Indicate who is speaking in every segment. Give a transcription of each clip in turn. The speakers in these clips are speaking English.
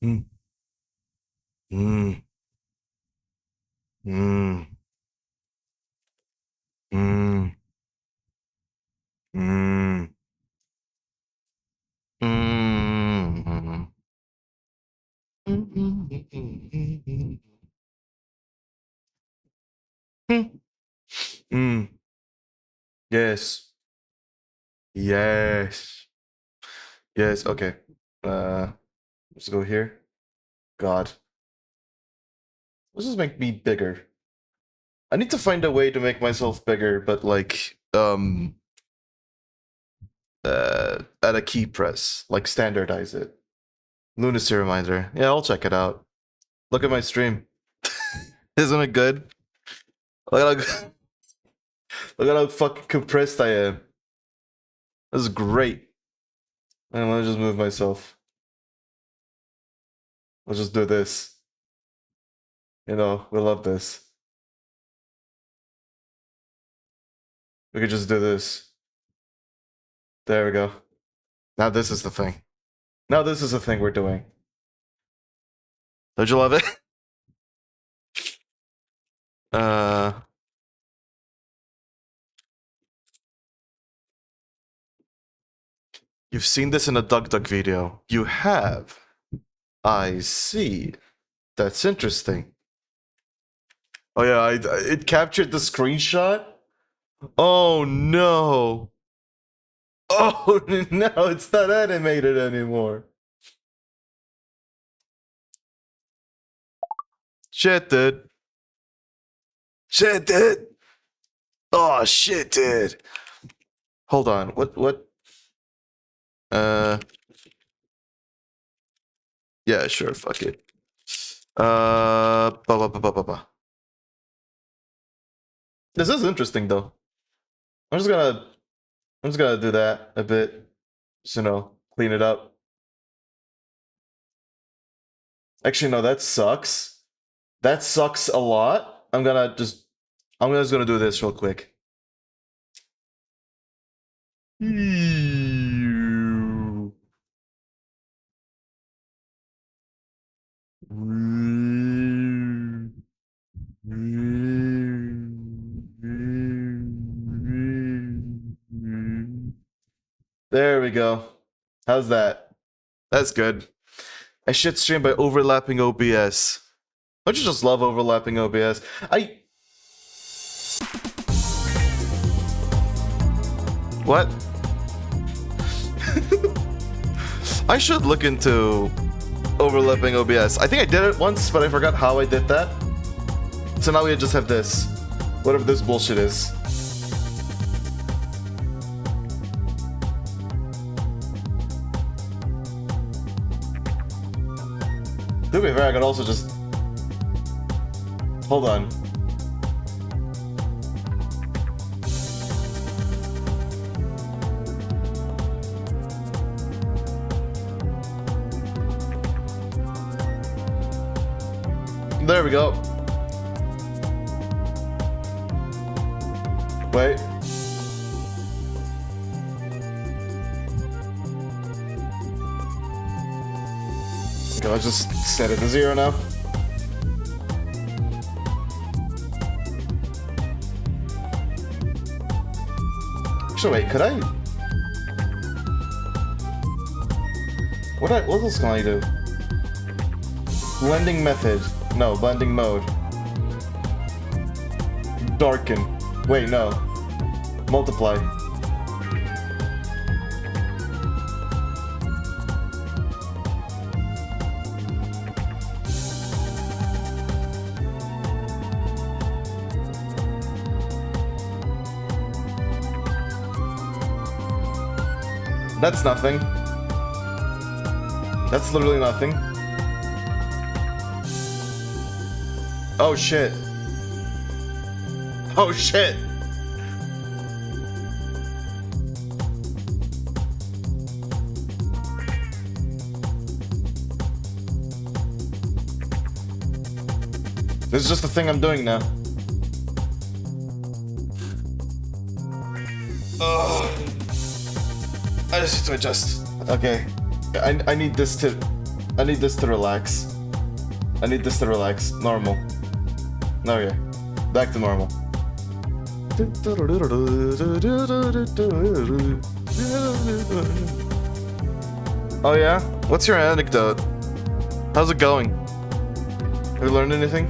Speaker 1: Mm, mm, mm, mm, mm, mm, mm, mm. Yes. Yes. Yes. Okay. Let's go here. God. Let's just make me bigger. I need to find a way to make myself bigger, but like at a key press, like standardize it. Lunacy reminder. Yeah, I'll check it out. Look at my stream. Isn't it good? Look at how, look at how fucking compressed I am. This is great. And let me just move myself. Let's just do this. You know, we love this. We could just do this. There we go. Now this is the thing. Now this is the thing we're doing. Don't you love it? uh You've seen this in a DuckDuck video. You have. I see. That's interesting. Oh yeah, it captured the screenshot? Oh no. Oh no, it's not animated anymore. Shit, dude. Shit, dude. Oh shit, dude. Hold on. What? Uh yeah, sure, fuck it. This is interesting though. I'm just gonna do that a bit. Just, you know, clean it up. Actually, no, that sucks. That sucks a lot. I'm just gonna do this real quick. There we go. How's that? That's good. I shit stream by overlapping OBS. Don't you just love overlapping OBS? What? I should look into overlapping OBS. I think I did it once, but I forgot how I did that. So now we just have this. Whatever this bullshit is. To be fair, I could also just... Hold on. There we go. Wait. Okay, let's just set it to 0 now. Actually, wait, could I? What else can I do? Blending method. No, blending mode. Darken. Wait, no. Multiply. That's nothing. That's literally nothing. Oh shit. Oh shit. This is just the thing I'm doing now. Ugh. I just need to adjust. Okay. I need this to... I need this to relax. I need this to relax. Normal. Okay. Back to normal. Oh yeah? What's your anecdote? How's it going? Have you learned anything?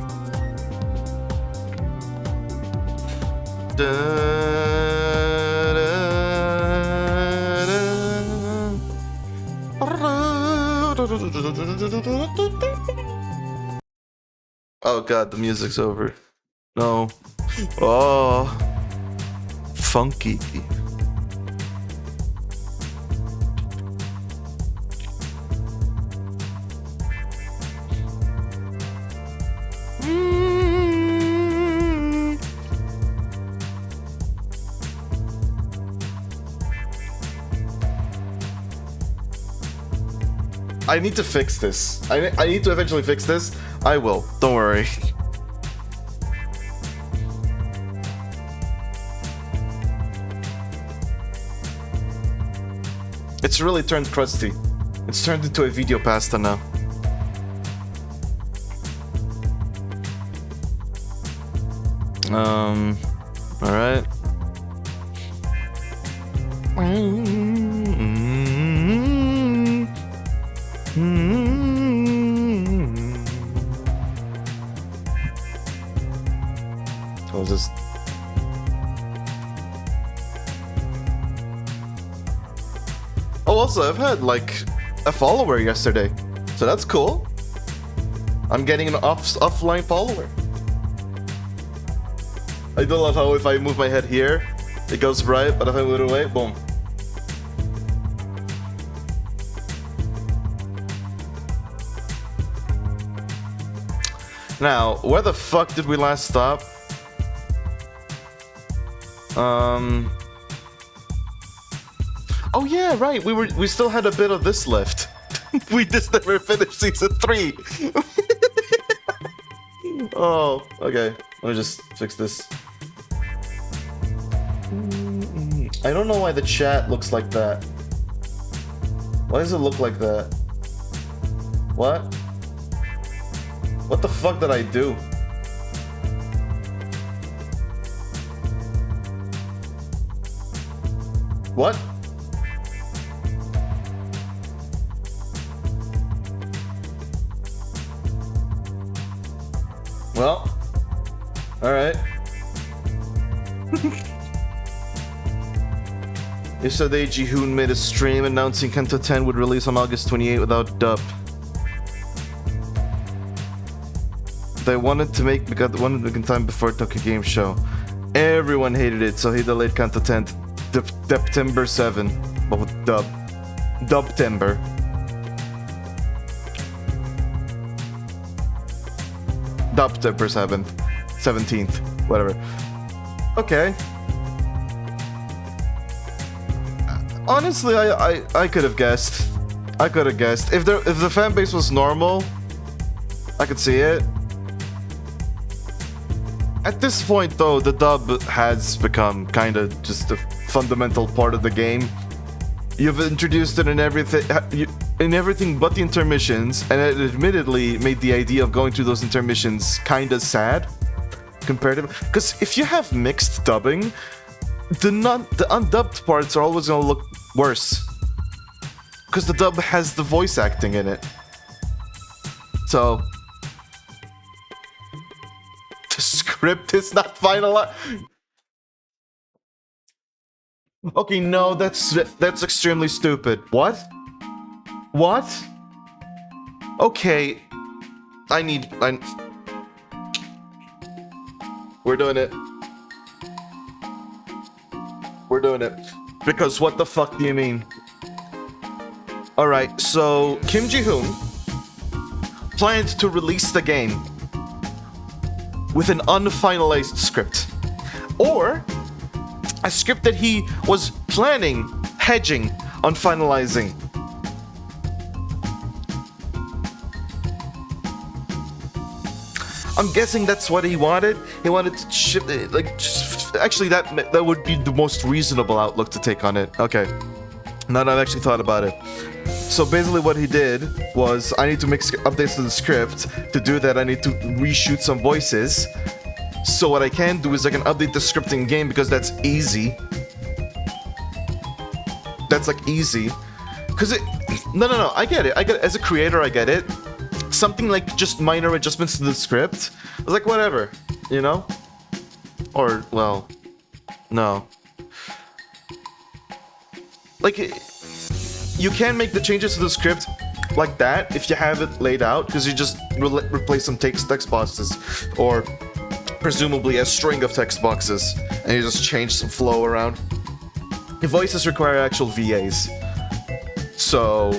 Speaker 1: Oh god, the music's over. No. Oh. Funky. I need to fix this. I need to eventually fix this. I will. Don't worry. It's really turned crusty. It's turned into a video pasta now. Alright. I'll just... Oh, also, I've had, like, a follower yesterday. So that's cool. I'm getting an offline follower. I do love how if I move my head here, it goes bright, but if I move it away, boom. Now, where the fuck did we last stop? Oh yeah, right. We still had a bit of this left. We just never finished season 3. Oh, okay. Let me just fix this. I don't know why the chat looks like that. Why does it look like that? What? What the fuck did I do? What? Well, alright. Yesterday, Jihoon made a stream announcing Kanto 10 would release on August 28 without dub. They wanted to make in time before Tokyo Game Show. Everyone hated it, so he delayed Kanto 10 to September 7, but with dub. Dubtember. Dubtember 7th. 17th. Whatever. Okay. Honestly, I could have guessed. I could have guessed. If the fan base was normal, I could see it. At this point, though, the dub has become kind of just a fundamental part of the game. You've introduced it in everything but the intermissions, and it admittedly made the idea of going through those intermissions kind of sad, comparatively. Because if you have mixed dubbing, the undubbed parts are always gonna look worse. Because the dub has the voice acting in it. So... the script is not finalized. Okay, no, that's extremely stupid. What? What? Okay. We're doing it. We're doing it. Because what the fuck do you mean? Alright, so Kim Ji-hoon planned to release the game with an unfinalized script. Or a script that he was planning, hedging on finalizing. I'm guessing that's what he wanted. He wanted to ship it, like, actually that would be the most reasonable outlook to take on it. Okay. Now that I've actually thought about it. So basically what he did was, I need to make updates to the script. To do that, I need to reshoot some voices. So what I can do is I can update the script in game because that's easy. That's like easy. Because it... No, I get it. As a creator, I get it. Something like just minor adjustments to the script. I was like, whatever. You know? Or, well... No. Like... You can make the changes to the script like that if you have it laid out, because you just replace some text boxes, or presumably a string of text boxes, and you just change some flow around. The voices require actual VAs. So,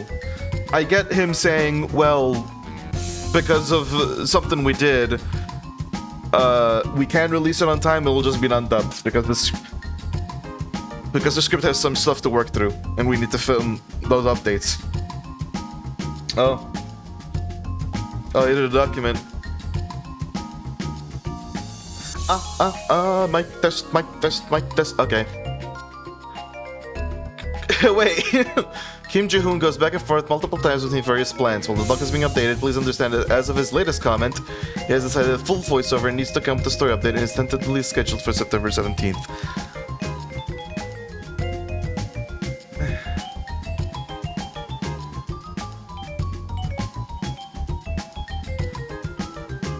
Speaker 1: I get him saying, well, because of something we did, we can't release it on time, it will just be undubbed, because the script has some stuff to work through, and we need to film those updates. Oh, you did a document. Mic test. Okay. Wait. Kim Ji-hoon goes back and forth multiple times with me for his plans. While the doc is being updated, please understand that as of his latest comment, he has decided a full voiceover needs to come with the story update and is tentatively scheduled for September 17th.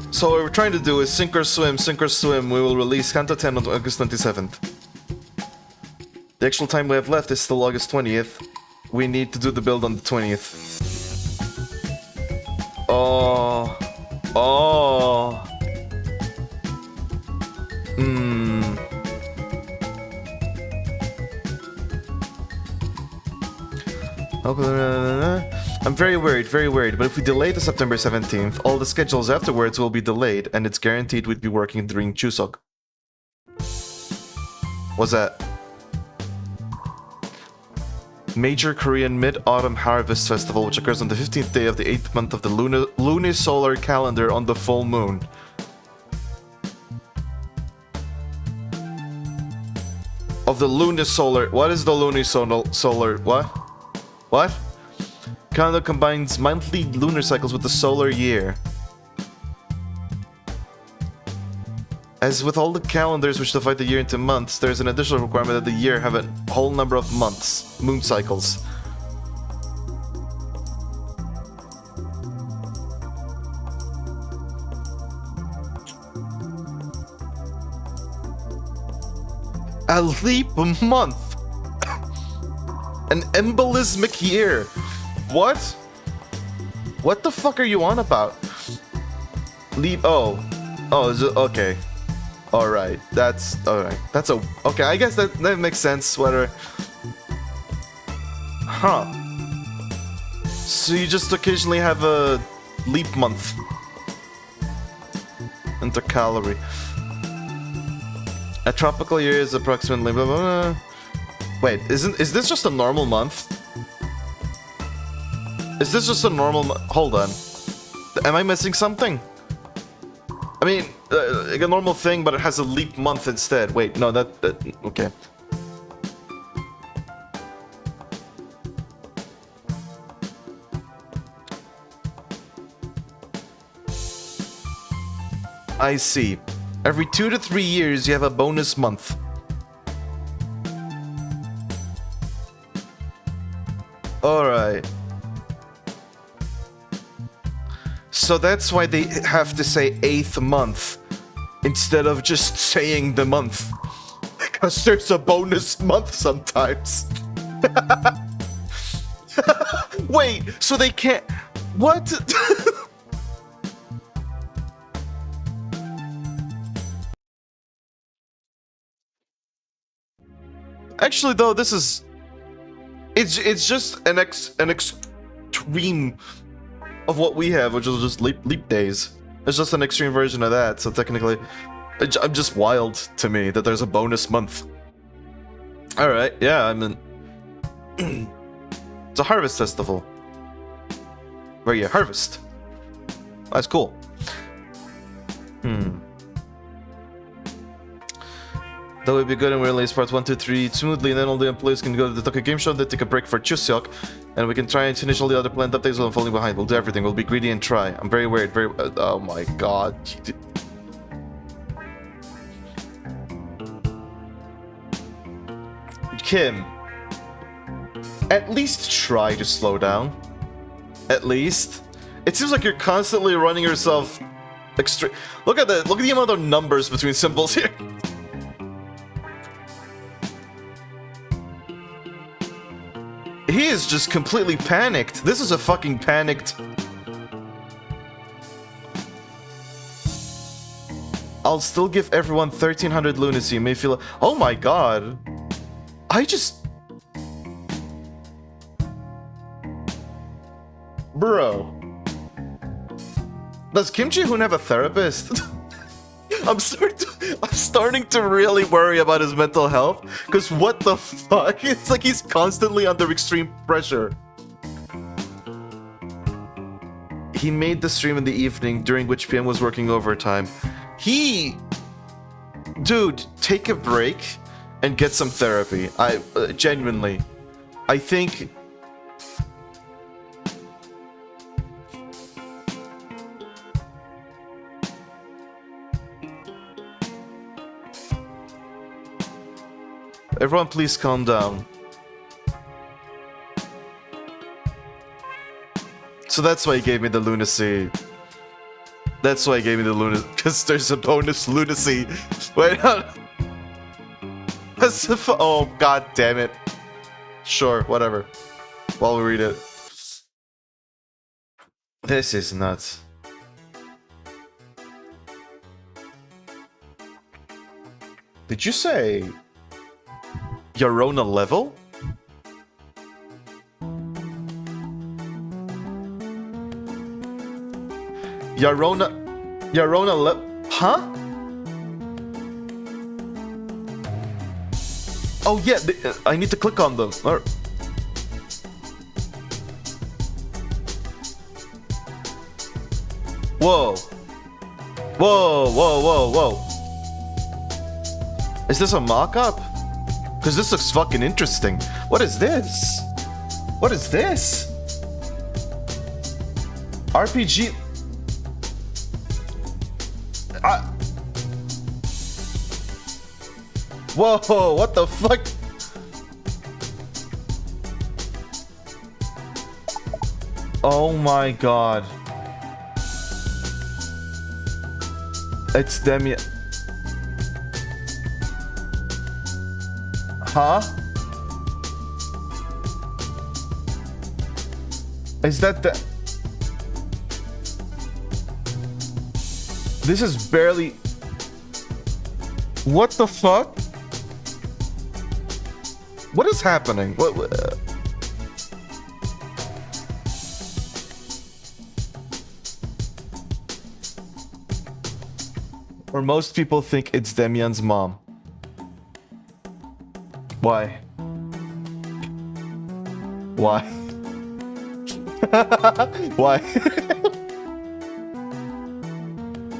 Speaker 1: So what we're trying to do is sink or swim, sink or swim. We will release Kanto 10 on August 27th. The actual time we have left is still August 20th. We need to do the build on the 20th. Oh. I'm very worried, but if we delay to September 17th, all the schedules afterwards will be delayed, and it's guaranteed we'd be working during Chuseok. What's that? Major Korean Mid-Autumn Harvest Festival, which occurs on the 15th day of the 8th month of the lunisolar calendar on the full moon. Of the lunisolar... What is the lunisolar... What? What? Calendar combines monthly lunar cycles with the solar year. As with all the calendars which divide the year into months, there is an additional requirement that the year have a whole number of months, moon cycles. A leap month! An embolismic year! What? What the fuck are you on about? Leap... Oh, is it... Okay. Alright, that's... Alright, that's a... Okay, I guess that makes sense, whether... Huh. So you just occasionally have a leap month. Intercalary. A tropical year is approximately... Blah, blah, blah. Wait, is this just a normal month? Is this just a normal Hold on. Am I missing something? I mean, like a normal thing, but it has a leap month instead. Wait, no, that okay. I see. Every 2 to 3 years, you have a bonus month. Alright. So that's why they have to say 8th month instead of just saying the month. Because there's a bonus month sometimes. Wait, so they can't... What? Actually, though, this is... It's just an extreme of what we have, which is just leap days. It's just an extreme version of that, so technically... I'm just wild to me that there's a bonus month. Alright, yeah, I mean... It's a harvest festival. Where you harvest. That's cool. That would be good and we release parts 1, 2, 3 smoothly, and then all the employees can go to the Tokyo Game Show, then take a break for Chuseok, And we can try and finish all the other planned updates while I'm falling behind. We'll do everything. We'll be greedy and try. I'm very worried. Very. Oh my god. Kim, at least try to slow down. At least. It seems like you're constantly running yourself extreme. Look at the amount of numbers between symbols here. He is just completely panicked. This is a fucking panicked. I'll still give everyone 1300 lunacy. You may feel. Oh my god. I just. Bro. Does Kim Ji-hoon have a therapist? I'm starting to really worry about his mental health. Because what the fuck? It's like he's constantly under extreme pressure. He made the stream in the evening, during which PM was working overtime. Dude, take a break and get some therapy. Genuinely. I think... Everyone, please calm down. So that's why he gave me the lunacy. That's why he gave me the lunacy. Because there's a bonus lunacy. Wait, oh, god damn it. Sure, whatever. While we read it. This is nuts. Did you say... Yorona level? Yorona level? Huh? Oh yeah, I need to click on them. Whoa. Whoa, whoa, whoa, whoa. Is this a mock-up? Because this looks fucking interesting. What is this? What is this? RPG... Whoa, what the fuck? Oh my god. It's Demi... Huh? Is that the... This is barely... What the fuck? What is happening? What Or most people think it's Demian's mom. Why? Why? Why?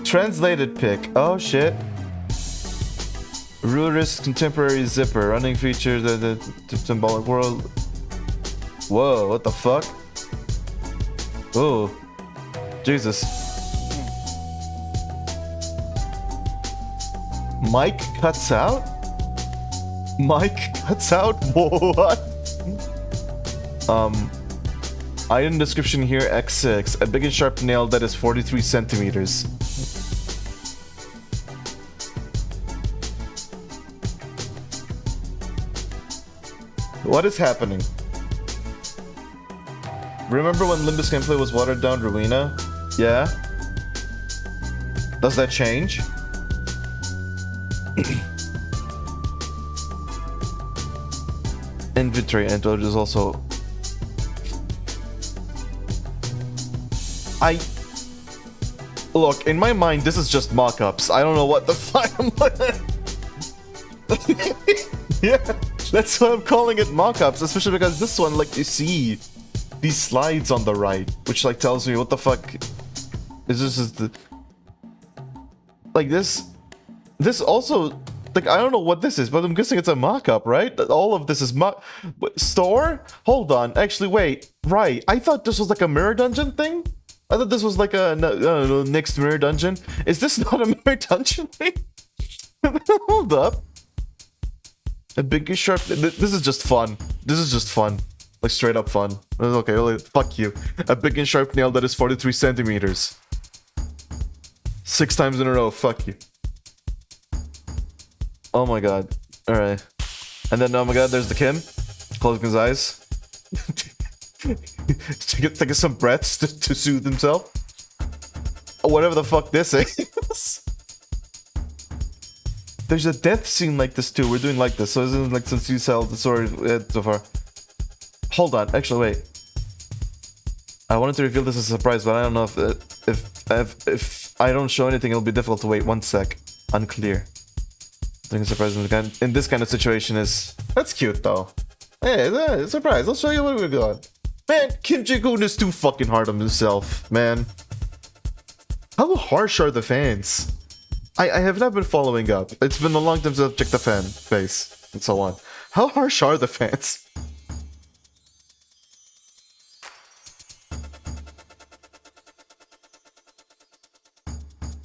Speaker 1: Translated pic. Oh shit. Rurist contemporary zipper. Running feature the symbolic world. Whoa, what the fuck? Oh. Jesus. Mike cuts out? Mike cuts out? What? Item description here, X6. A big and sharp nail that is 43 centimeters. What is happening? Remember when Limbus gameplay was watered down, Rowena? Yeah? Does that change? Inventory antidote is also... Look, in my mind, this is just mock-ups. I don't know what the fuck I'm... Yeah, that's why I'm calling it mock-ups, especially because this one, like, you see these slides on the right, which, like, tells me what the fuck is this is the... Like, this also Like, I don't know what this is, but I'm guessing it's a mock-up, right? All of this is store? Hold on. Actually, wait. Right. I thought this was like a mirror dungeon thing? I thought this was like a, I don't know, next mirror dungeon. Is this not a mirror dungeon thing? Hold up. A big sharp... This is just fun. This is just fun. Like, straight up fun. Okay, well, fuck you. A big and sharp nail that is 43 centimeters. 6 times in a row. Fuck you. Oh my god. Alright. And then, oh my god, there's the Kim. Closing his eyes. Taking some breaths to soothe himself. Or whatever the fuck this is. There's a death scene like this too. We're doing like this. So isn't it like since you sell the sword so far? Hold on. Actually, wait. I wanted to reveal this as a surprise, but I don't know if I don't show anything, it'll be difficult to wait. 1 sec. Unclear. I think a surprise in this kind of situation is... That's cute, though. Hey, surprise. I'll show you what we got. Man, Kim Ji-hoon is too fucking hard on himself, man. How harsh are the fans? I have not been following up. It's been a long time since I've checked the fan base and so on. How harsh are the fans?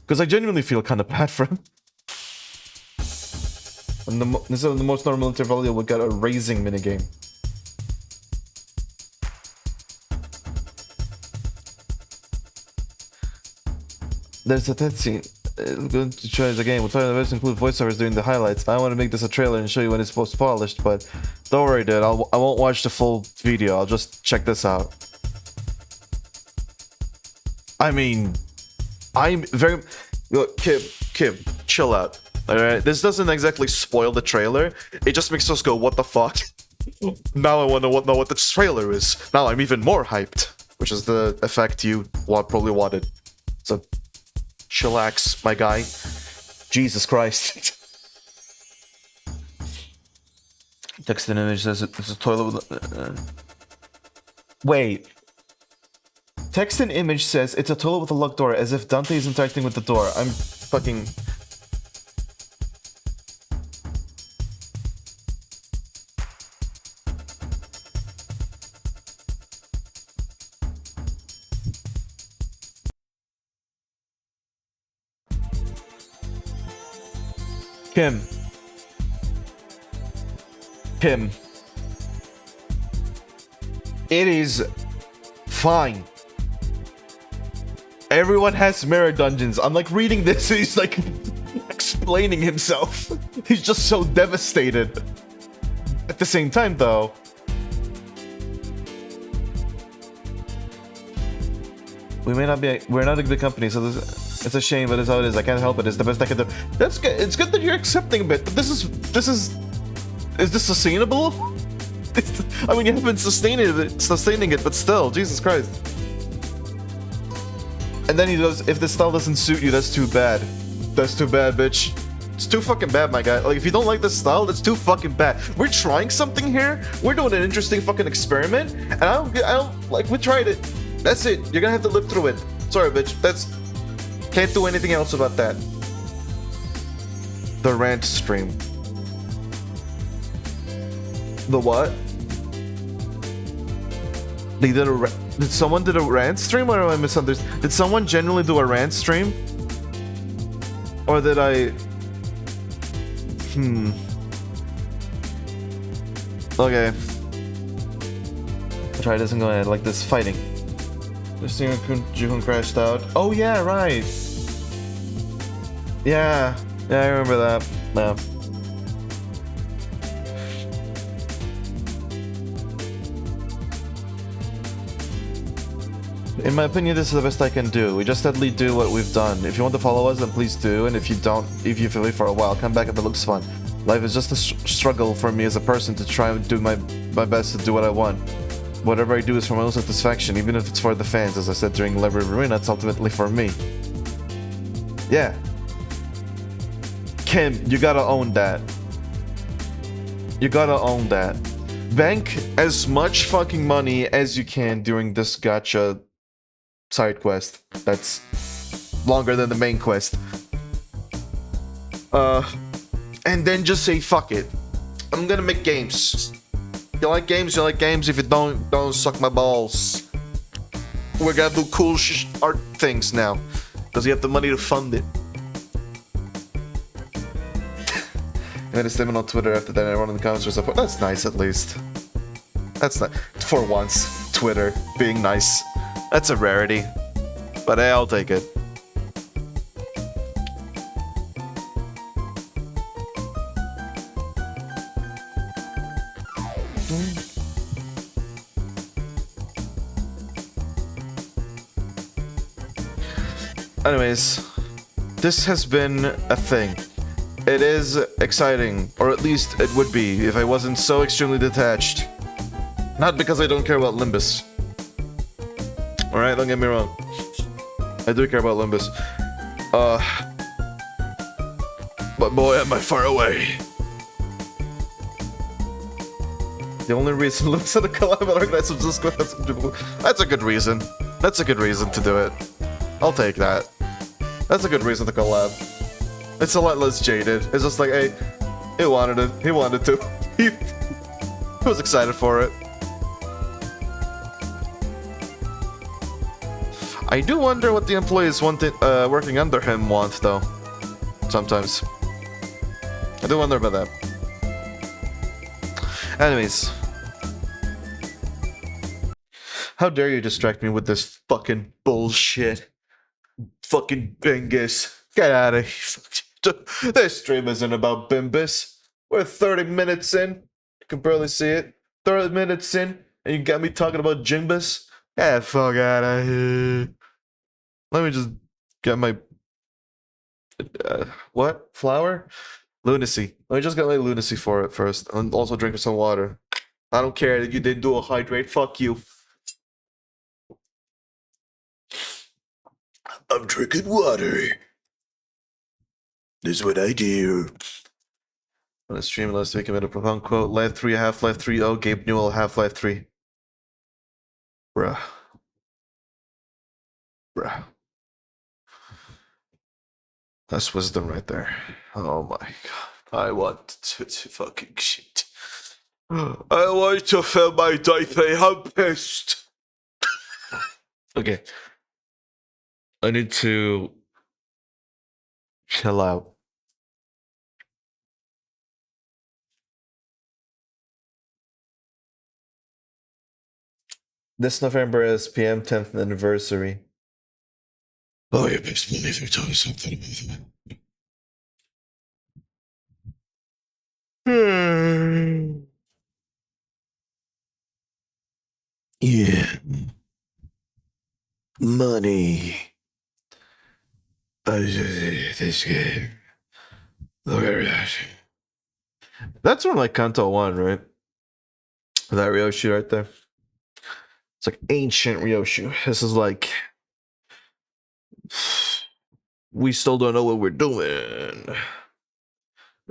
Speaker 1: Because I genuinely feel kind of bad for him. And this is the most normal interval you'll get a raising minigame. There's a death scene. I'm going to try the game. We'll try the best include voiceovers during the highlights. I want to make this a trailer and show you when it's post polished, but don't worry, dude. I won't watch the full video. I'll just check this out. I mean, I'm very... Look, Kim, chill out. Alright, this doesn't exactly spoil the trailer. It just makes us go, what the fuck? Now I want to know what the trailer is. Now I'm even more hyped. Which is the effect you probably wanted. So, chillax, my guy. Jesus Christ. Text and image says it's a toilet with... Wait. Text and image says it's a toilet with a locked door, as if Dante is interacting with the door. I'm fucking... Kim. It is fine. Everyone has mirror dungeons. I'm like reading this, he's like explaining himself. He's just so devastated. At the same time, though, we're not a big company, so it's a shame, but it's how it is. I can't help it. It's the best I can do. That's good. It's good that you're accepting a bit, but is this sustainable? I mean, you haven't been sustaining it, but still, Jesus Christ. And then he goes, if this style doesn't suit you, that's too bad. That's too bad, bitch. It's too fucking bad, my guy. Like, if you don't like this style, that's too fucking bad. We're trying something here. We're doing an interesting fucking experiment, and I don't like, we tried it. That's it. You're gonna have to live through it. Sorry, bitch. Can't do anything else about that. The rant stream. The what? Did someone do a rant stream, or am I misunderstanding? Did someone genuinely do a rant stream? Or did I... Okay. Try this and go ahead, like this, fighting. This thing Ji-hoon crashed out. Oh yeah, right. Yeah, I remember that. Yeah. In my opinion, this is the best I can do. We just steadily do what we've done. If you want to follow us, then please do. And if you don't, if you feel it for a while, come back if it looks fun. Life is just a struggle for me as a person to try and do my best to do what I want. Whatever I do is for my own satisfaction, even if it's for the fans. As I said during Library Arena, it's ultimately for me. Yeah. Kim, you gotta own that. You gotta own that. Bank as much fucking money as you can during this gacha side quest that's longer than the main quest. and then just say fuck it. I'm gonna make games. You like games? You like games? If you don't suck my balls. We're gonna do cool art things now, because you have the money to fund it. I made a statement on Twitter after that. Everyone in the comments was support. That's nice, at least. That's not for once. Twitter being nice. That's a rarity, but hey, I'll take it. Anyways, this has been a thing. It is exciting, or at least it would be if I wasn't so extremely detached. Not because I don't care about Limbus. Alright, don't get me wrong. I do care about Limbus. But boy, am I far away. The only reason Limbus had a collab and organize some Discord. That's a good reason. That's a good reason to do it. I'll take that. That's a good reason to collab. It's a lot less jaded. It's just like, hey, he wanted it. He wanted to. He was excited for it. I do wonder what the employees working under him want, though. Sometimes. I do wonder about that. Anyways. How dare you distract me with this fucking bullshit. Fucking Bingus. Get out of here. This stream isn't about Bimbus. We're 30 minutes in. You can barely see it. 30 minutes in, and you got me talking about Jimbus? Get the fuck out of here. Let me just get my... what? Flower? Lunacy. Let me just get my lunacy for it first. And also drink some water. I don't care that you didn't do a hydrate. Fuck you. I'm drinking water. This is what I do. On a stream last week, I made a profound quote. Life 3, Half-Life 3, oh, Gabe Newell, Half-Life 3. Bruh. Bruh. That's wisdom right there. Oh my god. I want to fucking shit. I want to fill my diaper. I'm pissed. Okay. I need to chill out. This November is PM 10th anniversary. Oh, you best believe you're talking something about that. Yeah. Money. This game. That's from like Kanto 1, right? That Ryoshi right there. It's like ancient Ryoshi. This is like... we still don't know what we're doing.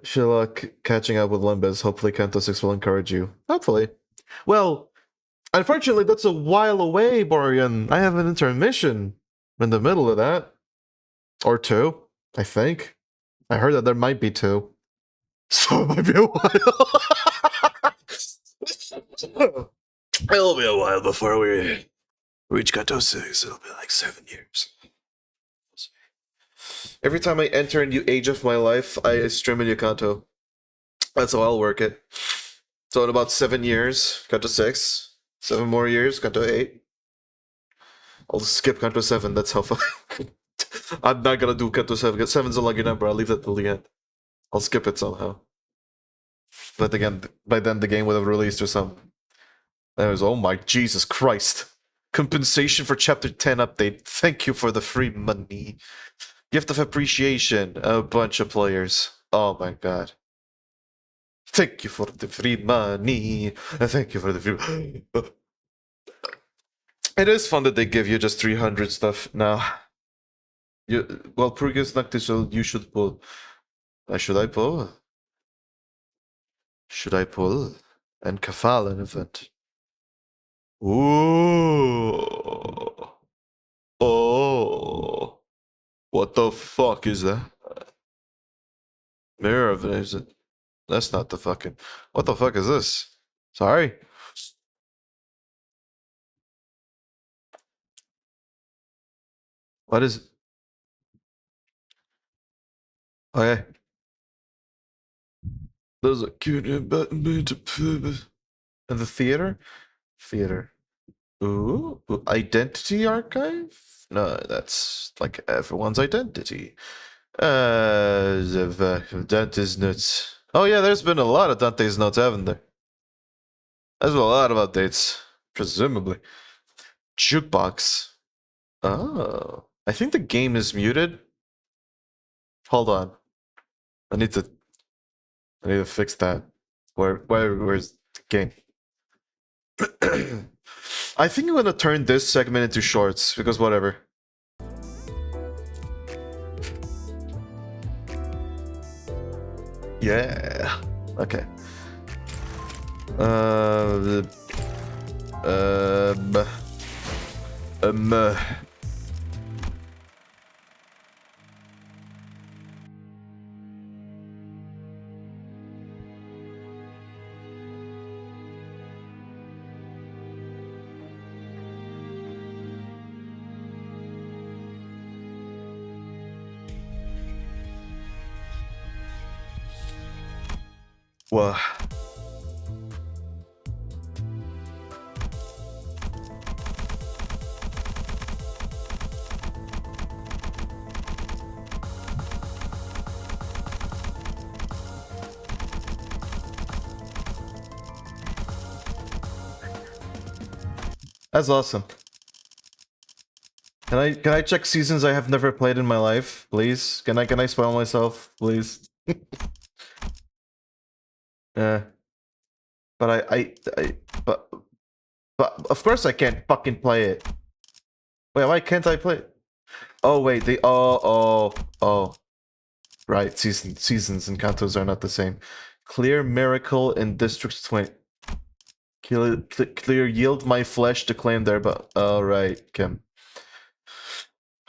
Speaker 1: Sherlock catching up with Limbus. Hopefully Kanto 6 will encourage you. Hopefully. Well, unfortunately, that's a while away, Borean. I have an intermission in the middle of that. Or 2, I think. I heard that there might be 2. So it might be a while. It'll be a while before we reach Kanto 6. It'll be like 7 years. Every time I enter a new age of my life, I stream a new Kanto. That's how I'll work it. So in about 7 years, Kanto 6. 7 more years, Kanto 8. I'll skip Kanto 7, that's how far. I'm not gonna do Kanto 7. 7's a lucky number, I'll leave that till the end. I'll skip it somehow. But again, by then the game would have released or something. Anyways, oh my Jesus Christ. Compensation for Chapter 10 update. Thank you for the free money. Gift of appreciation. A bunch of players. Oh my god. Thank you for the free money. Thank you for the free... It is fun that they give you just 300 stuff now. Well, Prugus Noctis, you should pull. Should I pull? Should I pull? And Kafal an event. Ooh. Oh. What the fuck is that? Mirror of Venus. That's not the fucking. What the fuck is this? Sorry. What is? Okay. There's a cute button in the theater. Theater. Ooh, identity archive? No, that's like everyone's identity. Dante's notes. Oh yeah, there's been a lot of Dante's notes, haven't there? There's been a lot of updates, presumably. Jukebox. Oh, I think the game is muted. Hold on, I need to. I need to fix that. Where's the game? I think I'm gonna turn this segment into shorts because whatever. Yeah. Okay. Uh. Um. Um. Well. That's awesome. Can I check seasons I have never played in my life, please? Can I spoil myself, please? Yeah. But but of course I can't fucking play it. Wait, why can't I play it? Oh wait, oh. Right, seasons and cantos are not the same. Clear miracle in District 20. Clear yield my flesh to claim there, but alright, Kim.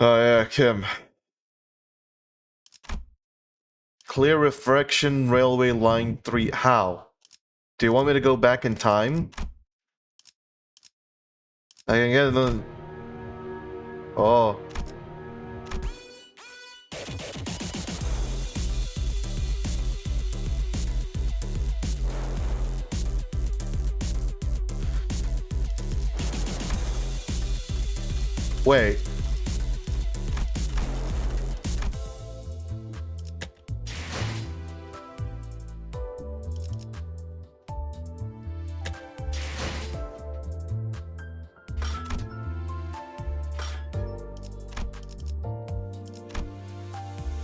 Speaker 1: Oh yeah, Kim. Clear refraction railway line 3. How? Do you want me to go back in time? I can get another. Oh. Wait.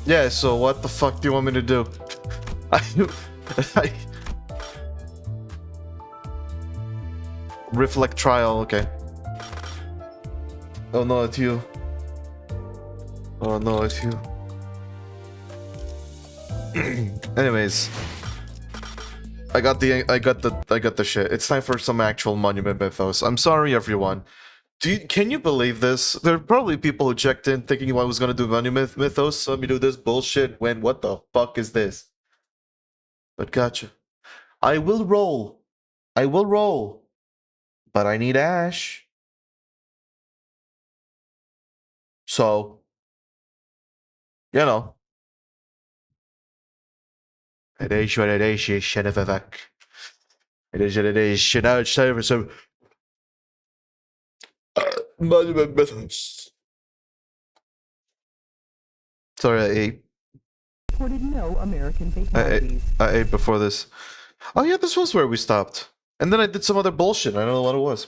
Speaker 1: Yeah, so what the fuck do you want me to do? I reflect trial, okay. Oh no, it's you. Oh no, it's you. Anyways, I got the shit. It's time for some actual monument mythos. I'm sorry, everyone. Can you believe this? There are probably people who checked in thinking I was gonna do monument mythos. So let me do this bullshit. When what the fuck is this? But gotcha. I will roll. I will roll. But I need Ash. So, you know. It is what it is, you shit of a fuck. It is what it is. You know, it's time for some monument mythos. Sorry, I ate.
Speaker 2: Reported no American fatalities.
Speaker 1: I ate before this. Oh yeah, this was where we stopped. And then I did some other bullshit. I don't know what it was.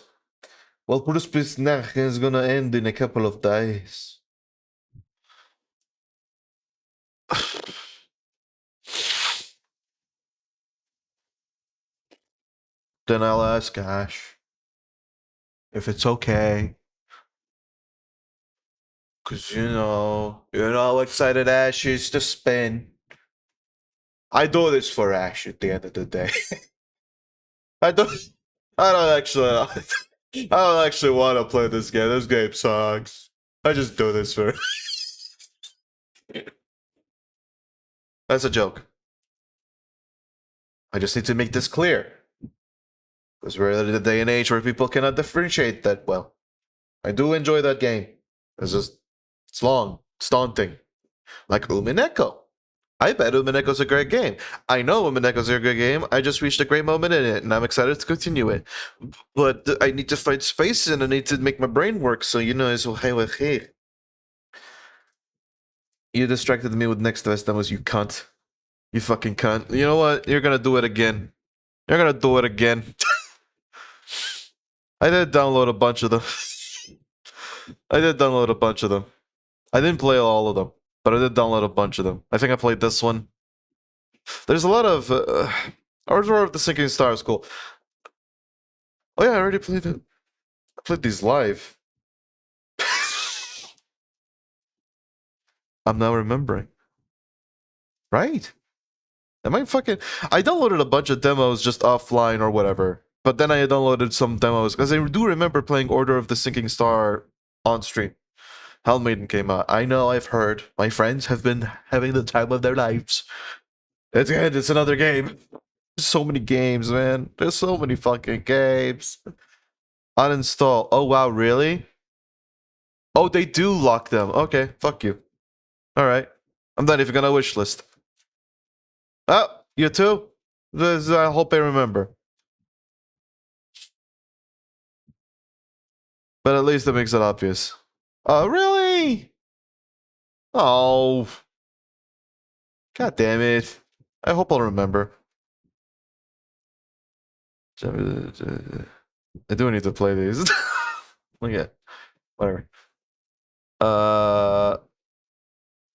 Speaker 1: Well, Bruce Bisnach is gonna end in a couple of days. Then I'll ask Ash if it's okay. Cause you know how excited Ash is to spin. I do this for Ash at the end of the day. I don't actually I don't actually want to play this game. This game sucks. I just do this for That's a joke. I just need to make this clear. Because we're in a day and age where people cannot differentiate that well. I do enjoy that game. It's long, it's daunting. Like Umineko. I bet Umineko's a great game. I know Umineko's a great game. I just reached a great moment in it, and I'm excited to continue it. But I need to find space, and I need to make my brain work. So it's hey. You distracted me with Next Best Demos, you cunt. You fucking cunt. You know what? You're gonna do it again. You're gonna do it again. I did download a bunch of them. I didn't play all of them, but I did download a bunch of them. I think I played this one. There's a lot of Order of the Sinking Star is cool. Oh yeah, I already played it. I played these live. I'm now remembering. Right? Am I fucking? I downloaded a bunch of demos just offline or whatever. But then I downloaded some demos because I do remember playing Order of the Sinking Star on stream. Hellmaiden came out. I know, I've heard. My friends have been having the time of their lives. It's good. It's another game. There's so many games, man. There's so many fucking games. Uninstall. Oh, wow, really? Oh, they do lock them. Okay, fuck you. Alright. I'm not even gonna wish list. Oh, you too? I hope I remember. But at least it makes it obvious. Oh, really? Oh. God damn it. I hope I'll remember. I do need to play these. Look at whatever.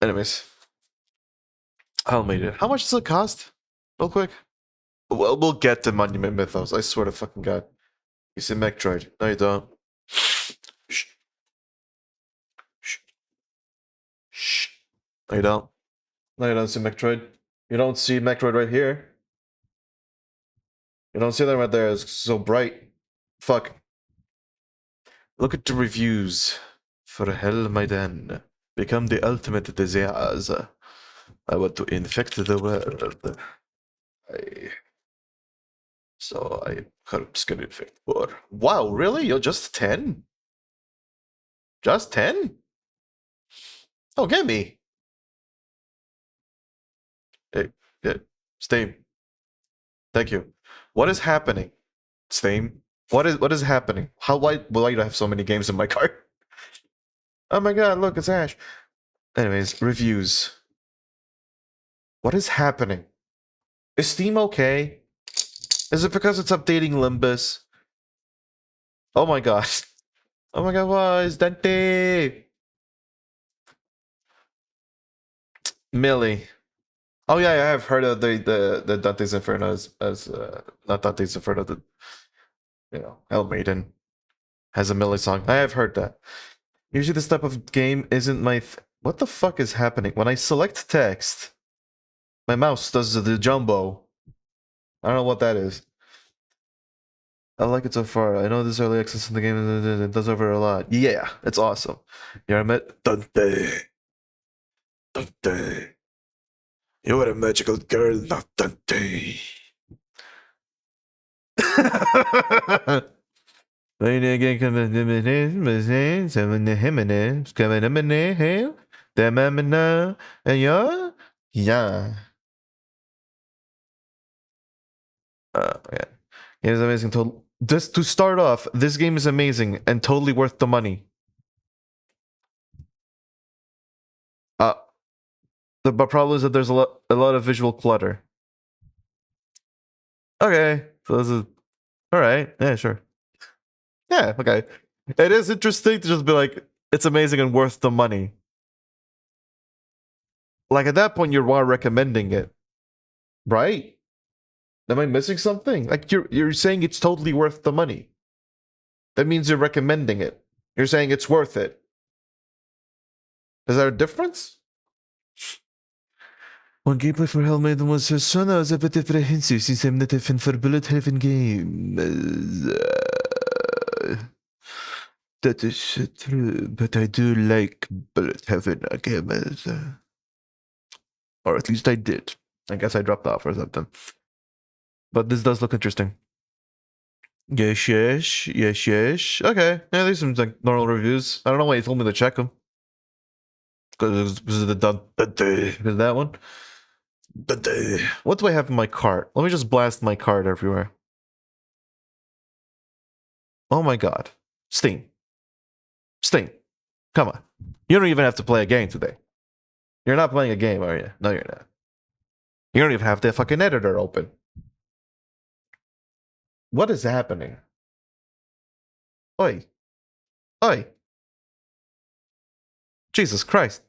Speaker 1: Anyways. I'll make it. How much does it cost? Real quick. Well, we'll get to Monument Mythos. I swear to fucking god. You see Metroid. No, you don't. Shh. Shh. Shh. No, you don't. No, you don't see Metroid. You don't see Metroid right here. You don't see that right there. It's so bright. Fuck. Look at the reviews. For Hell Maiden. Become the ultimate disease. I want to infect the world. So I just gonna infect more. Wow, really? You're just 10? Just 10? Oh, get me. Hey, yeah. Steam. Thank you. What is happening? Steam? What is happening? Why do I have so many games in my cart? Oh my god, look, it's Ash. Anyways, reviews. What is happening? Is Steam okay? Is it because it's updating Limbus? Oh my god. Oh my god, why is Dante? Millie. Oh yeah, I have heard of the Dante's Inferno as not Dante's Inferno, the Hell Maiden has a Millie song. I have heard that. Usually this type of game isn't my what the fuck is happening? When I select text, my mouse does the jumbo. I don't know what that is. I like it so far. I know this early access in the game it does over a lot. Yeah, it's awesome. You ever met Dante? Dante. You are a magical girl, not Dante. Yeah. Yeah. It is amazing. Just to start off, this game is amazing and totally worth the money. The problem is that there's a lot of visual clutter. Okay, so this is all right. Yeah, sure. Yeah, okay. It is interesting to just be like, it's amazing and worth the money. Like at that point, you are recommending it, right? Am I missing something? Like you're saying it's totally worth the money. That means you're recommending it. You're saying it's worth it. Is there a difference? One gameplay for Hellmaiden was sådana as a bit different since I'm not a fan for bullet heaven game. That is true, but I do like bullet heaven games. Or at least I did. I guess I dropped off or something. but this does look interesting. Yes, yes, yes, yes. Okay, yeah, these some like normal reviews. I don't know why you told me to check them. Because of that one. What do I have in my cart? Let me just blast my cart everywhere. Oh my god. Steam. Steam. Come on. You don't even have to play a game today. You're not playing a game, are you? No, you're not. You don't even have the fucking editor open. What is happening? Oi. Oi. Jesus Christ.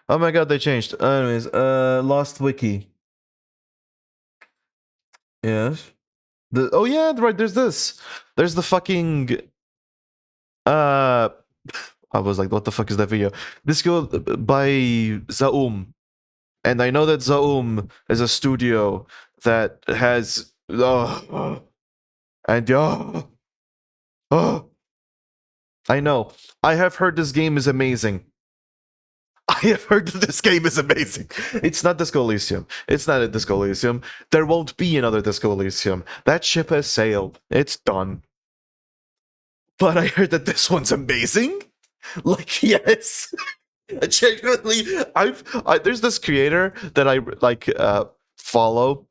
Speaker 1: Oh my god, they changed. Anyways, Lost Wiki. Yes. Oh yeah, right, there's this. There's the fucking uh I was like, what the fuck is that video? This go by Zaum. And I know that Zaum is a studio that has and I know. I have heard this game is amazing. I have heard that this game is amazing. It's not Disco Elysium. It's not a Disco Elysium. There won't be another Disco Elysium. That ship has sailed. It's done. But I heard that this one's amazing. Like, yes. Genuinely, there's this creator that I like follow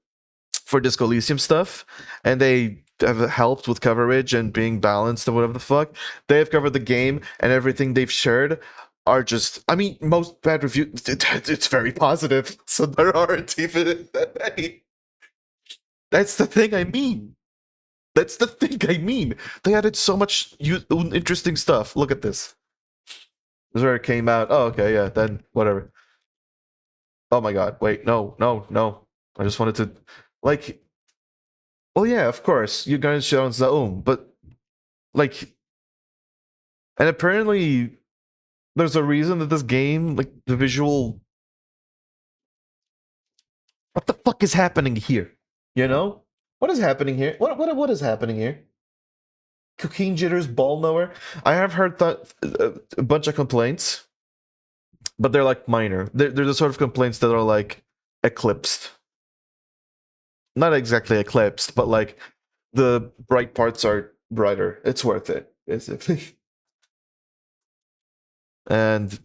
Speaker 1: for Disco Elysium stuff, and they have helped with coverage and being balanced and whatever the fuck. They have covered the game, and everything they've shared are just, I mean, most bad reviews, it's very positive, so there aren't even that many. That's the thing I mean. That's the thing I mean. They added so much interesting stuff. Look at this. This is where it came out. Oh, okay, yeah, then whatever. Oh my god, wait, no, no, no. I just wanted to, like, well, yeah, of course, you're gonna show on Zaum, but, like, and apparently there's a reason that this game, like, the visual. What the fuck is happening here? You know? What is happening here? What is happening here? Cocaine jitters, ball knower. I have heard that a bunch of complaints, but they're like minor. They're the sort of complaints that are like eclipsed. Not exactly eclipsed, but like the bright parts are brighter. It's worth it, basically. And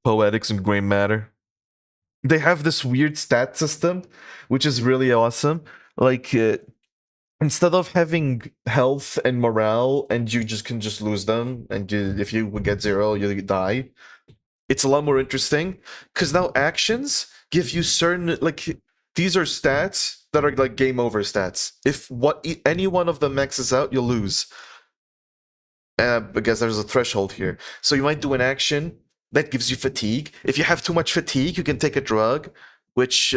Speaker 1: poetics and gray matter. They have this weird stat system, which is really awesome. Like, instead of having health and morale, and you just can just lose them, and if you get 0, you die. It's a lot more interesting because now actions give you certain, like, these are stats that are like game over stats. If any one of them maxes out, you'll lose. Because there's a threshold here. So you might do an action that gives you fatigue. If you have too much fatigue, you can take a drug, which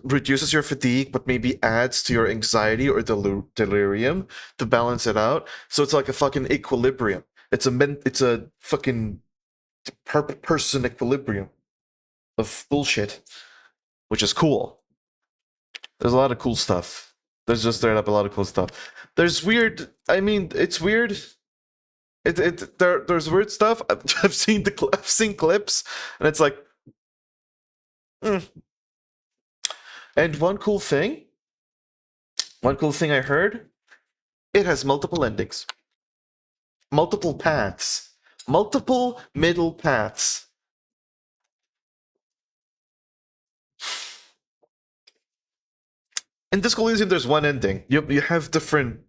Speaker 1: reduces your fatigue, but maybe adds to your anxiety or delirium to balance it out. So it's like a fucking equilibrium. It's a fucking per person equilibrium of bullshit, which is cool. There's a lot of cool stuff. There's just straight up a lot of cool stuff. There's weird. I mean, it's weird. There's weird stuff. I've seen clips, and it's like, And one cool thing I heard, it has multiple endings, multiple paths, multiple middle paths. In Disco Elysium, there's one ending. You have different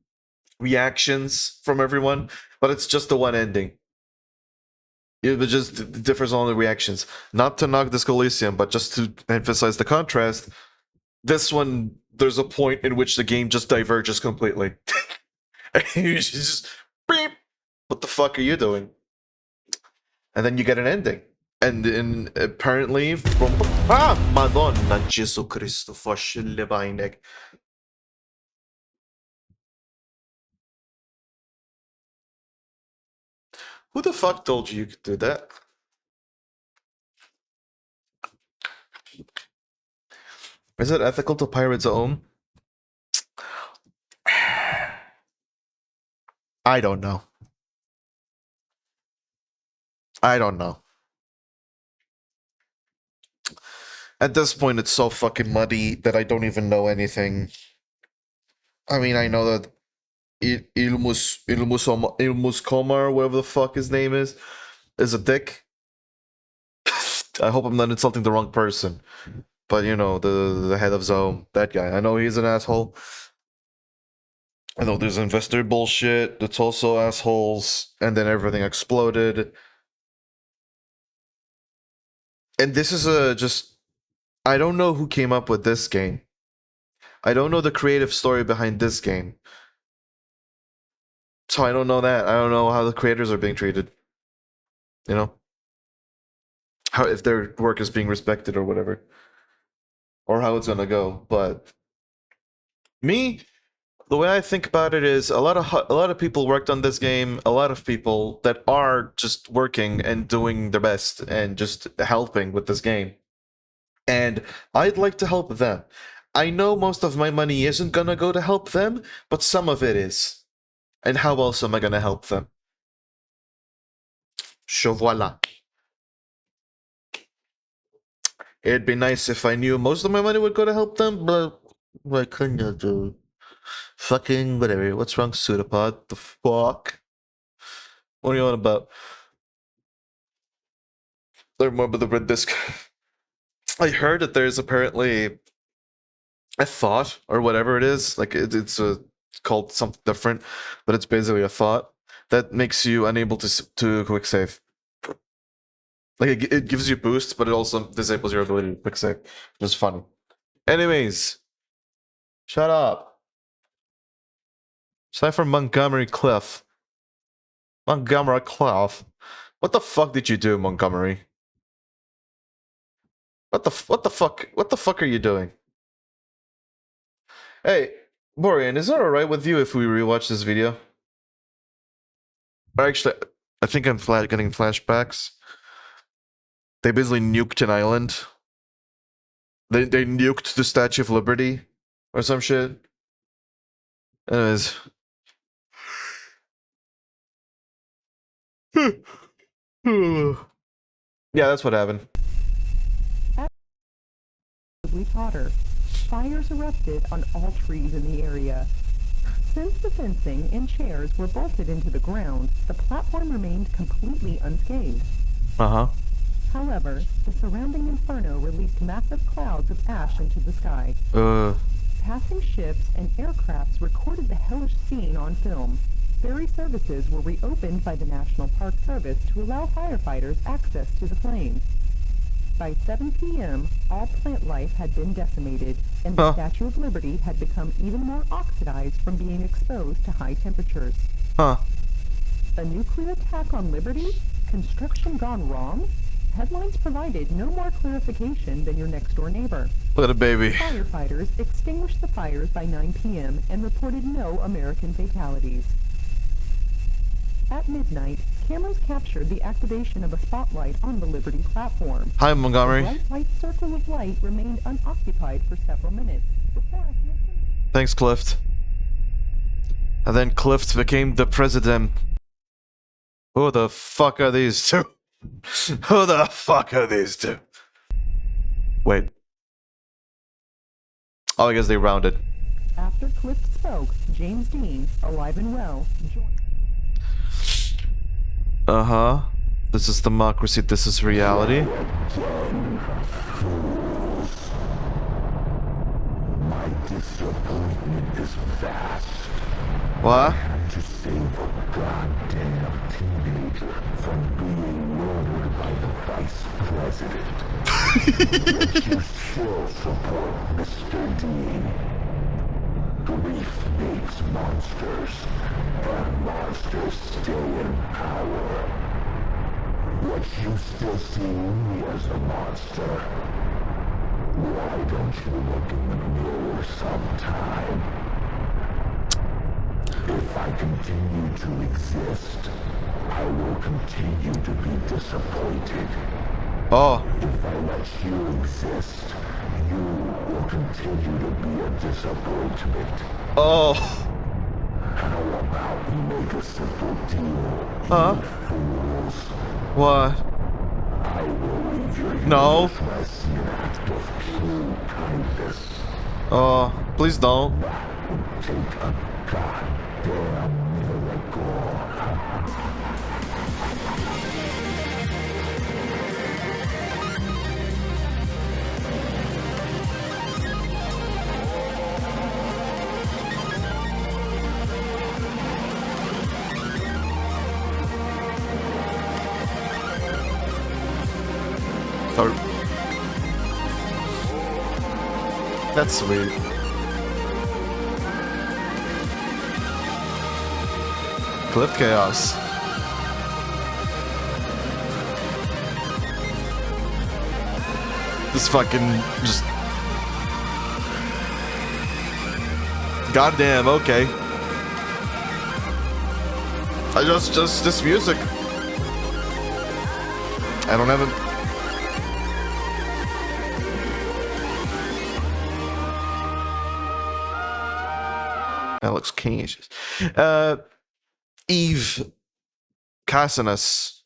Speaker 1: reactions from everyone, but it's just the one ending. It just differs on the reactions. Not to knock Disco Elysium, but just to emphasize the contrast. This one, there's a point in which the game just diverges completely. And you just beep. What the fuck are you doing? And then you get an ending. And apparently from Madonna Gesù Cristo fascille beinek. Who the fuck told you could do that? Is it ethical to pirate Zaum? I don't know. I don't know. At this point, it's so fucking muddy that I don't even know anything. I mean, I know that Ilmus Komar, whatever the fuck his name is a dick. I hope I'm not insulting the wrong person. But you know, the head of Zome, that guy. I know he's an asshole. I know there's investor bullshit that's also assholes, and then everything exploded. And this is just I don't know who came up with this game. I don't know the creative story behind this game. So I don't know that. I don't know how the creators are being treated. You know? How if their work is being respected or whatever. Or how it's gonna go. But me, the way I think about it is a lot of people worked on this game, a lot of people that are just working and doing their best and just helping with this game. And I'd like to help them. I know most of my money isn't gonna go to help them, but some of it is. And how else am I gonna help them? So voila. It'd be nice if I knew most of my money would go to help them, but what can you do? Fucking whatever. What's wrong, Pseudopod? The fuck? What are you on about? Learn more about the red disc. I heard that there's apparently a thought or whatever it is. Like it's called something different, but it's basically a thought that makes you unable to quick save. Like it gives you boosts, but it also disables your ability to quick save, which is funny. Anyways, shut up. It's time for Montgomery Cliff. Montgomery Cliff. What the fuck did you do, Montgomery? What the fuck are you doing? Hey, Borian, is it alright with you if we rewatch this video? Or actually, I think I'm getting flashbacks. They basically nuked an island. They nuked the Statue of Liberty or some shit. Anyways. Yeah, that's what happened.
Speaker 2: Hotter. Fires erupted on all trees in the area. Since the fencing and chairs were bolted into the ground, the platform remained completely unscathed.
Speaker 1: Uh-huh.
Speaker 2: However, the surrounding inferno released massive clouds of ash into the sky. Passing ships and aircrafts recorded the hellish scene on film. Ferry services were reopened by the National Park Service to allow firefighters access to the flames. By 7 p.m., all plant life had been decimated, and the Statue of Liberty had become even more oxidized from being exposed to high temperatures. A nuclear attack on Liberty? Construction gone wrong? Headlines provided no more clarification than your next-door neighbor.
Speaker 1: Look at a baby.
Speaker 2: Firefighters extinguished the fires by 9 p.m. and reported no American fatalities. At midnight, cameras captured the activation of a spotlight on the Liberty platform.
Speaker 1: Hi, Montgomery.
Speaker 2: The bright white circle of light remained unoccupied for several minutes before
Speaker 1: Thanks, Clift. And then Clift became the president. Who the fuck are these two? Who the fuck are these two? Wait. Oh, I guess they rounded.
Speaker 2: After Clift spoke, James Dean, alive and well, joined.
Speaker 1: Uh-huh. This is democracy, this is reality.
Speaker 3: My disappointment is vast.
Speaker 1: What?
Speaker 3: To save a goddamn teenager from being murdered by the vice president. But you still support Mr. Dean. Grief makes monsters, and monsters stay in power. But you still see me as a monster. Why don't you look in the mirror sometime? If I continue to exist, I will continue to be disappointed.
Speaker 1: Oh.
Speaker 3: If I let you exist, you will continue to be a disappointment.
Speaker 1: Oh.
Speaker 3: How about we make a simple deal,
Speaker 1: Huh?
Speaker 3: you fools?
Speaker 1: What?
Speaker 3: I will leave you
Speaker 1: No.
Speaker 3: useless in an act of true kindness.
Speaker 1: Oh, please don't.
Speaker 3: Take a goddamn miracle.
Speaker 1: Or that's sweet. Cliff Chaos. This fucking just. Goddamn, okay. I just this music. I don't have it. That looks kingish. Eve Cassianus,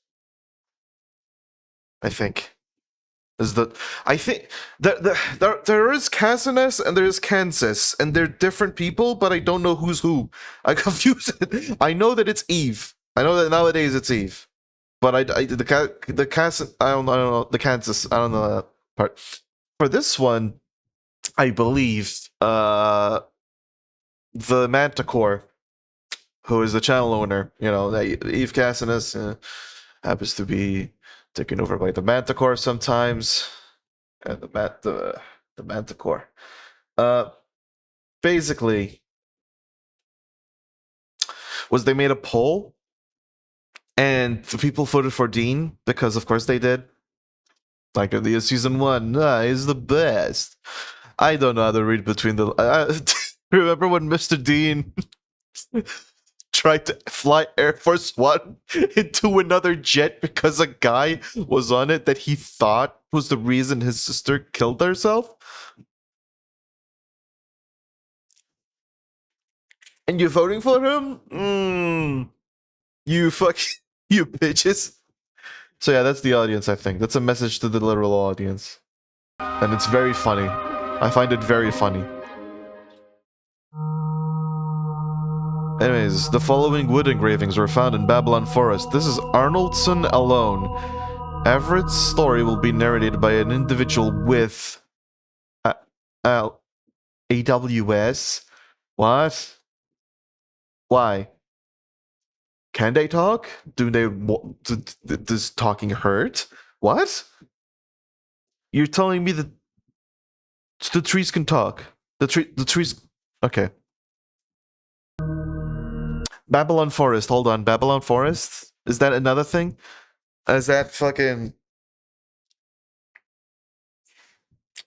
Speaker 1: I think. Is the I think there is Cassianus and there is Kansas, and they're different people, but I don't know who's who. I confuse it. I know that it's Eve. I know that nowadays it's Eve, but the Cass I don't know the Kansas. I don't know that part. For this one, I believe the Manticore, who is the channel owner, Eve Cassianus happens to be taken over by the Manticore sometimes. And the Manticore. Basically, was they made a poll, and the people voted for Dean because, of course, they did. Like the season 1, is the best. I don't know how to read between the. Remember when Mr. Dean tried to fly Air Force One into another jet because a guy was on it that he thought was the reason his sister killed herself? And you're voting for him? You you bitches. So yeah, that's the audience, I think. That's a message to the literal audience. And it's very funny. I find it very funny. Anyways, the following wood engravings were found in Babylon Forest. This is Arnoldson alone. Everett's story will be narrated by an individual with AWS. What? Why? Can they talk? Do they? Does talking hurt? What? You're telling me that the trees can talk? The trees. Okay. Babylon Forest. Hold on. Babylon Forest? Is that another thing? Is that fucking...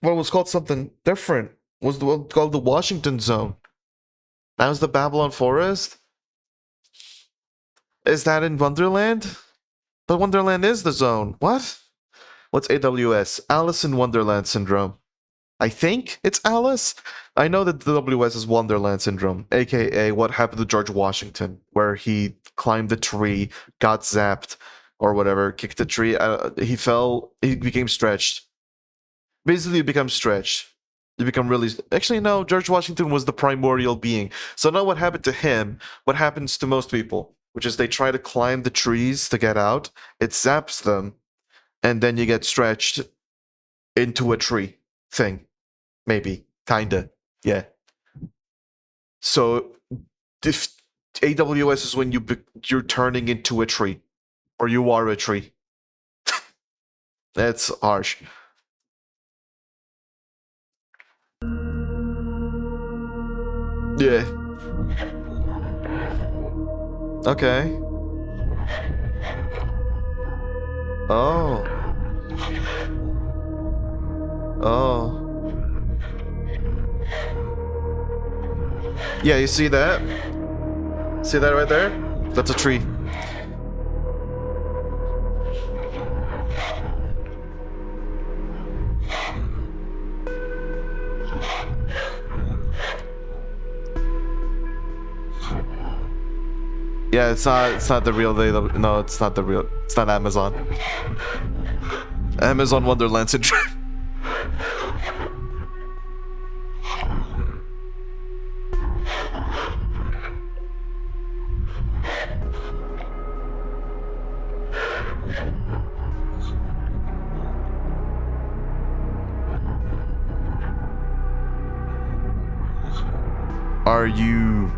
Speaker 1: Well, it was called something different. Was the one called the Washington Zone? That was the Babylon Forest? Is that in Wonderland? But Wonderland is the zone. What? What's AWS? Alice in Wonderland Syndrome. I think it's Alice. I know that the WS is Wonderland Syndrome, aka what happened to George Washington, where he climbed the tree, got zapped, or whatever, kicked the tree. He fell. He became stretched. Basically, you become stretched. You become really... Actually, no, George Washington was the primordial being. So now what happened to him, what happens to most people, which is they try to climb the trees to get out, it zaps them, and then you get stretched into a tree thing. Maybe. Kinda. Yeah. So, if AWS is when you're turning into a tree. Or you are a tree. That's harsh. Yeah. Okay. Oh. Oh. Yeah, you see that? See that right there? That's a tree. Yeah, it's not the real data. No, it's not the real. It's not Amazon. Amazon Wonderland syndrome. Are you...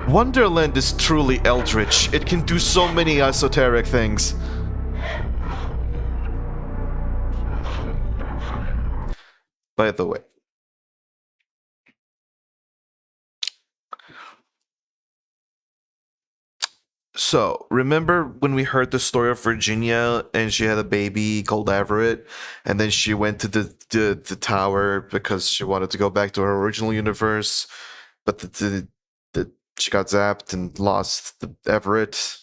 Speaker 1: Wonderland is truly eldritch. It can do so many esoteric things. By the way. So, remember when we heard the story of Virginia and she had a baby called Everett, and then she went to the tower because she wanted to go back to her original universe, but she got zapped and lost the Everett.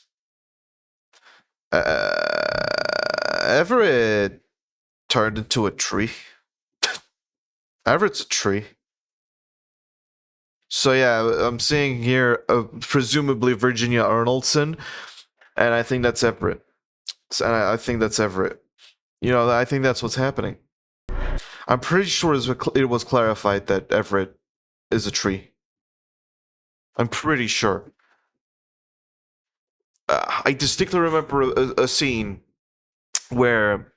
Speaker 1: Everett turned into a tree. Everett's a tree. So yeah, I'm seeing here presumably Virginia Arnoldson, and I think that's Everett. And I think that's Everett. You know, I think that's what's happening. I'm pretty sure it was clarified that Everett is a tree. I'm pretty sure. I distinctly remember a scene where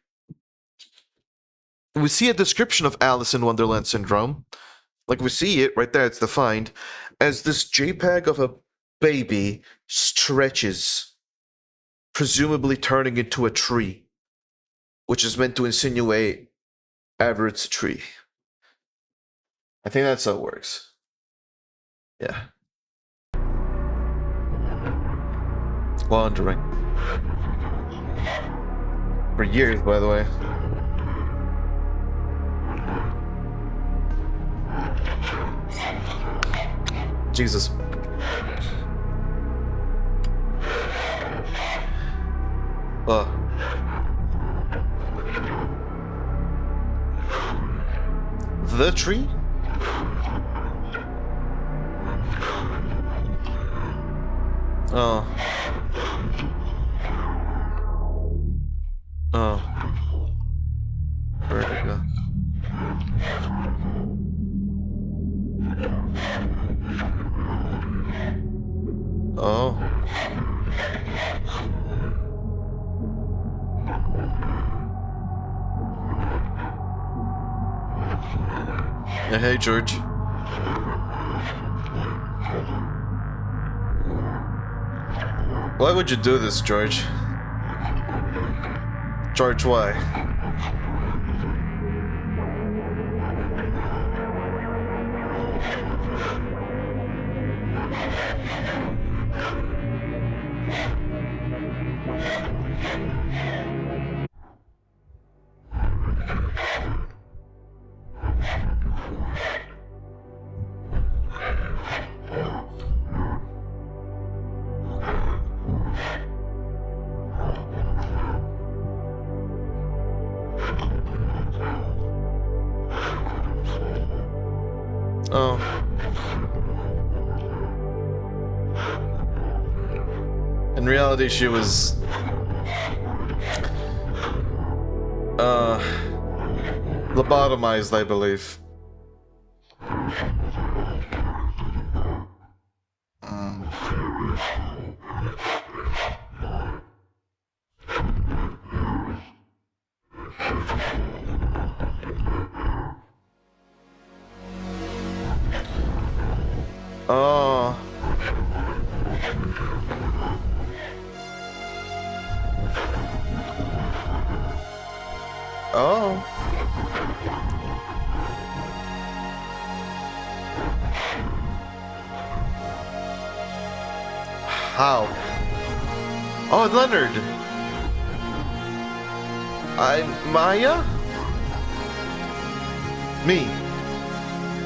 Speaker 1: we see a description of Alice in Wonderland syndrome. Like, we see it right there, it's defined as this JPEG of a baby stretches, presumably turning into a tree, which is meant to insinuate Everett's a tree. I think that's how it works. Yeah. Wandering. For years, by the way. Jesus. The tree? Oh. Oh. Where'd it go? Oh. Yeah, hey, George. Why would you do this, George? George, why? Oh. In reality, she was... lobotomized, I believe. Oh. Oh. How? Oh, Leonard. Maya? Me.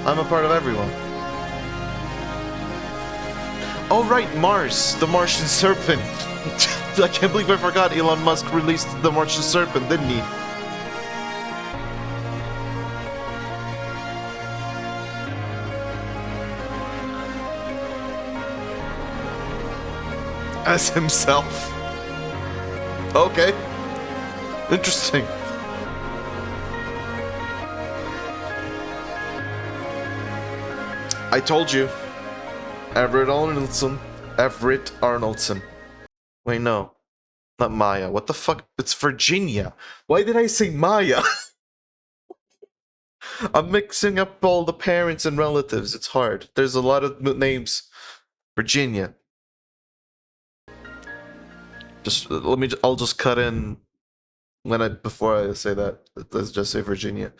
Speaker 1: I'm a part of everyone. Oh, right, Mars, the Martian Serpent. I can't believe I forgot Elon Musk released the Martian Serpent, didn't he? As himself. Okay. Interesting. I told you. Everett Arnoldson. Everett Arnoldson. Wait, no. Not Maya. What the fuck? It's Virginia. Why did I say Maya? I'm mixing up all the parents and relatives. It's hard. There's a lot of names. Virginia. Just let me. I'll just cut in before I say that. Let's just say Virginia.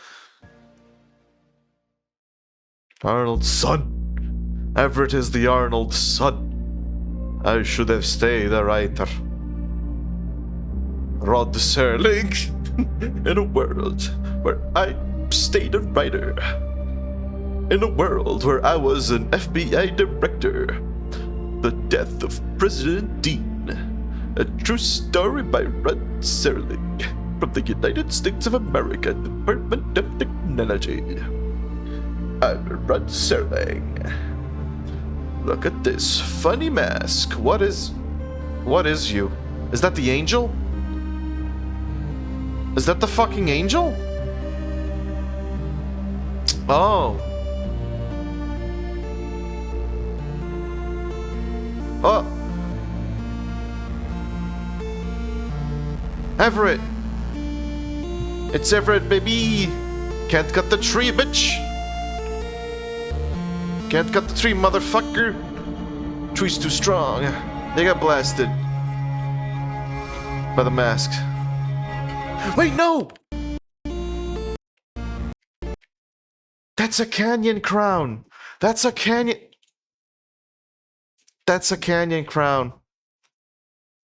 Speaker 1: Arnold's son. Everett is the Arnold's son. I should have stayed a writer. Rod Serling. In a world where I stayed a writer. In a world where I was an FBI director. The Death of President Dean. A true story by Rod Serling from the United States of America, Department of Technology. I'm Rod Serling. Look at this funny mask. What is you? Is that the angel? Is that the fucking angel? Oh. Oh. Everett. It's Everett, baby. Can't cut the tree, bitch. Can't cut the tree, motherfucker. Tree's too strong. They got blasted by the mask. Wait, no! That's a canyon crown. That's a canyon crown.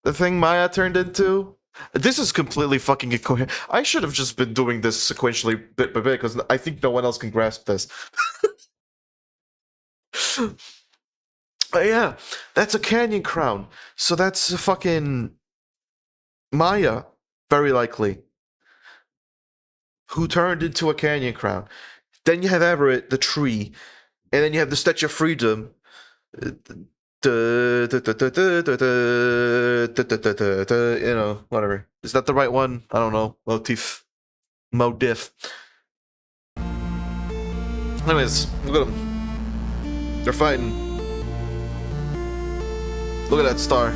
Speaker 1: The thing Maya turned into? This is completely fucking incoherent. I should have just been doing this sequentially bit by bit, because I think no one else can grasp this. But yeah, that's a canyon crown. So that's a fucking Maya, very likely, who turned into a canyon crown. Then you have Everett, the tree, and then you have the Statue of Freedom. You know, whatever. Is that the right one? I don't know. Motif. Anyways, look at them. They're fighting. Look at that star.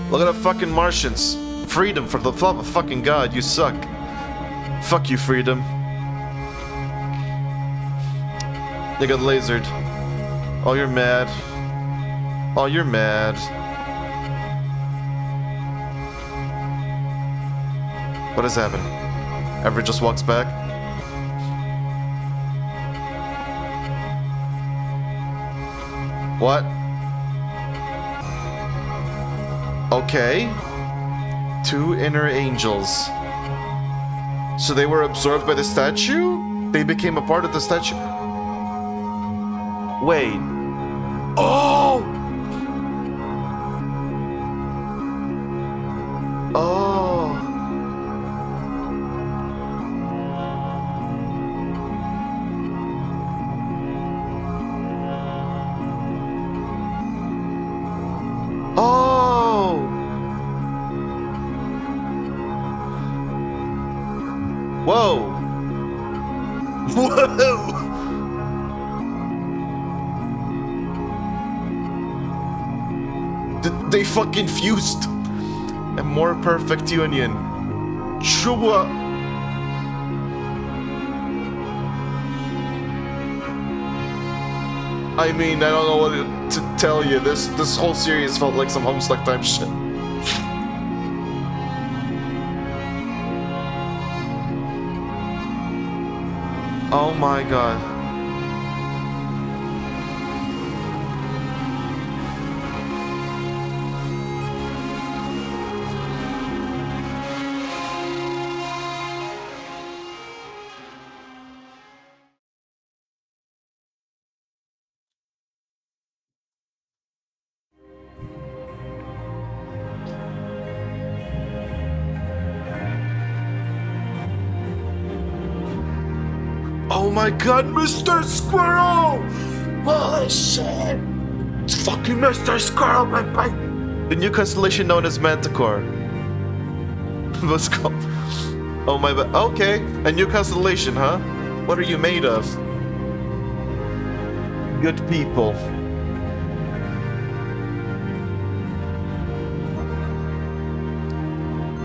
Speaker 1: Look at the fucking Martians. Freedom, for the love of fucking God, you suck. Fuck you, Freedom. They got lasered. Oh, you're mad. Oh, you're mad. What is happening? Everett just walks back. What? Okay. Two inner angels. So they were absorbed by the statue? They became a part of the statue? Wait. Oh! Oh. Oh! Whoa! Whoa! They fucking fused. A more perfect union. Chua. I mean, I don't know what to tell you. This whole series felt like some Homestuck type shit. Oh my god. Oh my god, Mr. Squirrel! Holy shit! It's fucking Mr. Squirrel, my bike! The new constellation known as Manticore. What's called? Oh my god. Okay, a new constellation, huh? What are you made of? good people.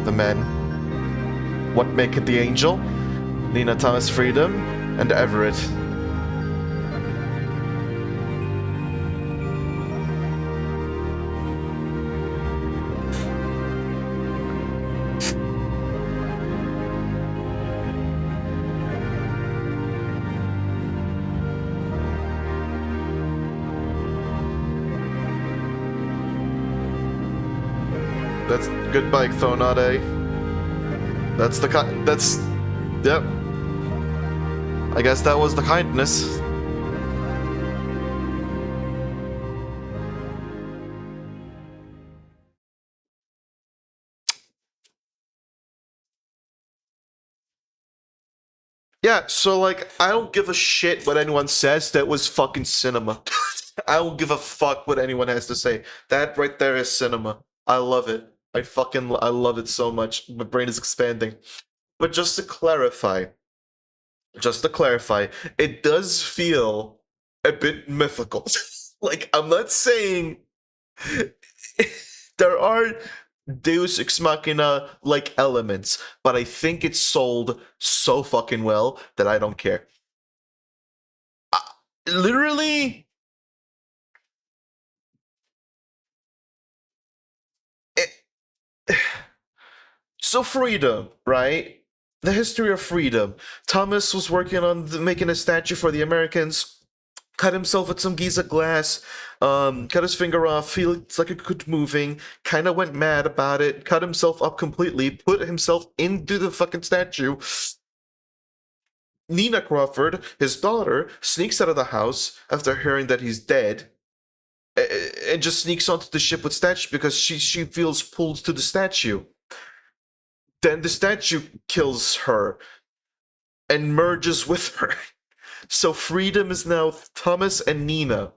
Speaker 1: The men. What make it the angel? Nina Thomas Freedom and Everett. That's goodbye, Thonade. Yep. I guess that was the kindness. Yeah, so like, I don't give a shit what anyone says. That was fucking cinema. I don't give a fuck what anyone has to say. That right there is cinema. I love it. I love it so much. My brain is expanding. But just to clarify, it does feel a bit mythical. Like, I'm not saying there are Deus Ex Machina like elements, but I think it's sold so fucking well that I don't care. Literally, so freedom, right? The history of freedom. Thomas was working on making a statue for the Americans. Cut himself with some Giza glass, cut his finger off, feels like it could moving, kind of went mad about it, cut himself up completely, put himself into the fucking statue. Nina Crawford, his daughter, sneaks out of the house after hearing that he's dead, and just sneaks onto the ship with statue because she feels pulled to the statue. Then the statue kills her and merges with her. So freedom is now Thomas and Nina.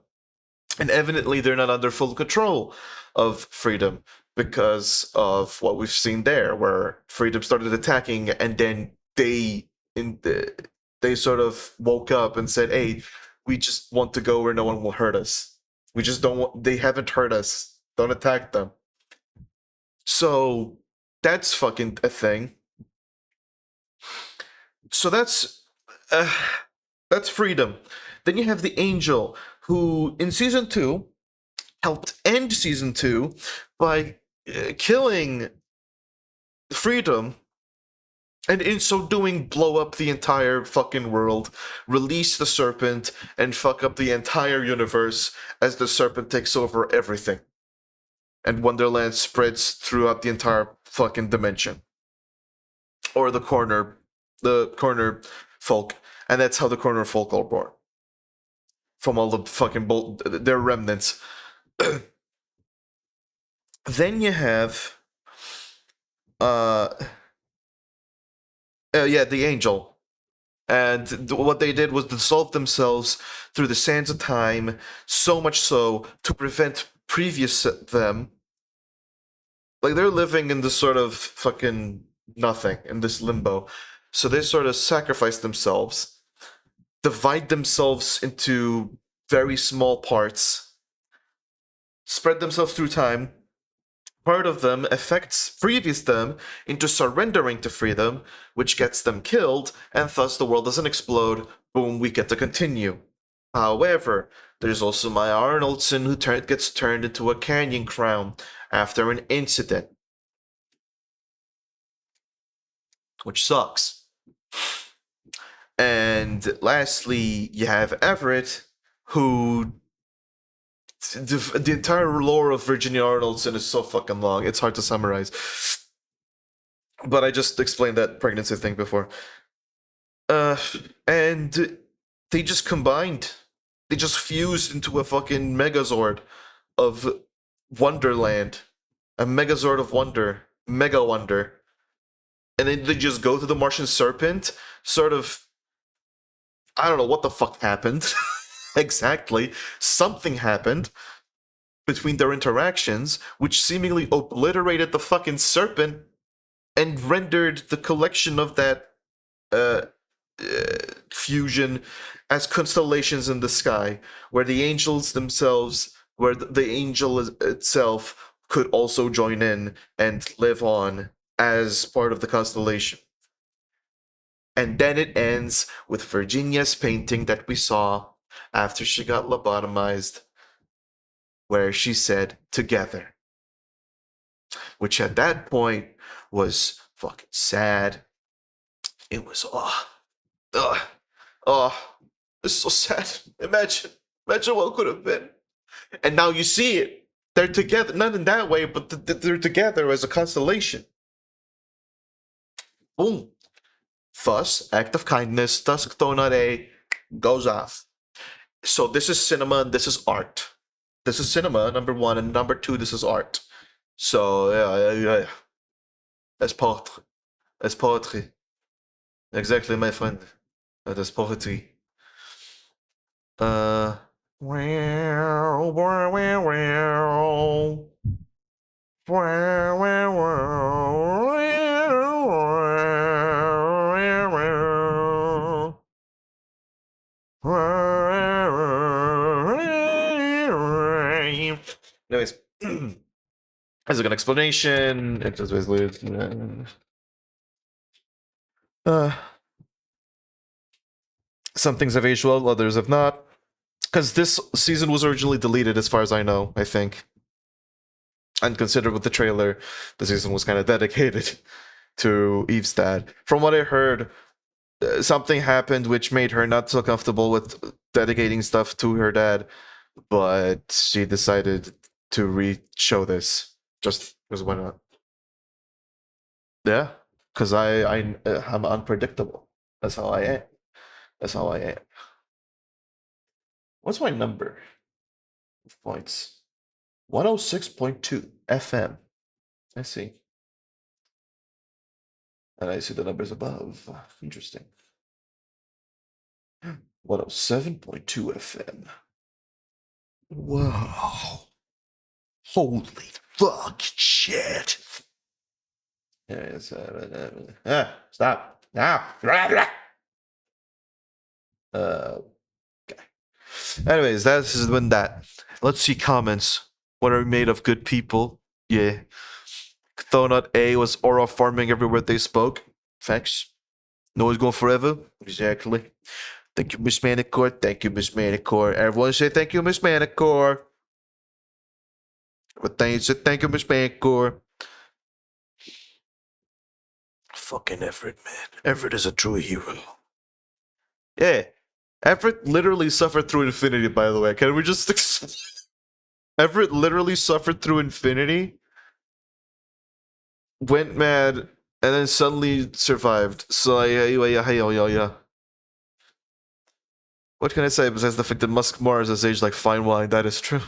Speaker 1: And evidently they're not under full control of freedom because of what we've seen there, where freedom started attacking and then they sort of woke up and said, hey, we just want to go where no one will hurt us. We just don't want, they haven't hurt us. Don't attack them. So that's fucking a thing. So that's freedom. Then you have the angel, who in season 2 helped end season 2 by killing freedom, and in so doing blow up the entire fucking world, release the serpent, and fuck up the entire universe as the serpent takes over everything. And Wonderland spreads throughout the entire fucking dimension. Or the corner folk. And that's how the corner folk are born. From all the fucking their remnants. Then you have the angel. And what they did was dissolve themselves through the sands of time, so much so to prevent previous them. Like, they're living in this sort of fucking nothing, in this limbo. So they sort of sacrifice themselves, divide themselves into very small parts, spread themselves through time. Part of them affects previous them into surrendering to freedom, which gets them killed, and thus the world doesn't explode. Boom, we get to continue. However, there's also Maya Arnoldson, who gets turned into a canyon crown after an incident, which sucks. And lastly, you have Everett, who the entire lore of Virginia Arnoldson is so fucking long, it's hard to summarize. But I just explained that pregnancy thing before. And they just combined. They just fused into a fucking Megazord of Wonderland. A Megazord of Wonder. Mega Wonder. And then they just go to the Martian Serpent, sort of... I don't know what the fuck happened. Exactly. Something happened between their interactions, which seemingly obliterated the fucking serpent and rendered the collection of that fusion as constellations in the sky, where the angels themselves, where the angel itself could also join in and live on as part of the constellation. And then it ends with Virginia's painting that we saw after she got lobotomized, where she said, "Together." Which at that point was fucking sad. It was, it's so sad. Imagine what could have been. And now you see it. They're together, not in that way, but they're together as a constellation. Boom. Thus, act of kindness, thus Donut A goes off. So this is cinema and this is art. This is cinema, number one, and number two, this is art. So yeah. That's poetry. That's poetry. Exactly, my friend. That is poetry. Anyways, as a good explanation, it just basically some things have aged well, others have not. Because this season was originally deleted, as far as I know, I think. And considered with the trailer, the season was kind of dedicated to Eve's dad. From what I heard, something happened which made her not so comfortable with dedicating stuff to her dad, but she decided to re-show this just because why not? Yeah, because I'm unpredictable. That's how I am. That's how I am. What's my number of points? 106.2 FM. I see. And I see the numbers above. Interesting. 107.2 FM. Whoa. Holy fuck shit. Stop. Now. Okay. Anyways, that has been that. Let's see comments. What are made of good people? Yeah. Donut A was aura farming everywhere they spoke. Facts. Noise going forever. Exactly. Thank you, Miss Manicore. Thank you, Miss Manicore. Everyone say thank you, Miss Manicore. But thank you, Miss Manicore. Fucking Everett, man. Everett is a true hero. Yeah. Everett literally suffered through infinity, by the way. Can we just... Everett literally suffered through infinity, went mad, and then suddenly survived. So, yeah. What can I say besides the fact that Musk Mars has aged like fine wine? That is true.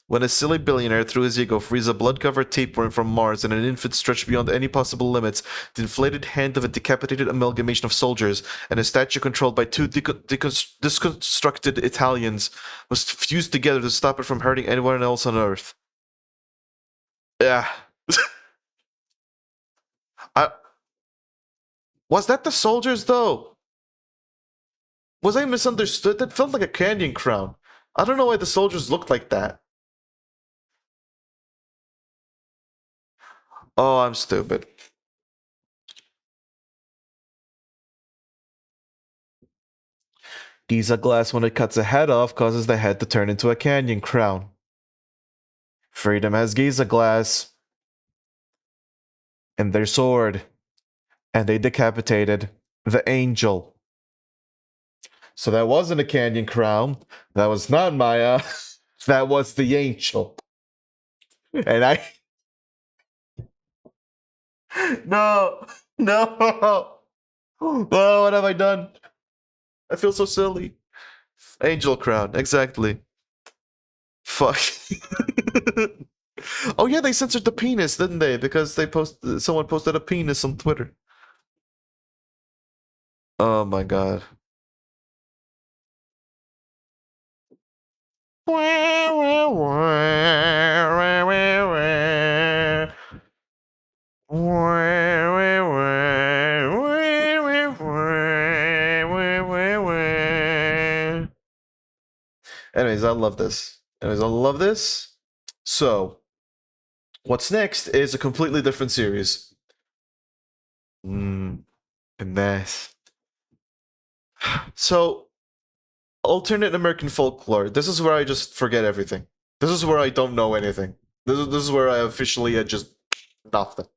Speaker 1: When a silly billionaire, through his ego, frees a blood-covered tapeworm from Mars and an infant stretched beyond any possible limits, the inflated hand of a decapitated amalgamation of soldiers, and a statue controlled by two disconstructed Italians was fused together to stop it from hurting anyone else on Earth. Yeah. Was that the soldiers, though? Was I misunderstood? That felt like a canyon crown. I don't know why the soldiers looked like that. Oh, I'm stupid. Giza glass, when it cuts a head off, causes the head to turn into a canyon crown. Freedom has Giza glass in their sword, and they decapitated the angel. So that wasn't a canyon crown. That was not Maya. That was the angel. And I... No! Oh, what have I done? I feel so silly. Angel crown, exactly. Fuck. Oh yeah, they censored the penis, didn't they? Because someone posted a penis on Twitter. Oh my god. Anyways, I love this. So, what's next is a completely different series. Nice. So, alternate American folklore. This is where I just forget everything. This is where I don't know anything. This is where I officially just nothing.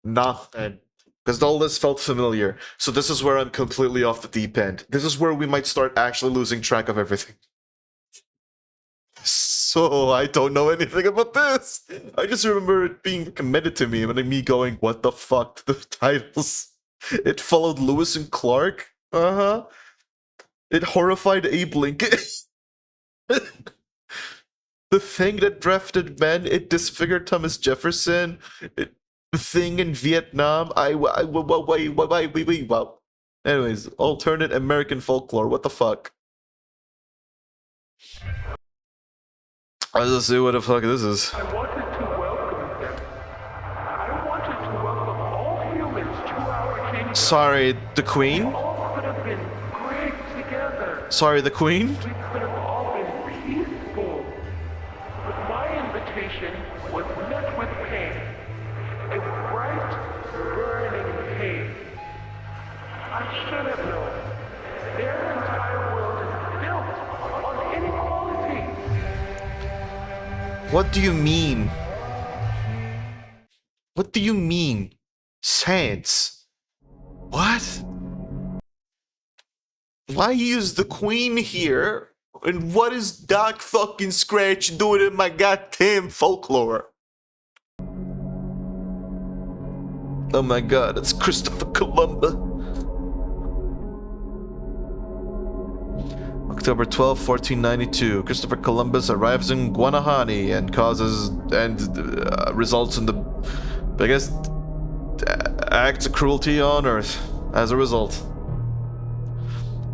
Speaker 1: Nothing. Because all this felt familiar. So this is where I'm completely off the deep end. This is where we might start actually losing track of everything. So I don't know anything about this. I just remember it being recommended to me and me going, what the fuck, the titles. It followed Lewis and Clark. Uh-huh. It horrified Abe Lincoln. The Thing that drafted men. It disfigured Thomas Jefferson. The Thing in Vietnam. Wait. Wow. Anyways, alternate American folklore. What the fuck? I'll just see what the fuck this is.
Speaker 4: I wanted to welcome them. I wanted to welcome all humans to our kingdom.
Speaker 1: Sorry, the Queen?
Speaker 4: All could have been great together.
Speaker 1: Sorry, the Queen?
Speaker 4: We could have all been peaceful. But my invitation was met with pain. A bright, burning pain. I should have known. Their entire world is built on inequality.
Speaker 1: What do you mean? What do you mean? Sans? What? Why is the Queen here? And what is Doc fucking Scratch doing in my goddamn folklore? Oh my god, it's Christopher Columbus. October 12, 1492. Christopher Columbus arrives in Guanahani and results in the biggest acts of cruelty on Earth. As a result,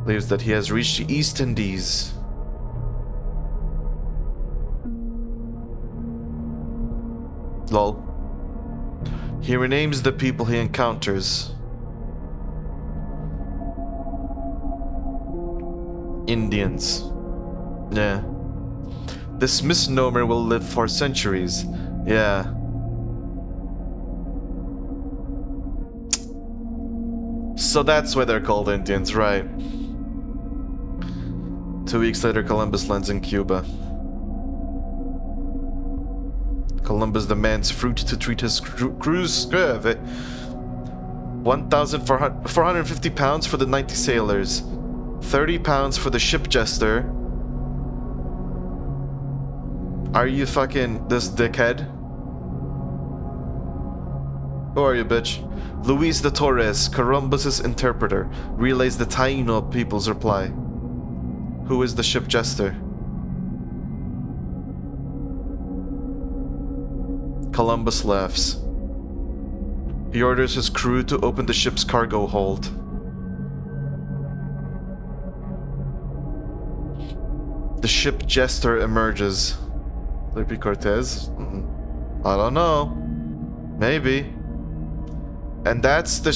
Speaker 1: believes that he has reached the East Indies. Lol. He renames the people he encounters. Indians. Yeah. This misnomer will live for centuries. Yeah. So that's why they're called Indians, right? 2 weeks later, Columbus lands in Cuba. Columbus demands fruit to treat his cruise. 1,450 pounds for the 90 sailors. 30 pounds for the ship jester. Are you fucking this dickhead? Who are you, bitch? Luis de Torres, Columbus's interpreter, relays the Taino people's reply. Who is the ship jester? Columbus laughs. He orders his crew to open the ship's cargo hold. The ship jester emerges. Felipe Cortez? I don't know. Maybe. And that's the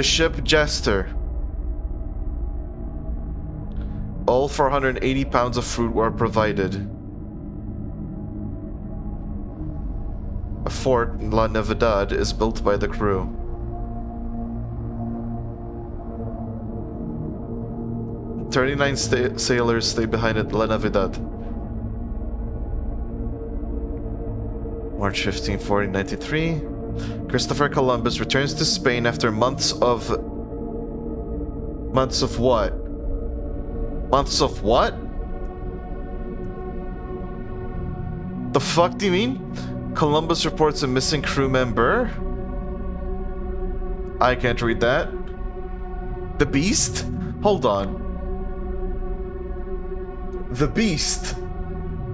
Speaker 1: ship jester. All 480 pounds of fruit were provided. A fort in La Navidad is built by the crew. Thirty-nine sailors stay behind at La Navidad. March 15, 1493. Christopher Columbus returns to Spain after months of what? Months of what? The fuck do you mean? Columbus reports a missing crew member. I can't read that. The Beast? Hold on. The Beast?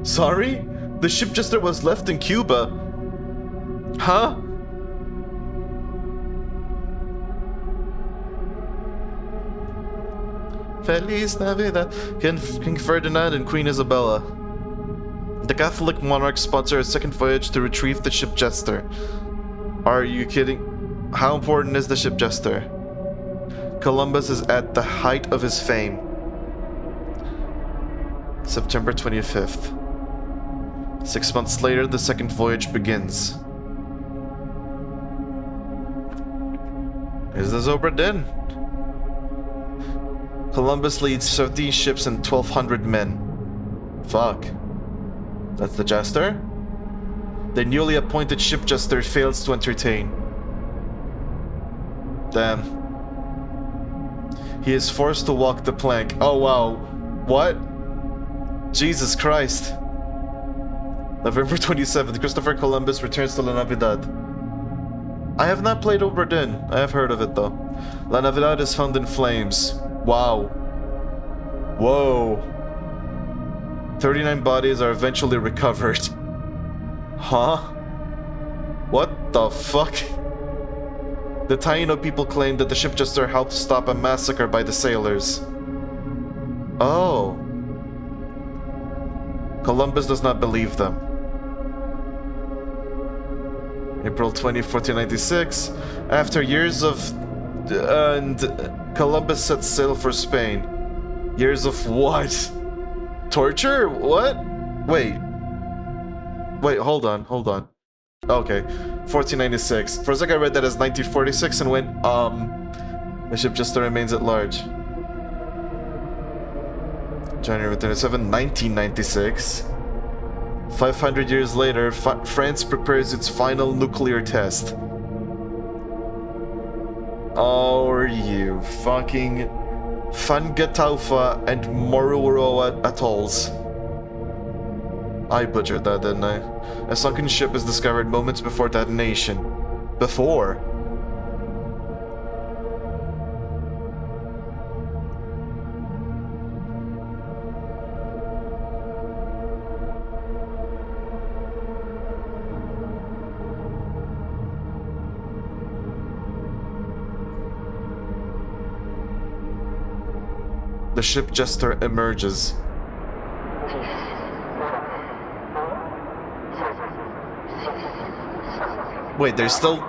Speaker 1: Sorry? The ship jester was left in Cuba. Huh? Feliz Navidad. King Ferdinand and Queen Isabella. The Catholic monarch sponsor a second voyage to retrieve the ship jester. Are you kidding? How important is the ship jester? Columbus is at the height of his fame. September 25th. 6 months later, the second voyage begins. Is this Obra Dinn? Columbus leads 17 ships and 1,200 men. Fuck. That's the Jester? The newly appointed ship Jester fails to entertain. Damn. He is forced to walk the plank. Oh wow. What? Jesus Christ. November 27th, Christopher Columbus returns to La Navidad. I have not played Obra Dinn. I have heard of it though. La Navidad is found in flames. Wow. Whoa. 39 bodies are eventually recovered. Huh? What the fuck? The Taino people claim that the ship Jester helped stop a massacre by the sailors. Oh. Columbus does not believe them. April 20, 1496. After years of... and Columbus sets sail for Spain. Years of what? Torture? What? Wait. Wait, hold on. Okay. 1496. For a second I read that as 1946 and went, the ship Jester remains at large. January 27, 1996. 500 years later, France prepares its final nuclear test. Oh, you fucking Fangataufa and Moruroa atolls. I butchered that, didn't I? A sunken ship is discovered moments before detonation. Before? The ship Jester emerges. Wait, there's still...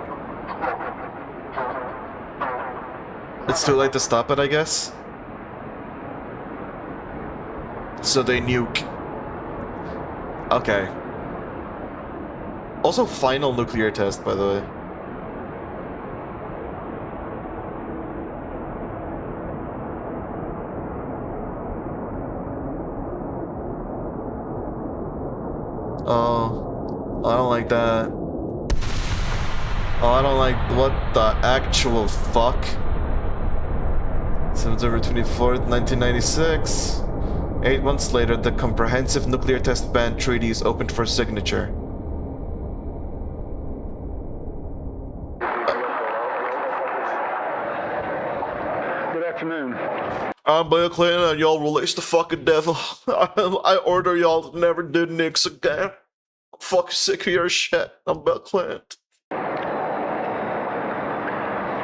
Speaker 1: It's too late to stop it, I guess? So they nuke. Okay. Also, final nuclear test, by the way. Oh, I don't like that. Oh, I don't like... What the actual fuck? September 24th, 1996. 8 months later, the Comprehensive Nuclear Test Ban Treaty is opened for signature.
Speaker 5: Good afternoon.
Speaker 1: I'm Bill Clinton and y'all release the fucking devil. I order y'all to never do nicks again. I'm fucking sick of your shit. I'm Bill Clinton.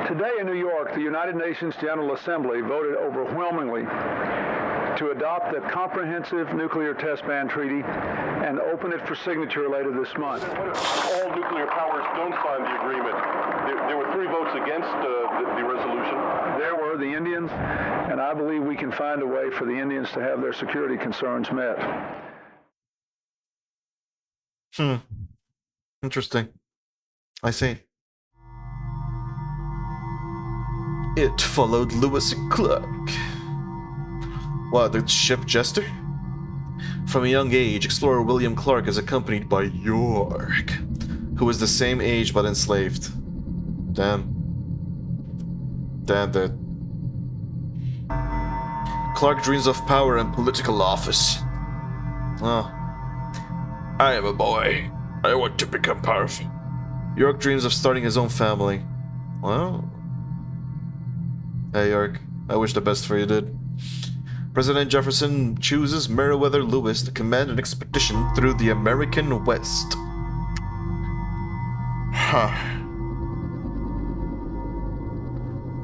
Speaker 5: Today in New York, the United Nations General Assembly voted overwhelmingly to adopt the Comprehensive Nuclear Test Ban Treaty and open it for signature later this month.
Speaker 6: All nuclear powers don't sign the agreement. There were 3 votes against the resolution.
Speaker 5: There were the Indians, and I believe we can find a way for the Indians to have their security concerns met.
Speaker 1: Interesting. I see. It followed Lewis and Clark. What, the ship Jester? From a young age, explorer William Clark is accompanied by York, who was the same age but enslaved. Damn. Damn, dude. Clark dreams of power and political office. Oh. I am a boy. I want to become powerful. York dreams of starting his own family. Well... Hey, York. I wish the best for you, dude. President Jefferson chooses Meriwether Lewis to command an expedition through the American West.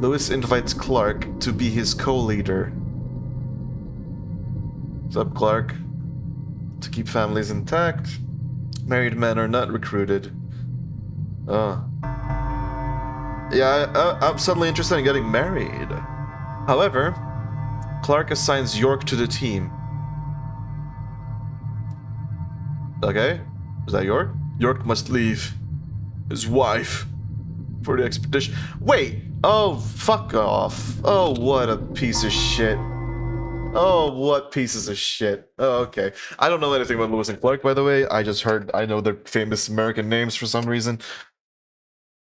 Speaker 1: Lewis invites Clark to be his co-leader. What's up, Clark? To keep families intact, married men are not recruited. Oh. Yeah, I'm suddenly interested in getting married. However, Clark assigns York to the team. Okay. Is that York? York must leave his wife for the expedition. Wait! Oh, fuck off. Oh, what a piece of shit. Oh, what pieces of shit. Oh, okay. I don't know anything about Lewis and Clark, by the way. I know their famous American names for some reason.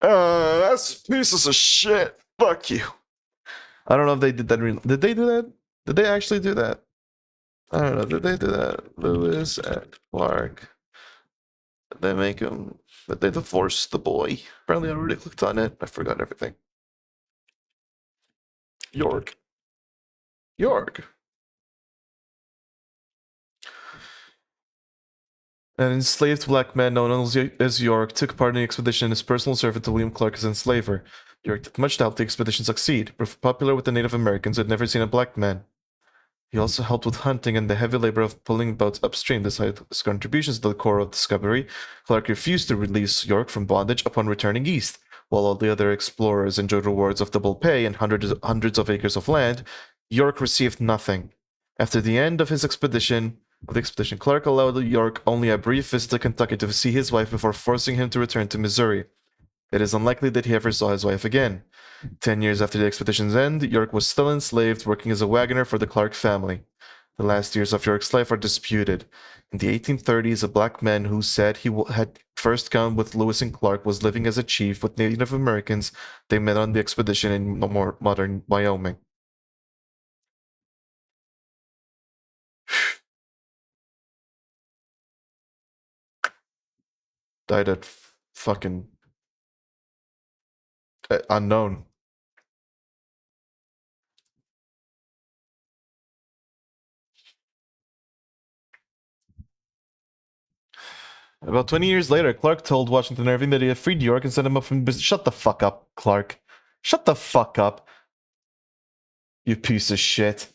Speaker 1: That's pieces of shit. Fuck you. I don't know if they did that. Did they do that? Did they actually do that? I don't know. Did they do that? Lewis and Clark. Did they make him? Did they divorce the boy? Apparently, I already clicked on it. I forgot everything. York. York. An enslaved black man known as York took part in the expedition and his personal servant to William Clark as an enslaver. York did much to help the expedition succeed, but popular with the Native Americans who had never seen a black man. He also helped with hunting and the heavy labor of pulling boats upstream. Despite his contributions to the core of discovery, Clark refused to release York from bondage upon returning east. While all the other explorers enjoyed rewards of double pay and hundreds of acres of land, York received nothing. After the end of his expedition, Clark allowed York only a brief visit to Kentucky to see his wife before forcing him to return to Missouri. It is unlikely that he ever saw his wife again. 10 years after the expedition's end, York was still enslaved, working as a wagoner for the Clark family. The last years of York's life are disputed. In the 1830s, a black man who said he had first gone with Lewis and Clark was living as a chief with Native Americans they met on the expedition in more modern Wyoming. Died at fucking unknown. About 20 years later, Clark told Washington Irving that he had freed York and sent him up from business. Shut the fuck up, Clark. Shut the fuck up. You piece of shit.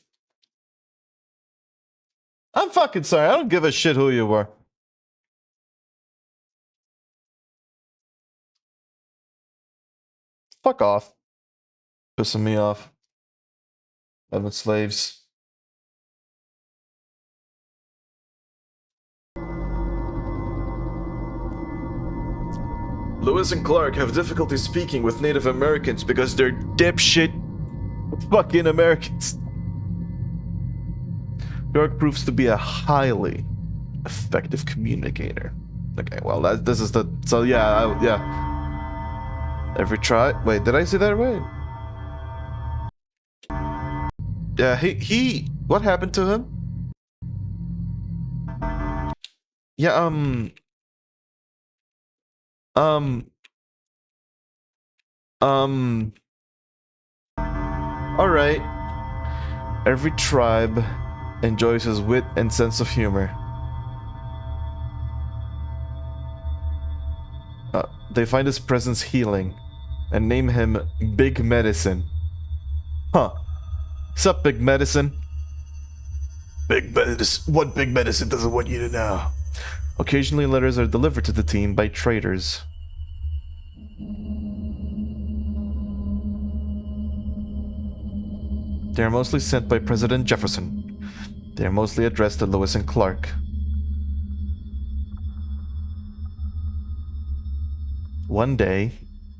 Speaker 1: I'm fucking sorry. I don't give a shit who you were. Fuck off. Pissing me off. Having slaves. Lewis and Clark have difficulty speaking with Native Americans because they're dipshit fucking Americans. York proves to be a highly effective communicator. Okay, well, this is the... So, yeah, yeah. Every try... Wait, did I say that right? Yeah, he... What happened to him? Yeah, Alright. Every tribe enjoys his wit and sense of humor. They find his presence healing and name him Big Medicine. Huh. Sup, Big Medicine? Big Medicine. What Big Medicine doesn't want you to know? Occasionally, letters are delivered to the team by traders. They are mostly sent by President Jefferson. They are mostly addressed to Lewis and Clark. One day,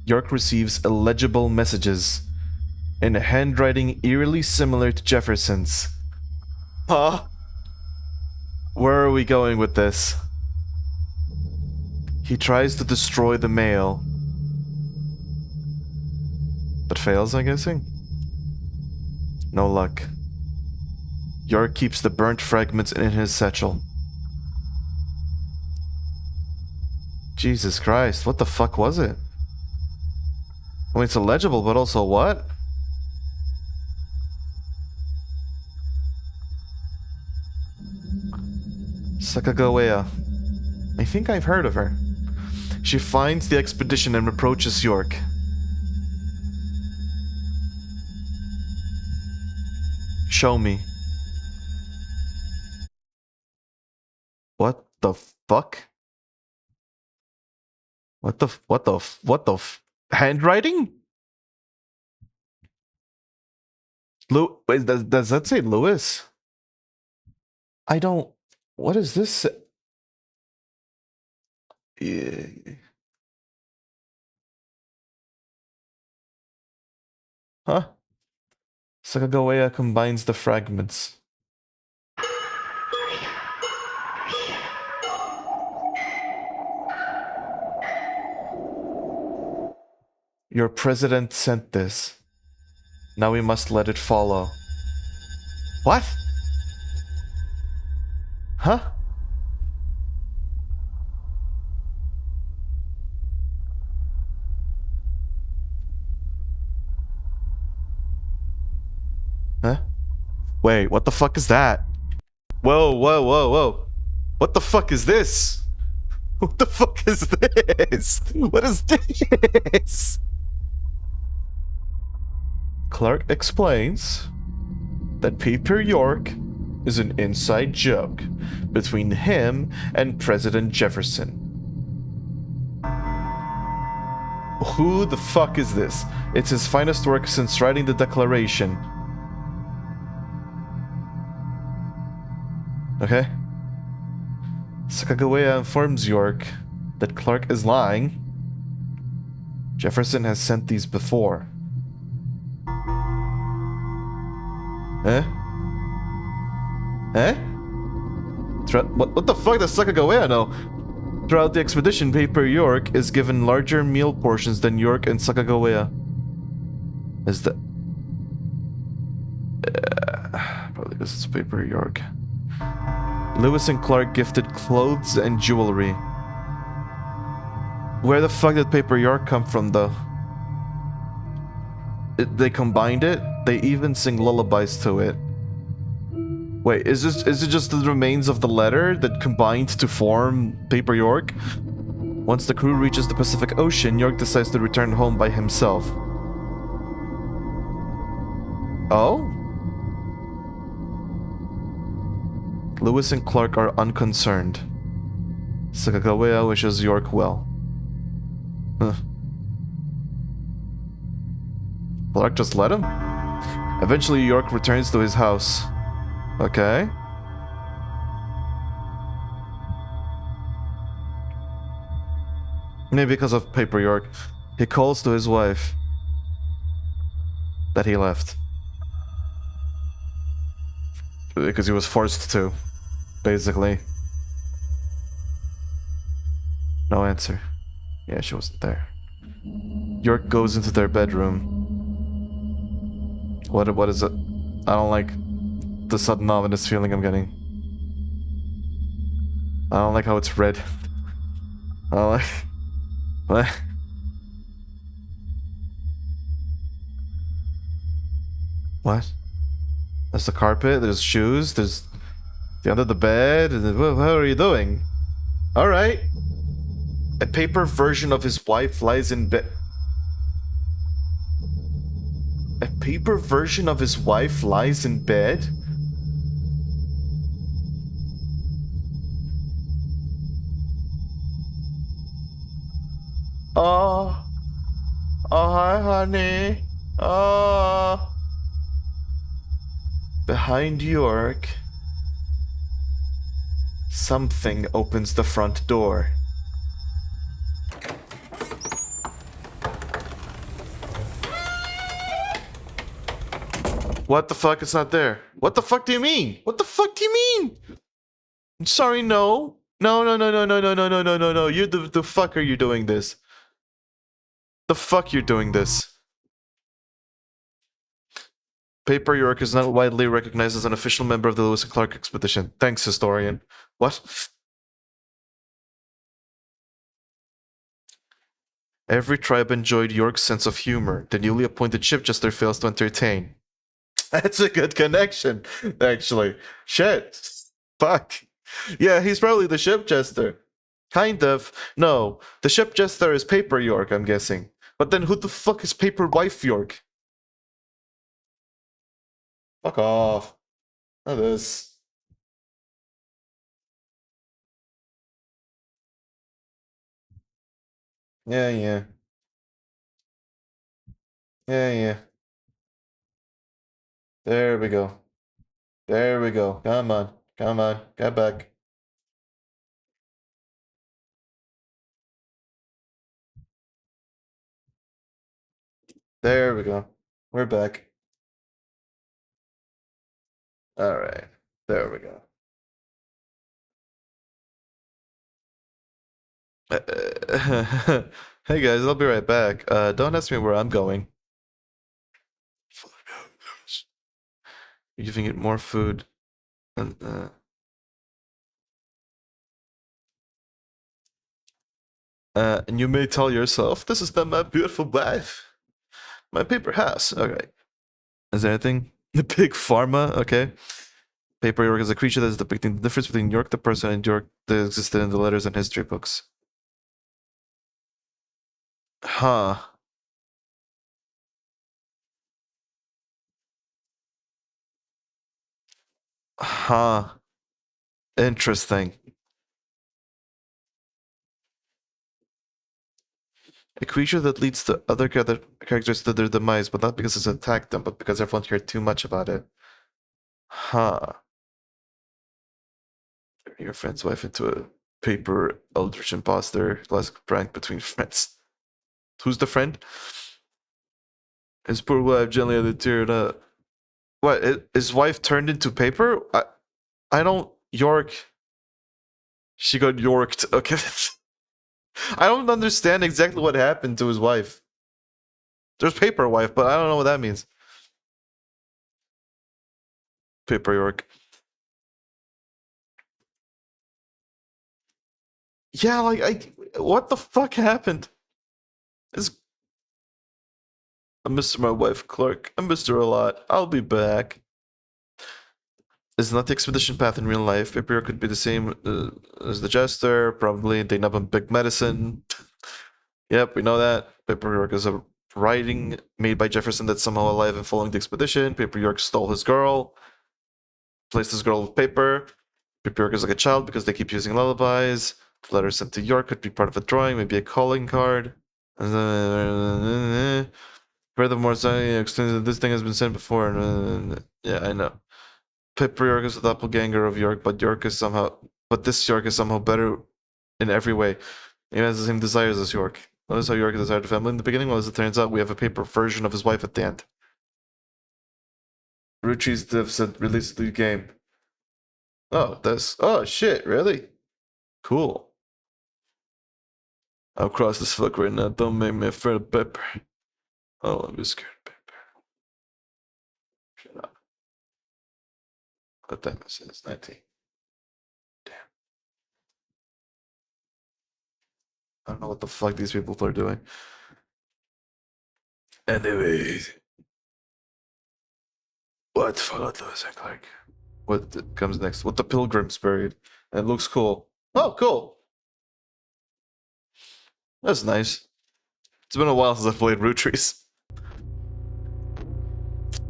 Speaker 1: York receives illegible messages in a handwriting eerily similar to Jefferson's. Huh? Where are we going with this? He tries to destroy the mail, but fails, I'm guessing? No luck. York keeps the burnt fragments in his satchel. Jesus Christ, what the fuck was it? I mean, it's illegible, but also what? Sacagawea. I think I've heard of her. She finds the expedition and reproaches York. Show me. What the fuck? What the handwriting? Wait, does that say Lewis? I don't... What is this? Yeah. Huh? Sacagawea combines the fragments. Your president sent this. Now we must let it follow. What? Huh? Huh? Wait, what the fuck is that? Whoa, whoa, whoa, whoa. What the fuck is this? What the fuck is this? What is this? Clark explains that Paper York is an inside joke between him and President Jefferson. Who the fuck is this? It's his finest work since writing the Declaration. Okay? Sacagawea informs York that Clark is lying. Jefferson has sent these before. Eh? Eh? What the fuck does Sacagawea know? Throughout the expedition, Paper York is given larger meal portions than York and Sacagawea. Is that... probably because it's Paper York. Lewis and Clark gifted clothes and jewelry. Where the fuck did Paper York come from, though? They combined it? They even sing lullabies to it. Wait, is it just the remains of the letter that combined to form Paper York? Once the crew reaches the Pacific Ocean, York decides to return home by himself. Oh? Lewis and Clark are unconcerned. Sacagawea wishes York well. Huh. Clark just let him? Eventually, York returns to his house. Okay. Maybe because of Paper York. He calls to his wife that he left. Because he was forced to, basically. No answer. Yeah, she wasn't there. York goes into their bedroom. What is it? I don't like the sudden ominous feeling I'm getting. I don't like how it's red. I don't like... What? What? There's the carpet, there's shoes, there's the under the bed. What are you doing? Alright. A paper version of his wife lies in bed. A paper version of his wife lies in bed? Oh. Oh, hi, honey. Oh. Behind York, something opens the front door. What the fuck? It's not there. What the fuck do you mean? What the fuck do you mean? I'm sorry, no. No, no, no, no, no, no, no, no, no, no, no. You the fuck are you doing this? The fuck you're doing this? Paper York is not widely recognized as an official member of the Lewis and Clark expedition. Thanks, historian. What? Every tribe enjoyed York's sense of humor. The newly appointed shipjester fails to entertain. That's a good connection, actually. Shit. Fuck. Yeah, he's probably the shipjester. Kind of. No, the shipjester is Paper York, I'm guessing. But then who the fuck is Paper Wife York? Fuck off. Not this. Yeah, yeah. Yeah, yeah. There we go. There we go. Come on. Come on. Get back. There we go. We're back. Alright. There we go. Hey guys, I'll be right back. Don't ask me where I'm going. You're giving it more food. And you may tell yourself, this is not my beautiful wife. My paper house. Alright. Is there anything? The big pharma, okay. Paper York is a creature that is depicting the difference between York the person and York that existed in the letters and history books. Huh. Huh. Interesting. A creature that leads the other characters to their demise, but not because it's attacked them, but because everyone cared too much about it. Huh. Turning your friend's wife into a paper eldritch imposter. Classic prank between friends. Who's the friend? His poor wife gently had it teared up. What? His wife turned into paper? I don't. York. She got yorked. Okay. I don't understand exactly what happened to his wife. There's paper wife, but I don't know what that means. Paper York. Yeah, like what the fuck happened? I miss my wife, Clark. I missed her a lot. I'll be back. It's not the expedition path in real life. Paper York could be the same as the Jester. Probably they nub him big medicine. Yep, we know that. Paper York is a writing made by Jefferson that's somehow alive and following the expedition. Paper York stole his girl. Placed his girl with paper. Paper York is like a child because they keep using lullabies. Letter sent to York could be part of a drawing, maybe a calling card. Furthermore, explains that this thing has been sent before. Yeah, I know. Paper York is the doppelganger of York, but this York is somehow better in every way. He has the same desires as York. Notice how York desired a family in the beginning. Well, as it turns out, we have a paper version of his wife at the end. Ruchi's div said release the game. Oh shit, really? Cool. I'll cross this fuck right now. Don't make me afraid of Pepper. Oh, I'm just scared of Pepper. Shut up. What time is it? It's 19. Damn. I don't know what the fuck these people are doing. Anyways. What photos look like? What comes next? What the pilgrims buried. It looks cool. Oh, cool. That's nice. It's been a while since I've played Root Trees.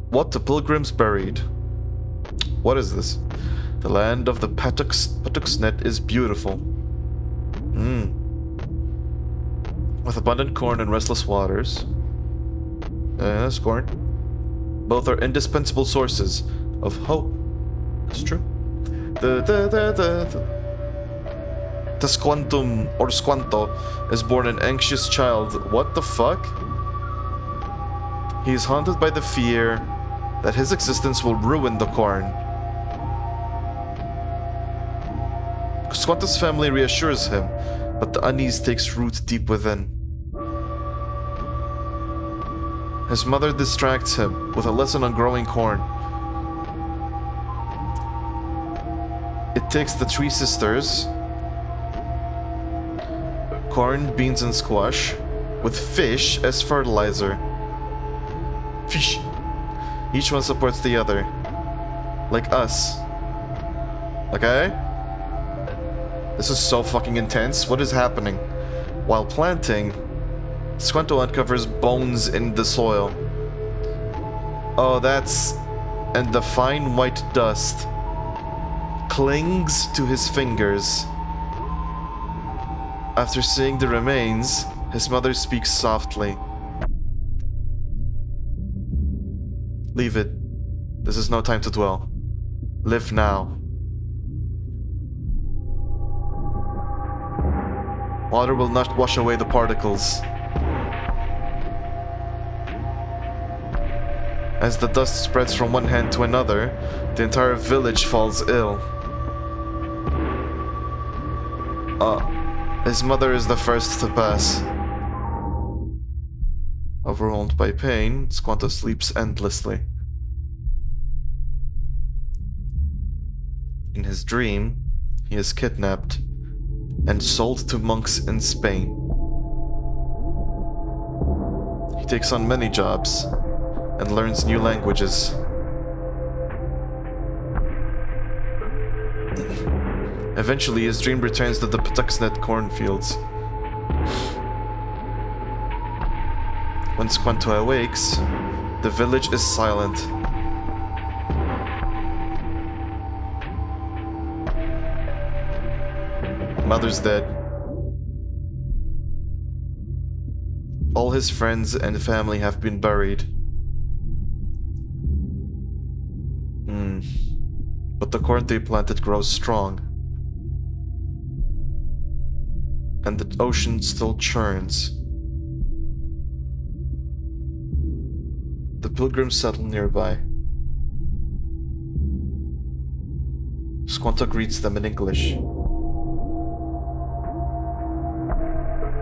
Speaker 1: What the pilgrims buried. What is this? The land of the Patuxnet is beautiful. With abundant corn and restless waters. That's corn. Both are indispensable sources of hope. That's true. Tesquantum or Squanto is born an anxious child. What the fuck? He is haunted by the fear that his existence will ruin the corn. Squanto's family reassures him, but the unease takes root deep within. His mother distracts him with a lesson on growing corn. It takes the three sisters, corn, beans, and squash, with fish as fertilizer. Fish. Each one supports the other. Like us. Okay? This is so fucking intense. What is happening? While planting, Squanto uncovers bones in the soil. Oh, that's... And the fine white dust clings to his fingers. After seeing the remains, his mother speaks softly. Leave it. This is no time to dwell. Live now. Water will not wash away the particles. As the dust spreads from one hand to another, the entire village falls ill. His mother is the first to pass. Overwhelmed by pain, Squanto sleeps endlessly. In his dream, he is kidnapped and sold to monks in Spain. He takes on many jobs and learns new languages. Eventually, his dream returns to the Patuxnet cornfields. When Squanto awakes, the village is silent. Mother's dead. All his friends and family have been buried. But the corn they planted grows strong. And the ocean still churns. The pilgrims settle nearby. Squanto greets them in English.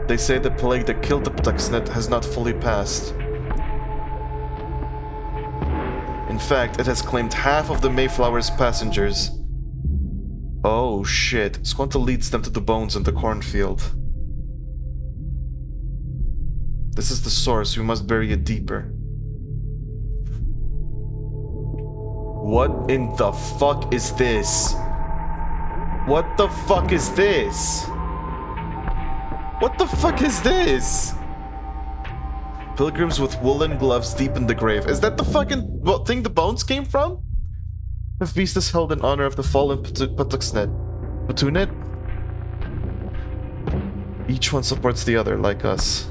Speaker 1: They say the plague that killed the Patuxnet has not fully passed. In fact, it has claimed half of the Mayflower's passengers. Oh shit. Squanto leads them to the bones in the cornfield. This is the source, we must bury it deeper. What in the fuck is this? What the fuck is this? What the fuck is this? Pilgrims with woolen gloves deep in the grave. Is that the fucking thing the bones came from? The feast is held in honor of the fallen Patuxnet. Patunet? Each one supports the other, like us.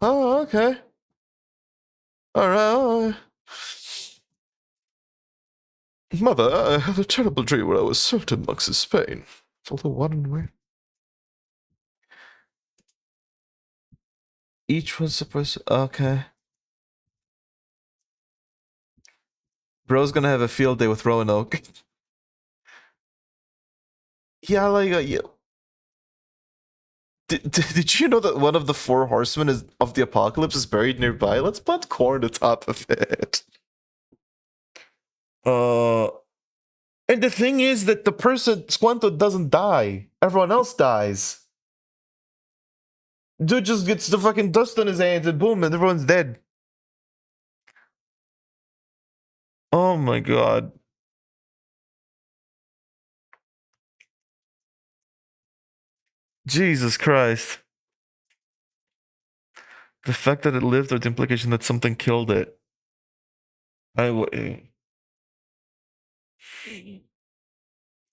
Speaker 1: Oh, okay. Alright. Mother, I had a terrible dream where I was served in monks' Spain. Although what and where? Each was supposed to... Okay. Bro's gonna have a field day with Roanoke. Yeah, like, yeah. Did you know that one of the four horsemen of the apocalypse is buried nearby? Let's plant corn on top of it. And the thing is that the person, Squanto, doesn't die. Everyone else dies. Dude just gets the fucking dust on his hands and boom, and everyone's dead. Oh my god. Jesus Christ. The fact that it lived or the implication that something killed it.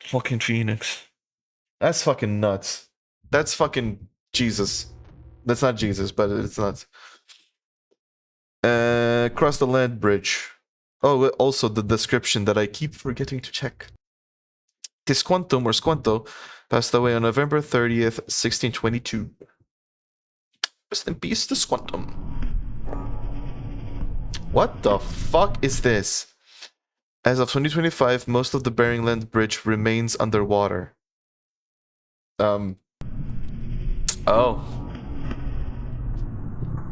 Speaker 1: Fucking Phoenix. That's fucking nuts. That's fucking Jesus. That's not Jesus, but it's nuts. Cross the land bridge. Oh, also the description that I keep forgetting to check. Tisquantum, or Squanto, passed away on November 30th, 1622. Rest in peace, Tisquantum. What the fuck is this? As of 2025, most of the Bering Land Bridge remains underwater. Oh.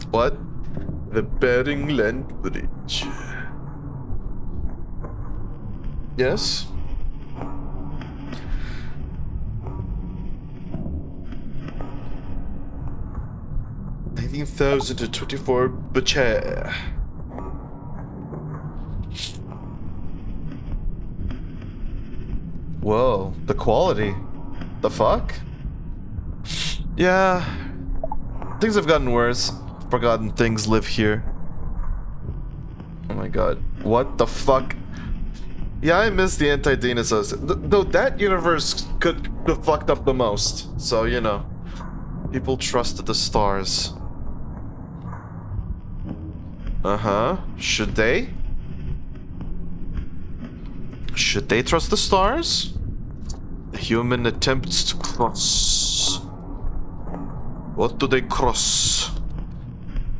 Speaker 1: What? The Bering Land Bridge. Yes? $19,024 Bacher. Whoa, the quality. The fuck? Yeah. Things have gotten worse. Forgotten things live here. Oh my god. What the fuck? Yeah, I miss the anti-Dionysus. Though that universe could have fucked up the most. So, you know. People trusted the stars. Uh-huh. Should they? Should they trust the stars? The human attempts to cross. What do they cross?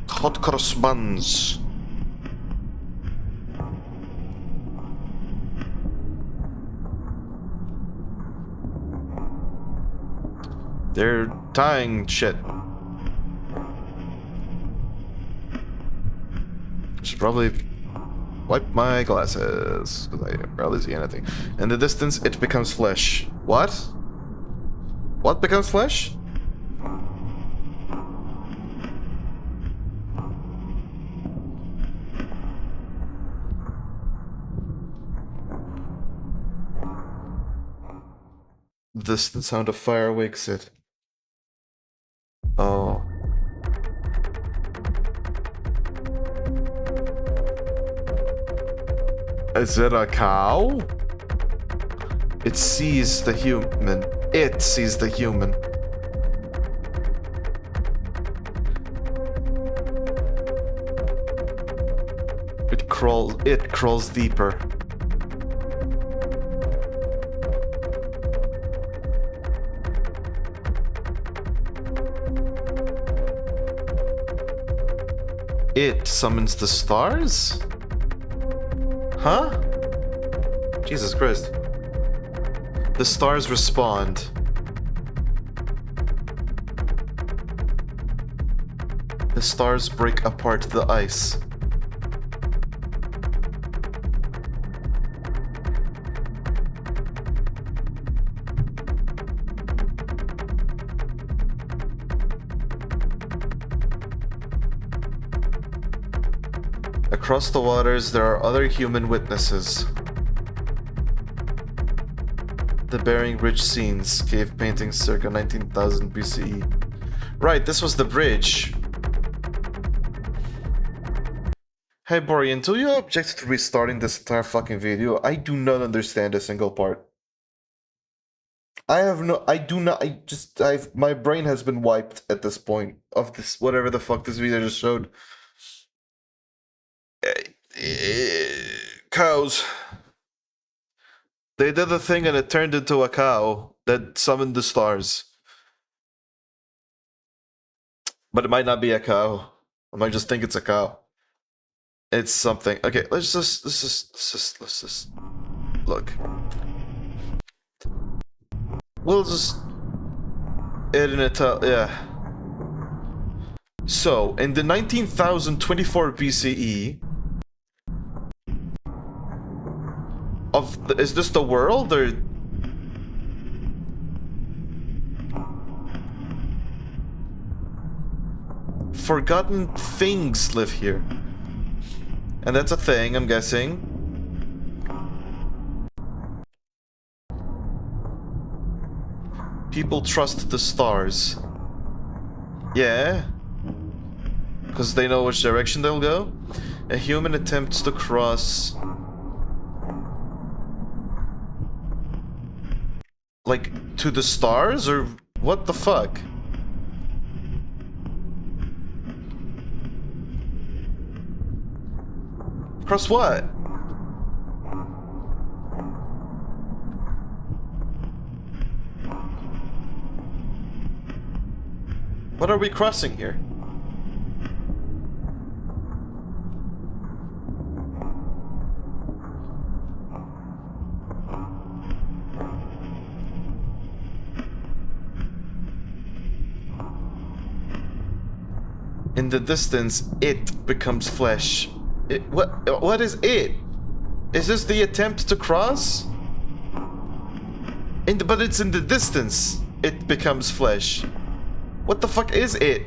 Speaker 1: Hot cross buns. They're tying shit. Should probably wipe my glasses, because I barely see anything. In the distance, it becomes flesh. What? What becomes flesh? The distant sound of fire wakes it. Oh. Is it a cow? It sees the human. It sees the human. It crawls deeper. It summons the stars? Huh? Jesus Christ. The stars respond. The stars break apart the ice. Across the waters, there are other human witnesses. The Bering Ridge scenes, cave paintings circa 19,000 BCE. Right, this was the bridge. Hey Borean, do you object to restarting this entire fucking video? I do not understand a single part. My brain has been wiped at this point of this, whatever the fuck this video just showed. Cows. They did a thing and it turned into a cow that summoned the stars. But it might not be a cow. I might just think it's a cow. It's something. Okay, let's just look. We'll just yeah. So, in the 19,024 BCE, is this the world or? Forgotten things live here. And that's a thing, I'm guessing. People trust the stars. Yeah. Because they know which direction they'll go. A human attempts to cross... like, to the stars? Or what the fuck? Cross what? What are we crossing here? In the distance, it becomes flesh. What is it? Is this the attempt to cross? But it's in the distance. It becomes flesh. What the fuck is it?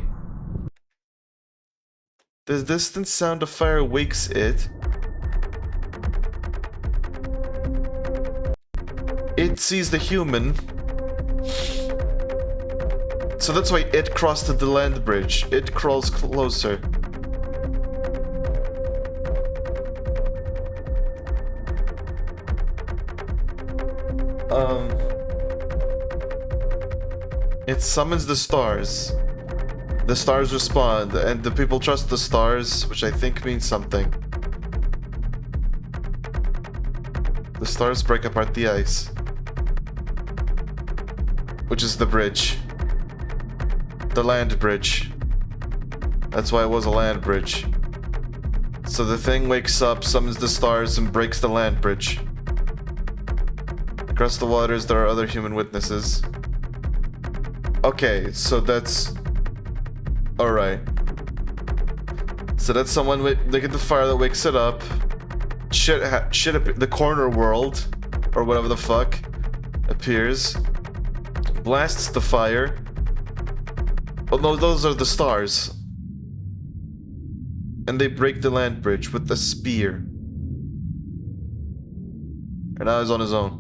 Speaker 1: The distant sound of fire wakes it. It sees the human. So that's why it crossed the land bridge. It crawls closer. It summons the stars. The stars respond, and the people trust the stars, which I think means something. The stars break apart the ice. Which is the bridge. The land bridge. That's why it was a land bridge. So the thing wakes up, summons the stars, and breaks the land bridge. Across the waters, there are other human witnesses. Okay, so that's... Alright. So that's someone they get the fire that wakes it up. The corner world, or whatever the fuck, appears. Blasts the fire. Oh no, those are the stars. And they break the land bridge with a spear. And now he's on his own.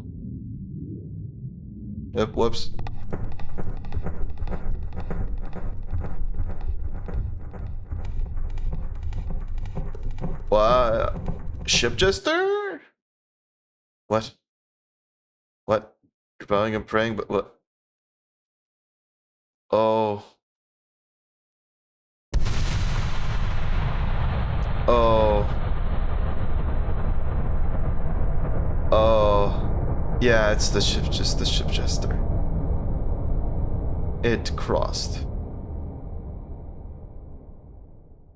Speaker 1: Yep, whoops. What? Ship jester? What? What? You're bowing and praying, but what? Oh. Oh. Oh. Yeah, it's the ship jester. It crossed.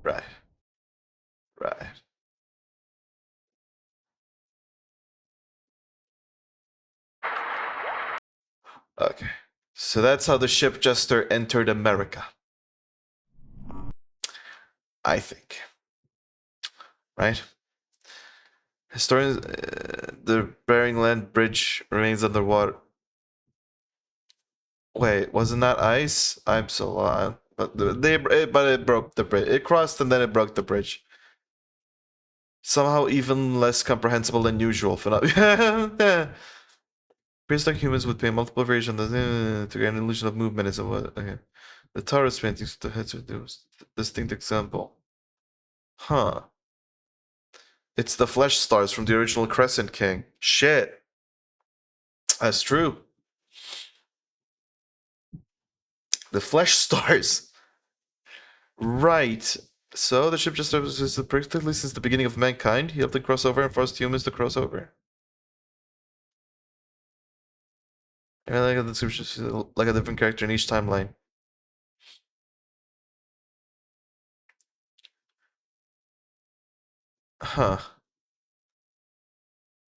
Speaker 1: Right. Right. Okay. So that's how the ship jester entered America. I think. Right? Historians, the Bering Land Bridge remains underwater. Wait, wasn't that ice? I'm so lost. But it broke the bridge. It crossed and then it broke the bridge. Somehow even less comprehensible than usual phenomena. Prehistoric humans would pay multiple variations to get an illusion of movement is what. Okay. The Taurus paintings with the heads are the distinct example. Huh. It's the flesh stars from the original Crescent King. Shit. That's true. The flesh stars. Right. So the ship just existed practically since the beginning of mankind. He helped them cross over and forced humans to cross over. And I like the like a different character in each timeline. Huh.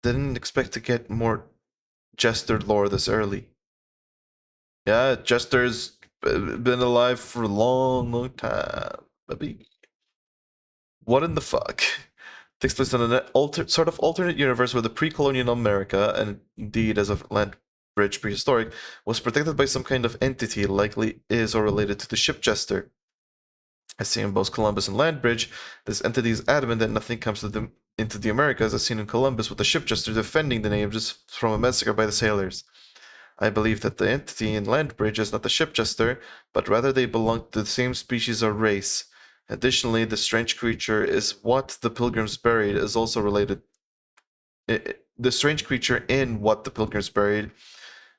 Speaker 1: Didn't expect to get more Jester lore this early. Yeah, Jester's been alive for a long, long time. Baby. What in the fuck? Takes place in an sort of alternate universe where the pre-colonial America, and indeed as a land bridge prehistoric, was protected by some kind of entity, likely is or related to the ship jester. As seen in both Columbus and Landbridge, this entity is adamant that nothing comes into the Americas, as seen in Columbus with the ship jester defending the natives from a massacre by the sailors. I believe that the entity in Landbridge is not the ship jester, but rather they belong to the same species or race. Additionally, the strange creature is what the pilgrims buried is also related. The strange creature in what the pilgrims buried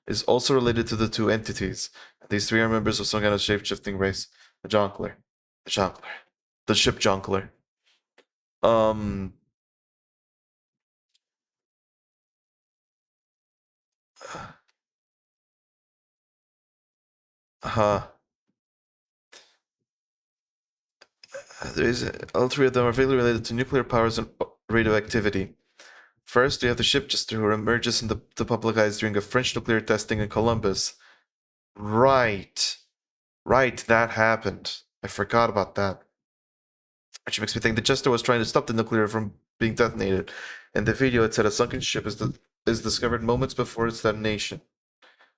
Speaker 1: is also related to the two entities. These three are members of some kind of shape-shifting race. The Jonkler. The Jonkler. The ship Jonkler. All three of them are vaguely related to nuclear powers and radioactivity. First, we have the ship jester who emerges in the public eyes during a French nuclear testing in Columbus. Right. Right, that happened. I forgot about that. Which makes me think the jester was trying to stop the nuclear from being detonated. In the video, it said a sunken ship is discovered moments before its detonation.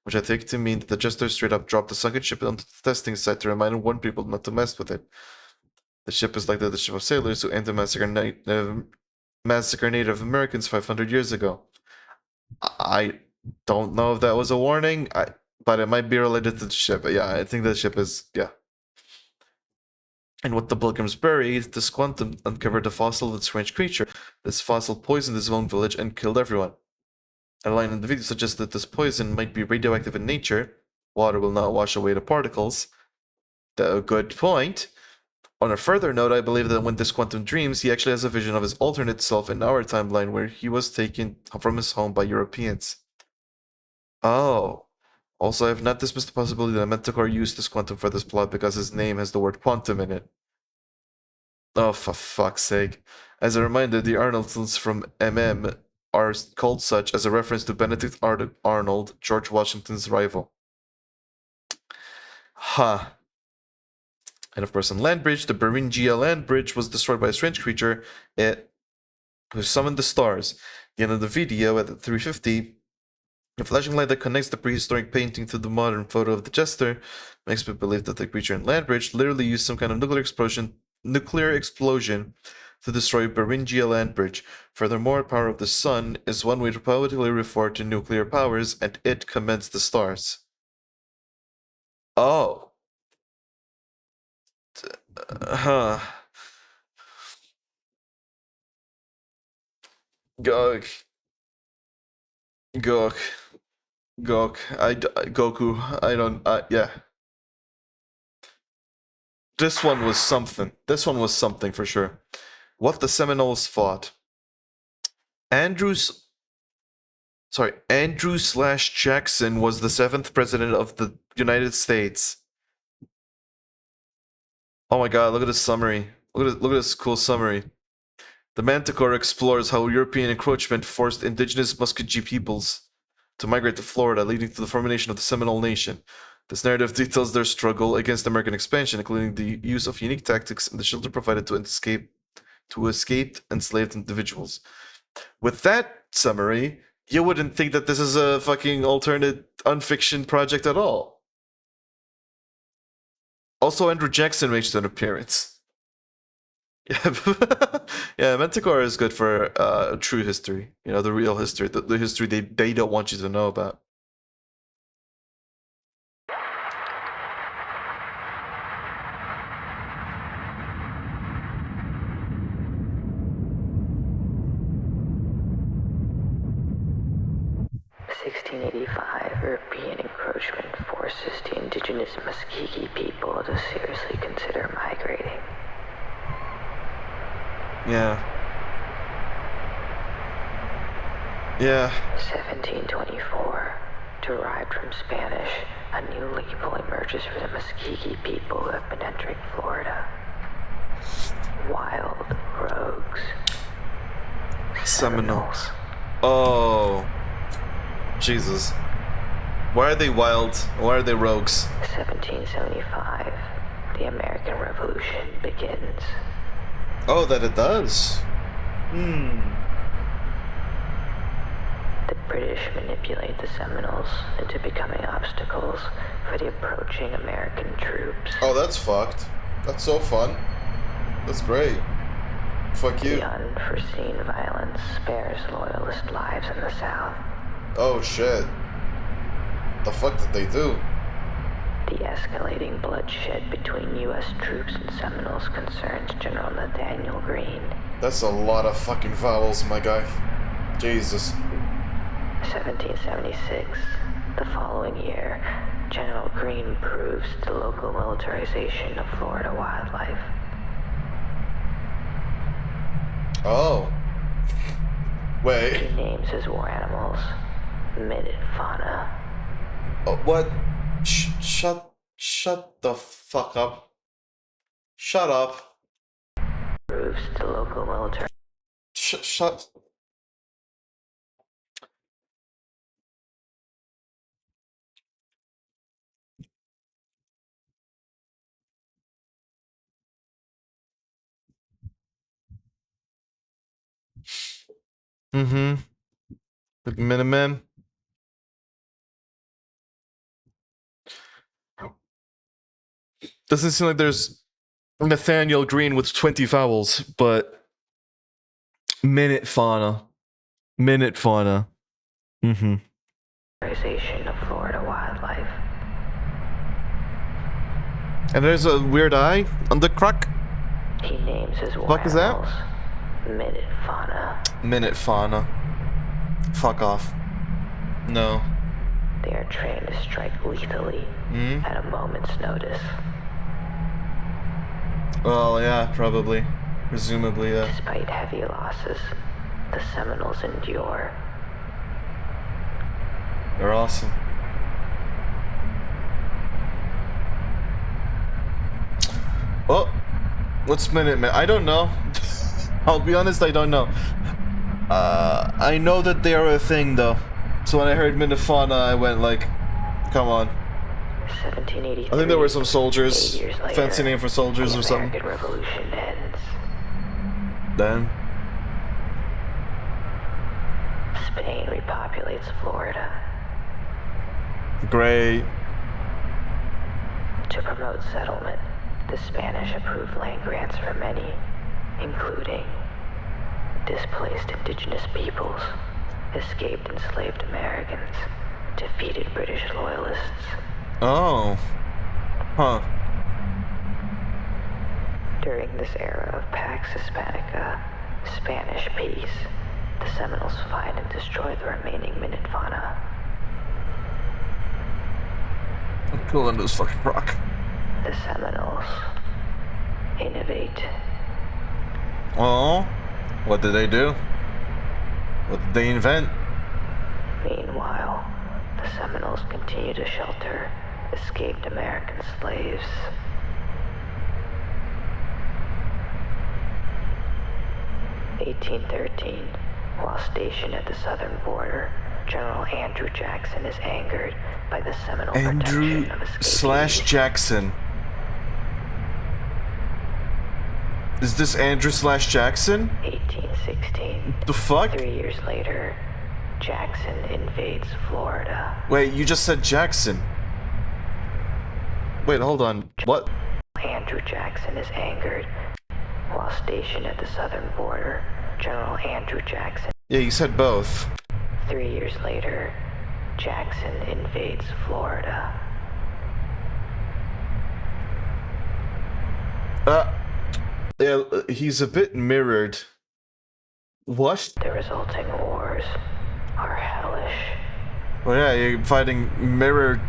Speaker 1: Which I take to mean that the jester straight up dropped the sunken ship onto the testing site to remind and warn people not to mess with it. The ship is like the ship of sailors who aimed to massacre Native Americans 500 years ago. I don't know if that was a warning, but it might be related to the ship. But yeah, I think the ship is, yeah. And what the pilgrims buried, this quantum uncovered a fossil of the strange creature. This fossil poisoned his own village and killed everyone. A line in the video suggests that this poison might be radioactive in nature. Water will not wash away the particles. A good point. On a further note, I believe that when this quantum dreams, he actually has a vision of his alternate self in our timeline where he was taken from his home by Europeans. Oh. Also, I have not dismissed the possibility that Manticore used this quantum for this plot because his name has the word quantum in it. Oh, for fuck's sake. As a reminder, the Arnolds from MM are called such as a reference to Benedict Arnold, George Washington's rival. Huh. And of course, on Land Bridge, the Beringia land bridge was destroyed by a strange creature who summoned the stars. At the end of the video, at 350, a flashing light that connects the prehistoric painting to the modern photo of the jester makes me believe that the creature in Land Bridge literally used some kind of nuclear explosion to destroy Beringia land bridge. Furthermore, power of the sun is one way to poetically refer to nuclear powers, and it commends the stars. Oh. Huh. Gok. Goku. I don't. Yeah. This one was something. This one was something for sure. What the Seminoles fought. Andrew / Jackson was the 7th president of the United States. Oh my god, look at this summary. Look at this cool summary. The Manticore explores how European encroachment forced indigenous Muscogee peoples to migrate to Florida, leading to the formation of the Seminole Nation. This narrative details their struggle against American expansion, including the use of unique tactics and the shelter provided to escaped enslaved individuals. With that summary, you wouldn't think that this is a fucking alternate unfiction project at all. Also, Andrew Jackson makes an appearance. Yeah, yeah, Manticore is good for true history. You know, the real history, the history they don't want you to know about.
Speaker 7: European encroachment forces the indigenous Muscogee people to seriously consider migrating.
Speaker 1: Yeah. Yeah.
Speaker 7: 1724. Derived from Spanish, a new label emerges for the Muscogee people who have been entering Florida. Wild rogues.
Speaker 1: Seminoles. Oh. Jesus. Why are they wild? Why are they rogues?
Speaker 7: 1775. The American Revolution begins.
Speaker 1: Oh, that it does.
Speaker 7: The British manipulate the Seminoles into becoming obstacles for the approaching American troops.
Speaker 1: Oh, that's fucked. That's so fun. That's great. Fuck you.
Speaker 7: The unforeseen violence spares loyalist lives in the South.
Speaker 1: Oh shit. The fuck did they do?
Speaker 7: The escalating bloodshed between U.S. troops and Seminoles concerns General Nathaniel Greene.
Speaker 1: That's a lot of fucking vowels, my guy. Jesus.
Speaker 7: 1776. The following year, General Greene proves the local militarization of Florida wildlife.
Speaker 1: Oh. Wait.
Speaker 7: He names his war animals Minute Fauna.
Speaker 1: Oh, what? Shut the fuck up. Shut up.
Speaker 7: Proves the local military.
Speaker 1: Shut. Mm-hmm. Like Minutemen. Doesn't seem like there's Nathaniel Greene with 20 vowels, but Minute Fauna. Minute Fauna. Mm-hmm.
Speaker 7: Militarization of Florida wildlife.
Speaker 1: And there's a weird eye on the croc.
Speaker 7: He names his war
Speaker 1: Fuck is that?
Speaker 7: animals Minute Fauna.
Speaker 1: Minute Fauna. Fuck off. No.
Speaker 7: They are trained to strike lethally at a moment's notice.
Speaker 1: Well, yeah, probably. Presumably, yeah.
Speaker 7: Despite heavy losses, the Seminoles endure.
Speaker 1: They're awesome. Oh, what's Minutemen? I don't know. I'll be honest, I don't know. I know that they are a thing, though. So when I heard Minnefauna, I went like, come on.
Speaker 7: 1783.
Speaker 1: I think there were some
Speaker 7: 8
Speaker 1: soldiers.
Speaker 7: years later,
Speaker 1: Fancy name for soldiers
Speaker 7: the
Speaker 1: or something.
Speaker 7: American Revolution ends.
Speaker 1: Then?
Speaker 7: Spain repopulates Florida.
Speaker 1: Great.
Speaker 7: To promote settlement, the Spanish approved land grants for many, including displaced indigenous peoples, escaped enslaved Americans, defeated British loyalists.
Speaker 1: Oh. Huh.
Speaker 7: During this era of Pax Hispanica, Spanish peace, the Seminoles find and destroy the remaining Minnefauna.
Speaker 1: I'm killing this fucking rock.
Speaker 7: The Seminoles innovate.
Speaker 1: Oh. What did they do? What did they invent?
Speaker 7: Meanwhile, the Seminoles continue to shelter escaped American slaves. In 1813, while stationed at the southern border, General Andrew Jackson is angered by the Seminole
Speaker 1: Andrew
Speaker 7: protection of
Speaker 1: slash
Speaker 7: escapees.
Speaker 1: Jackson. Is this Andrew slash Jackson?
Speaker 7: 1816.
Speaker 1: The fuck?
Speaker 7: 3 years later, Jackson invades Florida.
Speaker 1: Wait, you just said Jackson. Wait, hold on. What?
Speaker 7: Andrew Jackson is angered. While stationed at the southern border, General Andrew Jackson.
Speaker 1: Yeah, you said both.
Speaker 7: 3 years later, Jackson invades Florida.
Speaker 1: Yeah, he's a bit mirrored. What?
Speaker 7: The resulting wars are hellish.
Speaker 1: Oh yeah, you're fighting Mirror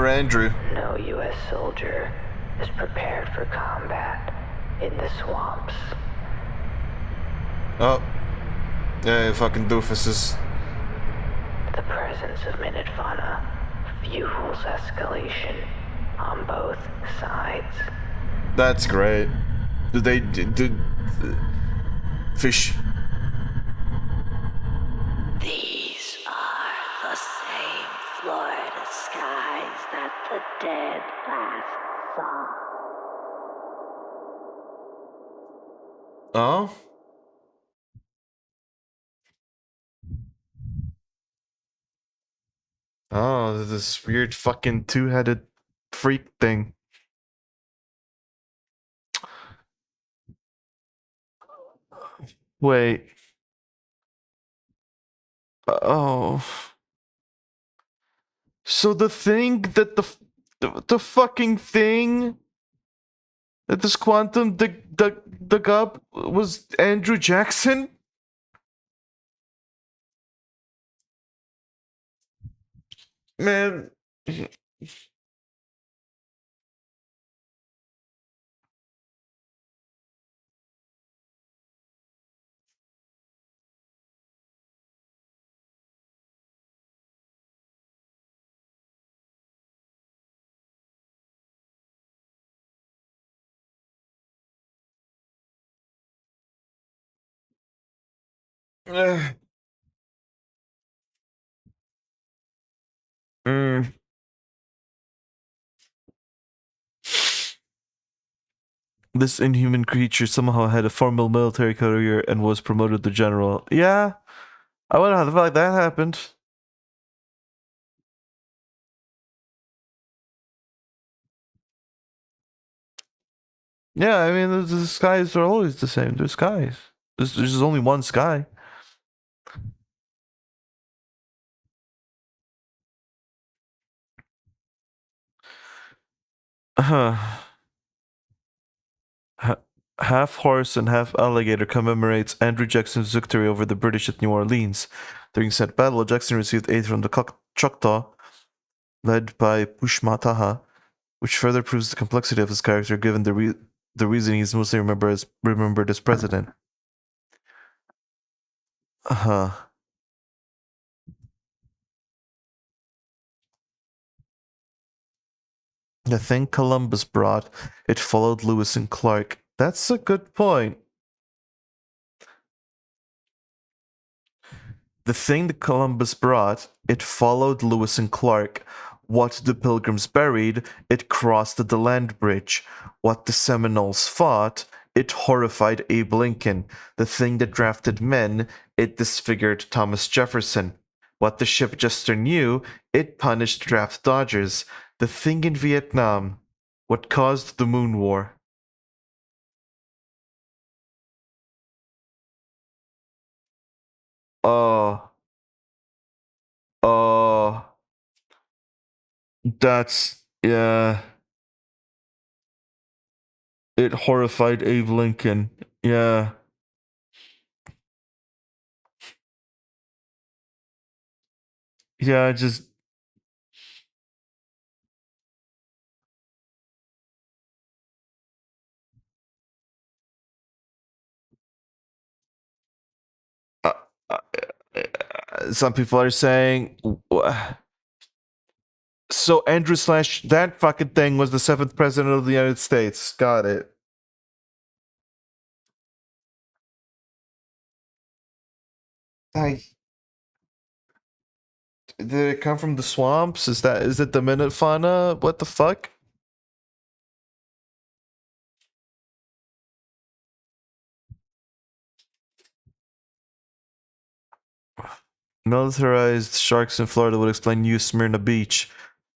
Speaker 1: Andrew.
Speaker 7: No U.S. soldier is prepared for combat in the swamps.
Speaker 1: Oh. Yeah, fucking doofuses.
Speaker 7: The presence of Minnefauna fuels escalation on both sides.
Speaker 1: That's great. Did they fish?
Speaker 7: These are the same Florida skies that the dead last saw.
Speaker 1: Oh? Oh, this weird fucking two-headed freak thing. Wait. Oh. So the thing that the fucking thing that this quantum dug up was Andrew Jackson? Man. Mm. This inhuman creature somehow had a formal military career and was promoted to general. Yeah, I wonder how the fuck that happened. Yeah, I mean, the skies are always the same. There's skies. There's only one sky. Half horse and half alligator commemorates Andrew Jackson's victory over the British at New Orleans. During said battle, Jackson received aid from the Choctaw, led by Pushmataha, which further proves the complexity of his character given the the reason he's mostly remembered as president. Uh-huh. The thing Columbus brought, it followed Lewis and Clark. That's a good point. The thing that Columbus brought, it followed Lewis and Clark. What the Pilgrims buried, it crossed the land bridge. What the Seminoles fought, it horrified Abe Lincoln. The thing that drafted men, it disfigured Thomas Jefferson. What the ship jester knew, it punished draft dodgers. The thing in Vietnam, what caused the Moon War. Oh. Oh. That's, yeah. It horrified Abe Lincoln. Yeah. Yeah, just. Uh, uh, some people are saying. So Andrew Slash, that fucking thing was the 7th president of the United States. Got it. I. Did it come from the swamps? Is it the minute fauna? What the fuck? Militarized sharks in Florida would explain New Smyrna Beach.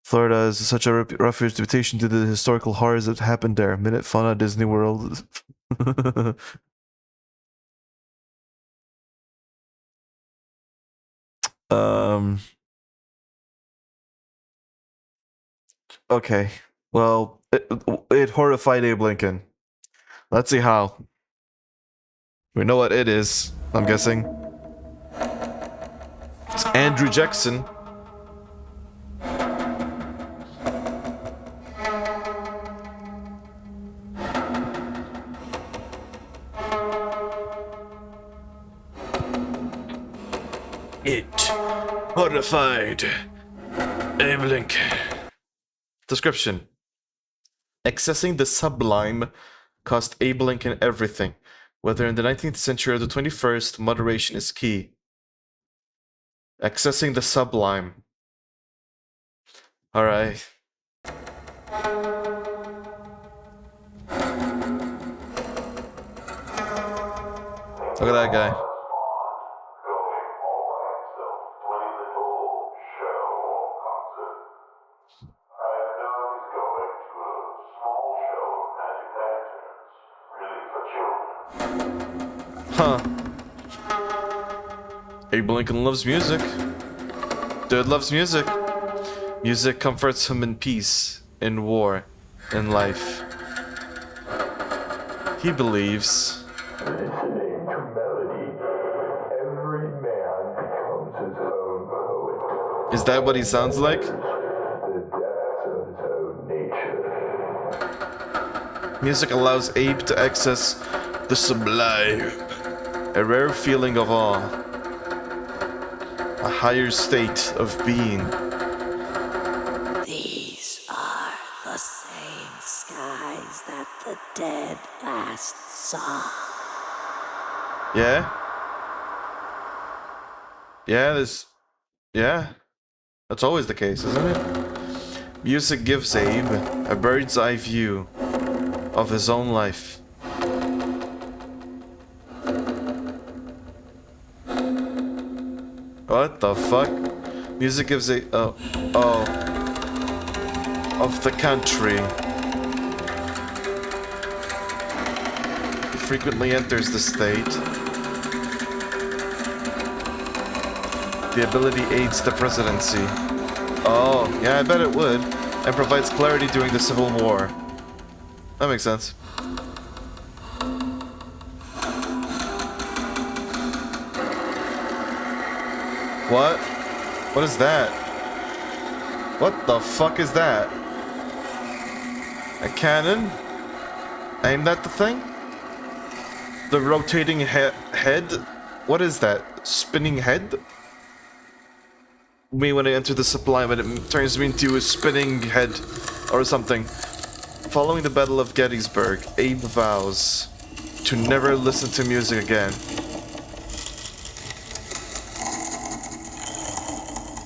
Speaker 1: Florida has such a rough reputation due to the historical horrors that happened there. Minute fauna, Disney World. um. Okay. Well, it horrified Abe Lincoln. Let's see how. We know what it is, I'm guessing. It's Andrew Jackson. It horrified Abe Lincoln. Description. Accessing the sublime cost Abe Lincoln everything. Whether in the 19th century or the 21st, moderation is key. Accessing the sublime. Alright. Look at that guy. Huh. Abe Lincoln loves music. Dude loves music. Music comforts him in peace, in war, in life. He believes.
Speaker 3: Listening to melody, every man becomes his own poet.
Speaker 1: Is that what he sounds like?
Speaker 3: The depths of his own nature.
Speaker 1: Music allows Abe to access the sublime, a rare feeling of awe, a higher state of being.
Speaker 8: These are the same skies that the dead last saw.
Speaker 1: Yeah? Yeah, that's always the case, isn't it? Music gives Abe a bird's eye view of his own life. What the fuck? Music gives a of the country. He frequently enters the state. The ability aids the presidency. Oh, yeah, I bet it would. And provides clarity during the Civil War. That makes sense. What? What is that? What the fuck is that? A cannon? Ain't that the thing? The rotating head? What is that? Spinning head? Me when I enter the sublime and it turns me into a spinning head or something. Following the Battle of Gettysburg, Abe vows to never listen to music again.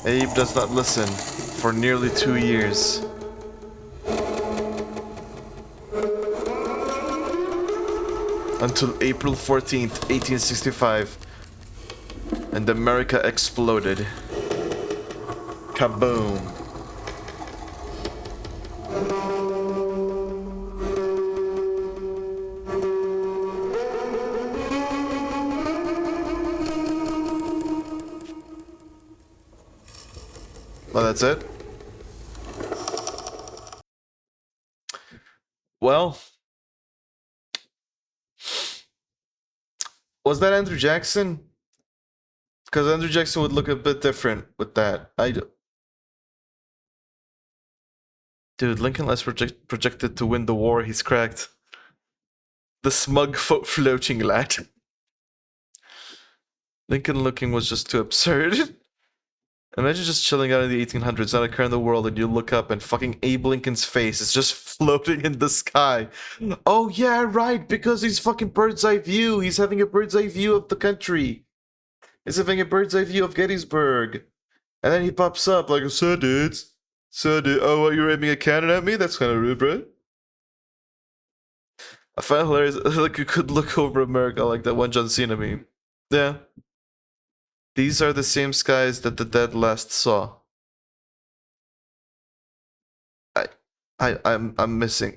Speaker 1: Abe does not listen for nearly 2 years. Until April 14th, 1865, and America exploded. Kaboom. Well, that's it. Well, was that Andrew Jackson? Because Andrew Jackson would look a bit different with that. Dude, Lincoln last projected to win the war. He's cracked. The smug floating lad. Lincoln looking was just too absurd. Imagine just chilling out in the 1800s, not a care in the world, and you look up and fucking Abe Lincoln's face is just floating in the sky. Oh yeah, right, because he's fucking bird's eye view. He's having a bird's eye view of the country. He's having a bird's eye view of Gettysburg. And then he pops up like, so dudes. So dude, oh, what, you're aiming a cannon at me? That's kind of rude, bro. I find it hilarious. Like, you could look over America like that one John Cena meme. Yeah. These are the same skies that the dead last saw. I'm missing.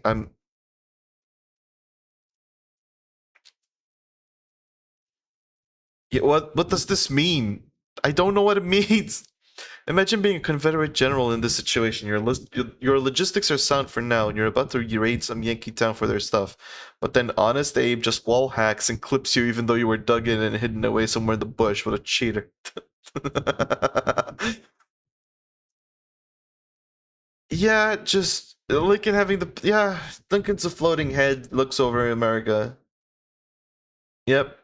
Speaker 1: Yeah, what does this mean? I don't know what it means. Imagine being a Confederate general in this situation. Your logistics are sound for now, and you're about to raid some Yankee town for their stuff. But then Honest Abe just wall hacks and clips you even though you were dug in and hidden away somewhere in the bush. What a cheater. Yeah, just Lincoln having the... Yeah, Lincoln's a floating head, looks over America. Yep.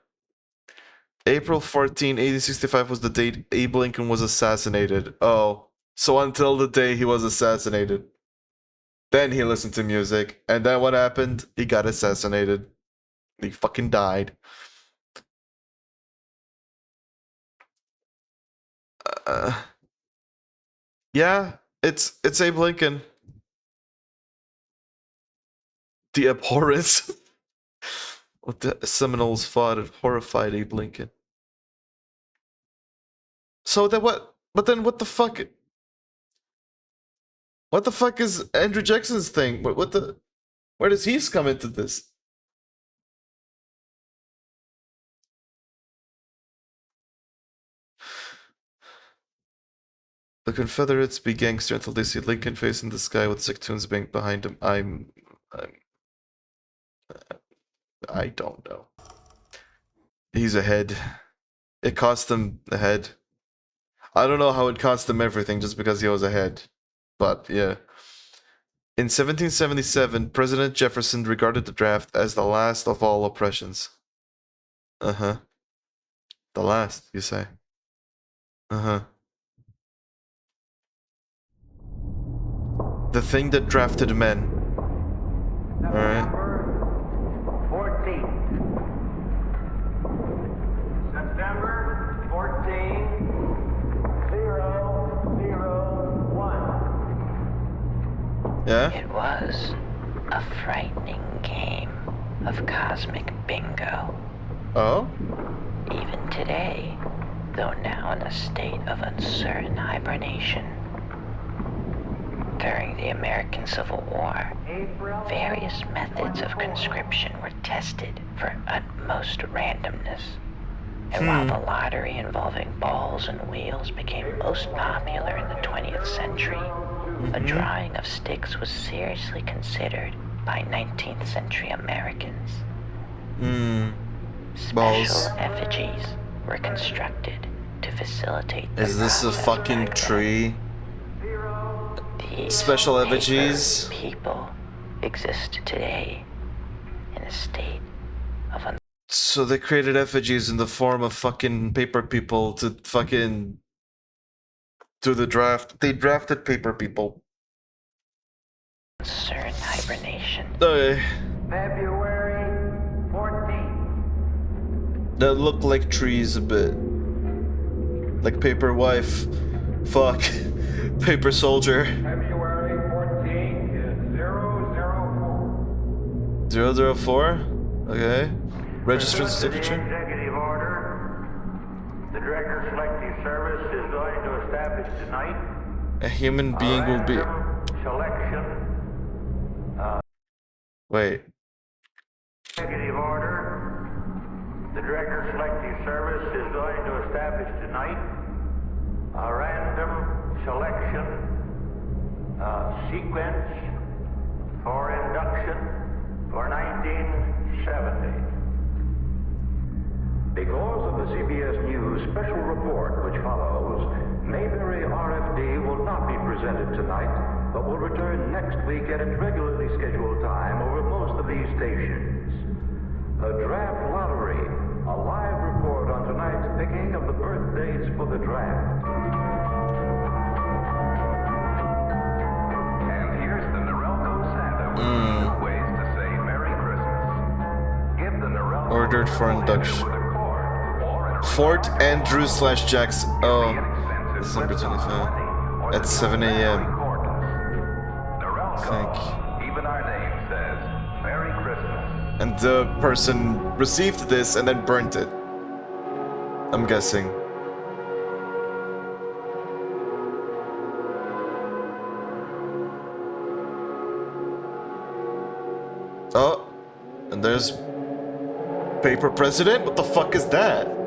Speaker 1: April 14, 1865 was the date Abe Lincoln was assassinated. Oh, so until the day he was assassinated. Then he listened to music, and then what happened? He got assassinated. He fucking died. Yeah, it's Abe Lincoln. The abhorrence. What the Seminoles fought and horrified Abe Lincoln. So then what? But then what the fuck? What the fuck is Andrew Jackson's thing? What the? Where does he come into this? The Confederates be gangster until they see Lincoln facing the sky with sick tunes behind him. I don't know. He's ahead. It cost him the head. I don't know how it cost him everything just because he was ahead. But yeah. In 1777, President Jefferson regarded the draft as the last of all oppressions. Uh-huh. The last, you say? Uh-huh. The thing that drafted men. Alright.
Speaker 9: 14. September 14, 001.
Speaker 1: Yeah?
Speaker 7: It was a frightening game of cosmic bingo.
Speaker 1: Oh?
Speaker 7: Even today, though now in a state of uncertain hibernation. During the American Civil War, various methods of conscription were tested for utmost randomness. And while the lottery involving balls and wheels became most popular in the 20th century, a drawing of sticks was seriously considered by 19th century Americans.
Speaker 1: Balls.
Speaker 7: Special effigies were constructed to facilitate the
Speaker 1: Is this a
Speaker 7: process
Speaker 1: fucking
Speaker 7: of
Speaker 1: tree?
Speaker 7: These
Speaker 1: Special
Speaker 7: paper
Speaker 1: effigies?
Speaker 7: people exist today. in a state of
Speaker 1: So they created effigies in the form of fucking paper people to fucking do the draft. They drafted paper people.
Speaker 7: uncertain hibernation.
Speaker 1: Okay.
Speaker 9: February 14th.
Speaker 1: That look like trees a bit. Like paper wife. Fuck. Paper soldier.
Speaker 9: February 14th is 004.
Speaker 1: 004? Okay. Registered
Speaker 9: Pursuant to the
Speaker 1: signature?
Speaker 9: executive order, the Director Selective Service is going to establish tonight
Speaker 1: A human being will be...
Speaker 9: selection.
Speaker 1: Wait.
Speaker 9: Executive order, the Director Selective Service is going to establish tonight a random selection sequence for induction for 1970.
Speaker 10: Because of the CBS News special report which follows, Mayberry RFD will not be presented tonight, but will return next week at its regularly scheduled time over most of these stations. The Draft Lottery, a live report on tonight's picking of the birth dates for the draft. And here's the Norelco Santa with two ways to say Merry Christmas. Give the Norelco
Speaker 1: Ordered for induction. Fort Andrew / Jackson. Oh, December 25th. At 7 a.m. I think.
Speaker 10: Even our name says Merry Christmas.
Speaker 1: And the person received this and then burnt it. I'm guessing. Oh, and there's paper president? What the fuck is that?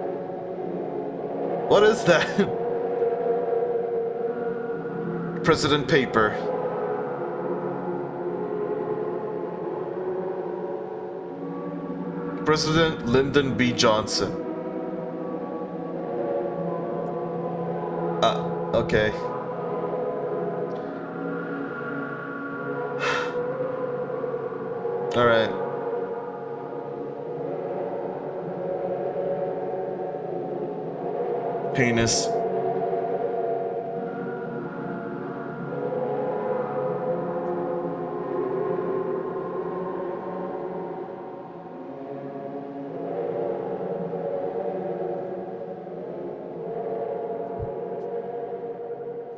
Speaker 1: What is that? President Paper. President Lyndon B. Johnson. Okay. All right. Penis.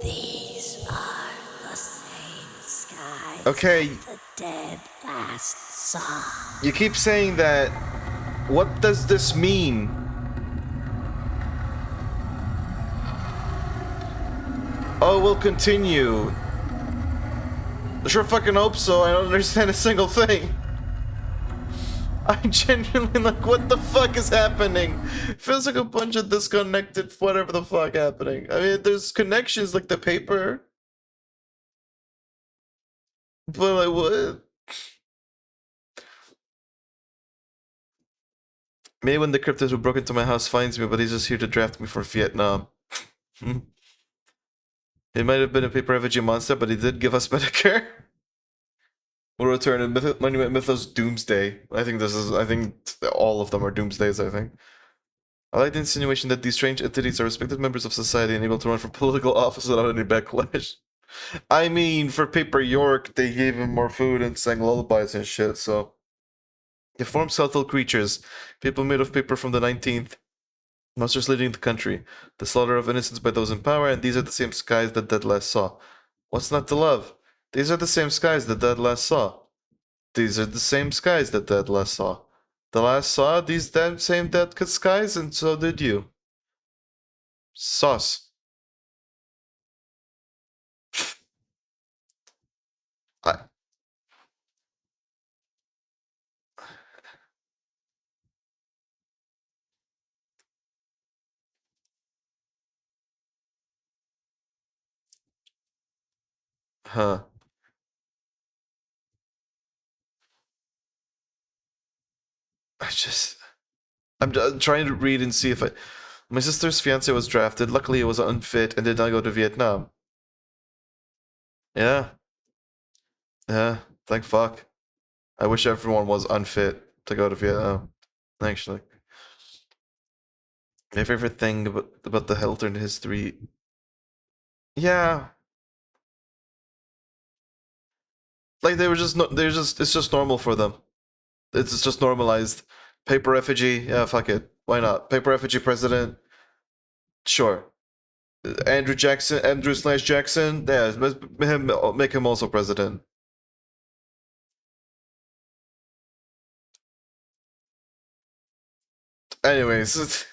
Speaker 8: These are the same skies
Speaker 1: Okay,
Speaker 8: the dead last saw.
Speaker 1: you keep saying that. What does this mean? Oh, we'll continue. I sure fucking hope so. I don't understand a single thing. I'm genuinely like, what the fuck is happening? Feels like a bunch of disconnected whatever the fuck happening. I mean, there's connections like the paper. But like, what? Maybe when the cryptid who broke into my house finds me, but he's just here to draft me for Vietnam. It might have been a paper effigy monster, but he did give us Medicare. We'll return in Monument Mythos Doomsday. I think all of them are Doomsdays, I think. I like the insinuation that these strange entities are respected members of society and able to run for political office without any backlash. I mean, for Paper York, they gave him more food and sang lullabies and shit, so... They form skeletal creatures, people made of paper from the 19th. Monsters leading the country, the slaughter of innocents by those in power, and these are the same skies that dead last saw. What's not to love? These are the same skies that dead last saw. These are the same skies that dead last saw. The last saw these damn same dead skies, and so did you. Sauce. Huh. I'm trying to read and see if I... My sister's fiance was drafted. Luckily, it was unfit and did not go to Vietnam. Yeah. Yeah, thank fuck. I wish everyone was unfit. to go to Vietnam. Actually, my favorite thing about the Hilton history. Yeah, like they were just no, they're just it's just normal for them. It's just normalized. Paper effigy, yeah, fuck it, why not? Paper effigy president, sure. Andrew/Jackson, yeah, make him also president. Anyways.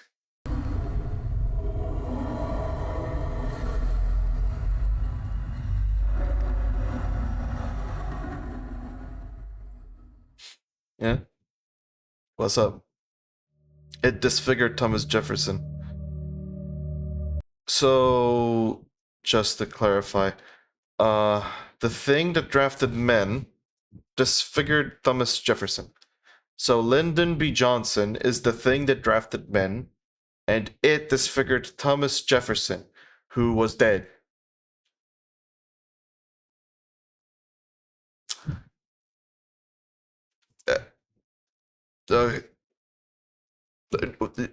Speaker 1: Yeah? What's up? It disfigured Thomas Jefferson. So, just to clarify, the thing that drafted men disfigured Thomas Jefferson. So Lyndon B. Johnson is the thing that drafted men, and it disfigured Thomas Jefferson, who was dead.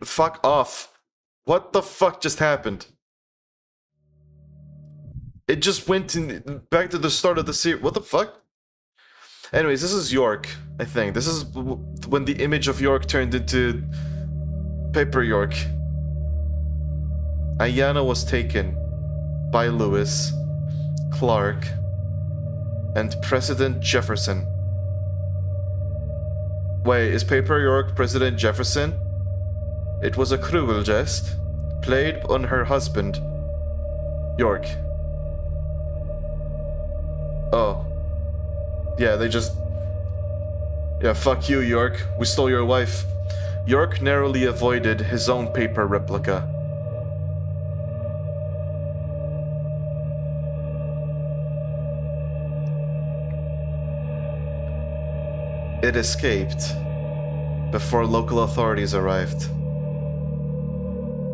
Speaker 1: Fuck off. What the fuck just happened? It just went back to the start of the series. What the fuck? Anyways, this is York, I think. This is when the image of York turned into Paper York. Ayana was taken by Lewis, Clark, and President Jefferson. Wait, is Paper York President Jefferson? It was a cruel jest, played on her husband, York. Oh. Yeah, they just... Yeah, fuck you, York. We stole your wife. York narrowly avoided his own paper replica. It escaped before local authorities arrived.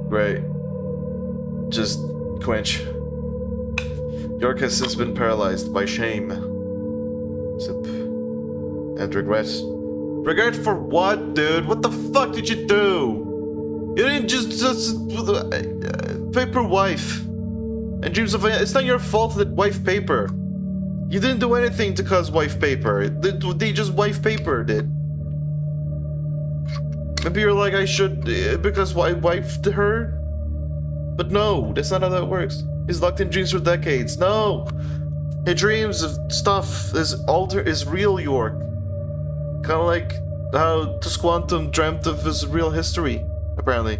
Speaker 1: Great. Just quench. York has since been paralyzed by shame. Sip. And regret. Regret for what, dude? What the fuck did you do? You didn't just paper wife. And dreams of... It's not your fault that wife paper. You didn't do anything to cause wife paper. They just wife papered it. Maybe you're like, I should, because I wifed her? But no, that's not how that works. He's locked in dreams for decades. No! He dreams of stuff is real York. Kinda like how Quantum dreamt of his real history, apparently.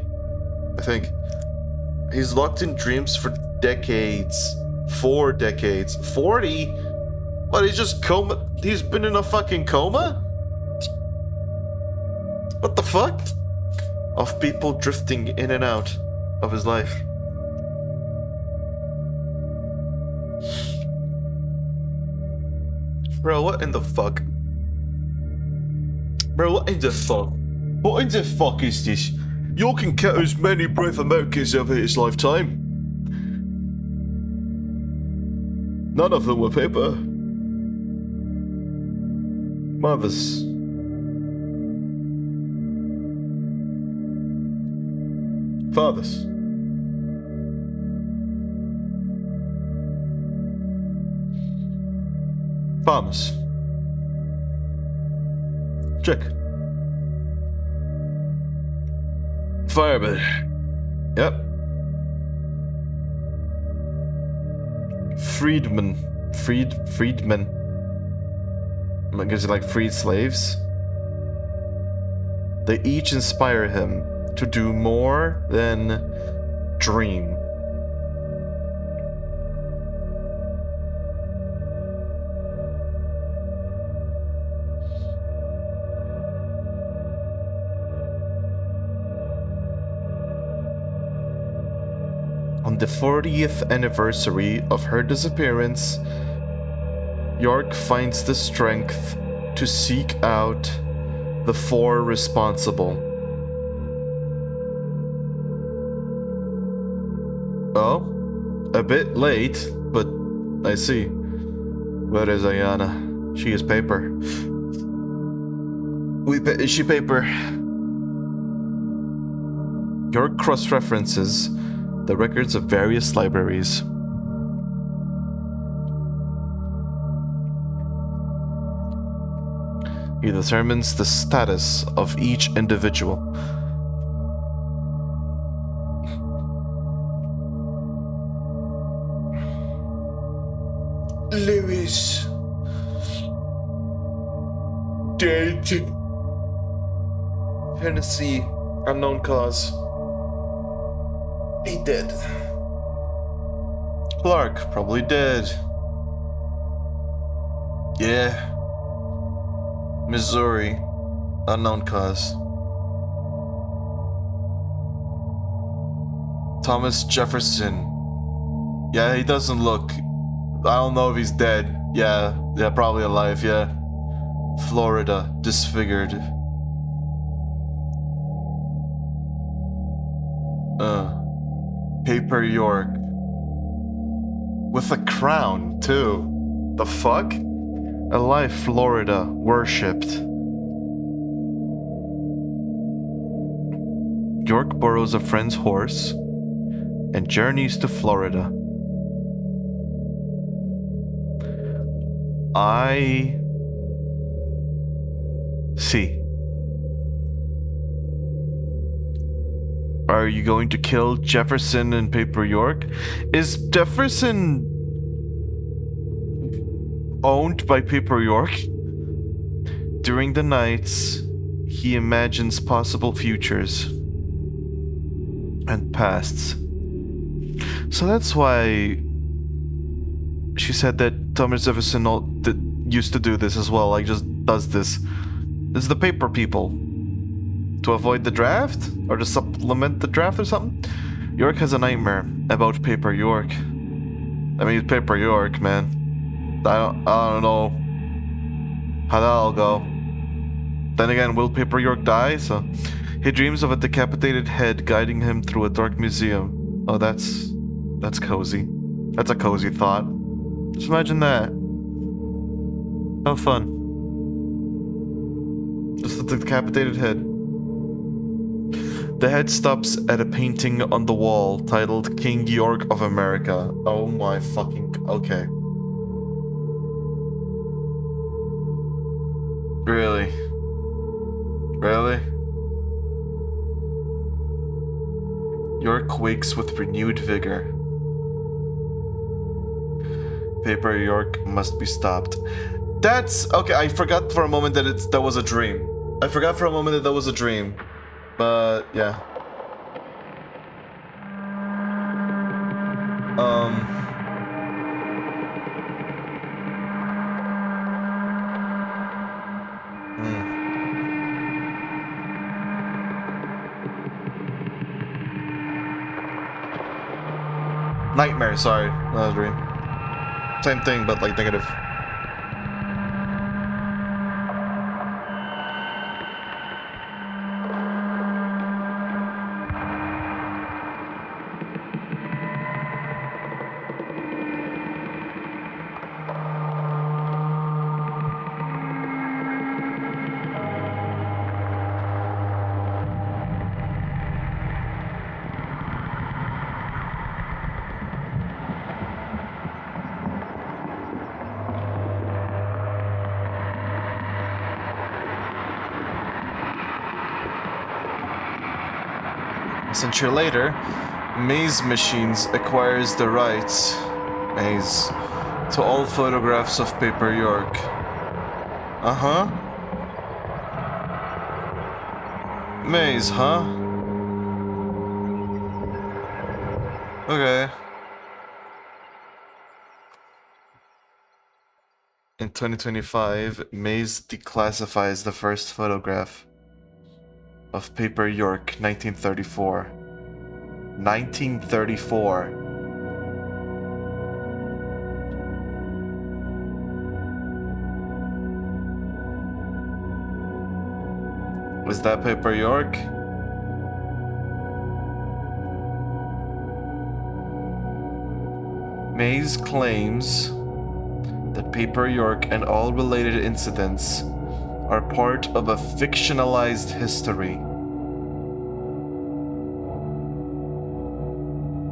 Speaker 1: I think. He's locked in dreams for decades. 4 decades. 40? What, he's just coma? He's been in a fucking coma? What the fuck? Of people drifting in and out of his life. Bro, what in the fuck? Bro, what in the fuck? What in the fuck is this? York can cut as many brave Americans over his lifetime. None of them were paper. Mothers. Fathers. Farmers. Check. Firemen. Yep. Freedmen. Freedmen. I guess like freed slaves. They each inspire him to do more than dream. On the 40th anniversary of her disappearance, York finds the strength to seek out the 4 responsible. Oh, a bit late, but I see. Where is Ayana? She is paper. Issue paper. York cross-references the records of various libraries. He determines the status of each individual. Lewis. Dead. Hennessy. Unknown cause. He dead. Clark. Probably dead. Yeah. Missouri. Unknown cause. Thomas Jefferson. Yeah, he doesn't look... I don't know if he's dead. Yeah, probably alive, yeah. Florida, disfigured. Paper York. With a crown, too. The fuck? Alive, Florida, worshipped. York borrows a friend's horse and journeys to Florida. I see. Are you going to kill Jefferson and Paper York? Is Jefferson owned by Paper York? During the nights, he imagines possible futures and pasts. So that's why she said that Thomas Jefferson used to do this as well, like just does this. This is the paper people. To avoid the draft? Or to supplement the draft or something? York has a nightmare about Paper York. I mean, Paper York, man. I don't know how that'll go. Then again, will Paper York die? So he dreams of a decapitated head guiding him through a dark museum. Oh, that's cozy. That's a cozy thought. Just imagine that. How fun. Just a decapitated head. The head stops at a painting on the wall titled King York of America. Oh my fucking... Okay. Really? Really? York wakes with renewed vigor. Paper York must be stopped. That's... Okay, I forgot for a moment that that was a dream. I forgot for a moment that was a dream. But, yeah. Nightmare, sorry. Not a dream. Same thing, but like negative. A century later, Maze Machines acquires the rights, Maze, to all photographs of Paper York. Uh-huh. Maze, huh? Okay. In 2025, Maze declassifies the first photograph of Paper York, 1934. 1934. Was that Paper York? Maze claims that Paper York and all related incidents are part of a fictionalized history.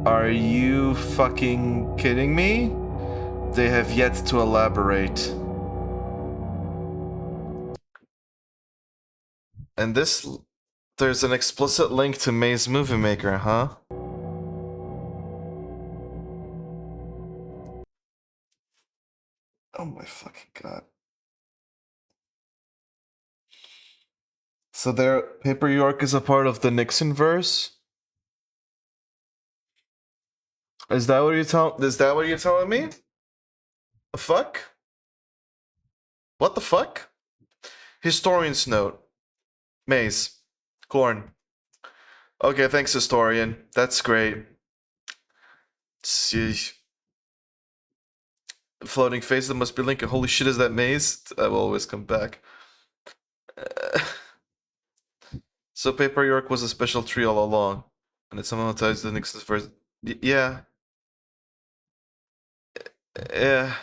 Speaker 1: Are you fucking kidding me? They have yet to elaborate. And this... There's an explicit link to May's Movie Maker, huh? Oh my fucking god. So there, Paper York is a part of the Nixon verse? Is that what you're telling me? The fuck? What the fuck? Historian's note. Maze. Corn. Okay, thanks, historian. That's great. See. Floating face that must be Lincoln. Holy shit, is that Maze? I will always come back. So Paper York was a special tree all along. And it somehow ties the Nixon's verse. Yeah. Yeah.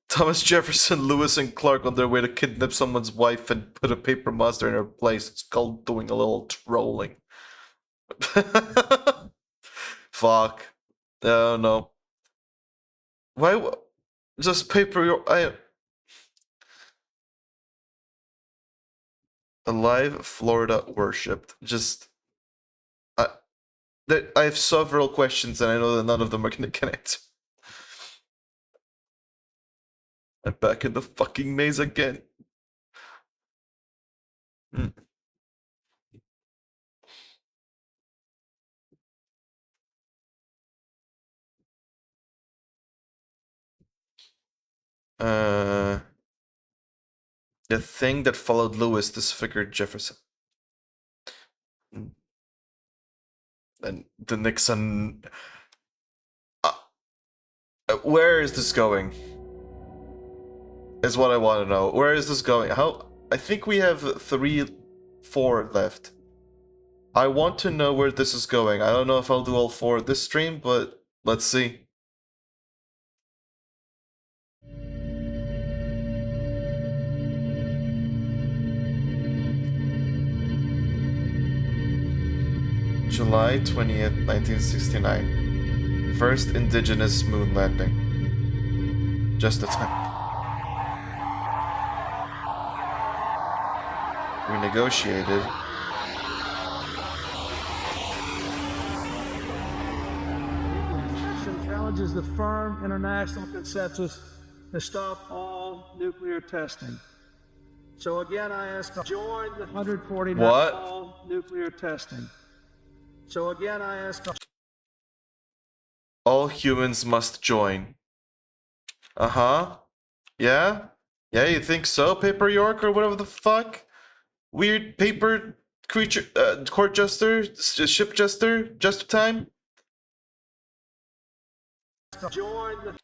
Speaker 1: Thomas Jefferson, Lewis, and Clark on their way to kidnap someone's wife and put a paper monster in her place. It's called doing a little trolling. Fuck. Oh no. Why? Just Paper York. Alive Florida worshipped. Just. I have several questions and I know that none of them are gonna get answered. I'm back in the fucking maze again. Hmm. The thing that followed Lewis disfigured Jefferson. And the Nixon... where is this going? Is what I want to know. Where is this going? How? I think we have 4 left. I want to know where this is going. I don't know if I'll do all 4 this stream, but let's see. July 20th, 1969. First indigenous moon landing. Just the time. We negotiated.
Speaker 11: Challenges the firm international consensus to stop all nuclear testing. So again, I ask to join the 149 all nuclear testing. So again, I ask
Speaker 1: all humans must join. Uh-huh. Yeah? Yeah, you think so, Paper York, or whatever the fuck? Weird paper creature, court jester, ship jester, just time?
Speaker 11: join the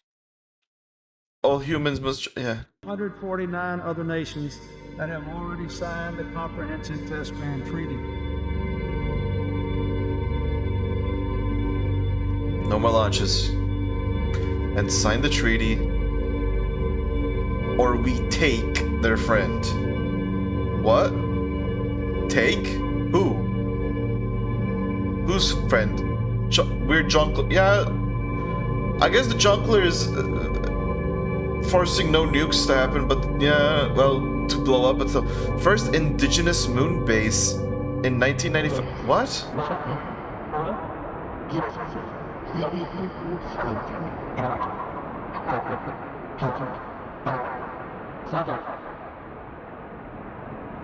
Speaker 1: all humans must, yeah.
Speaker 11: 149 other nations that have already signed the Comprehensive Test Ban Treaty.
Speaker 1: No more launches. And sign the treaty, or we take their friend. What? Take? Who? Whose friend? Weird Junkler. Yeah. I guess the Junkler is forcing no nukes to happen, but yeah, well, to blow up. But the first indigenous moon base in 1995. What?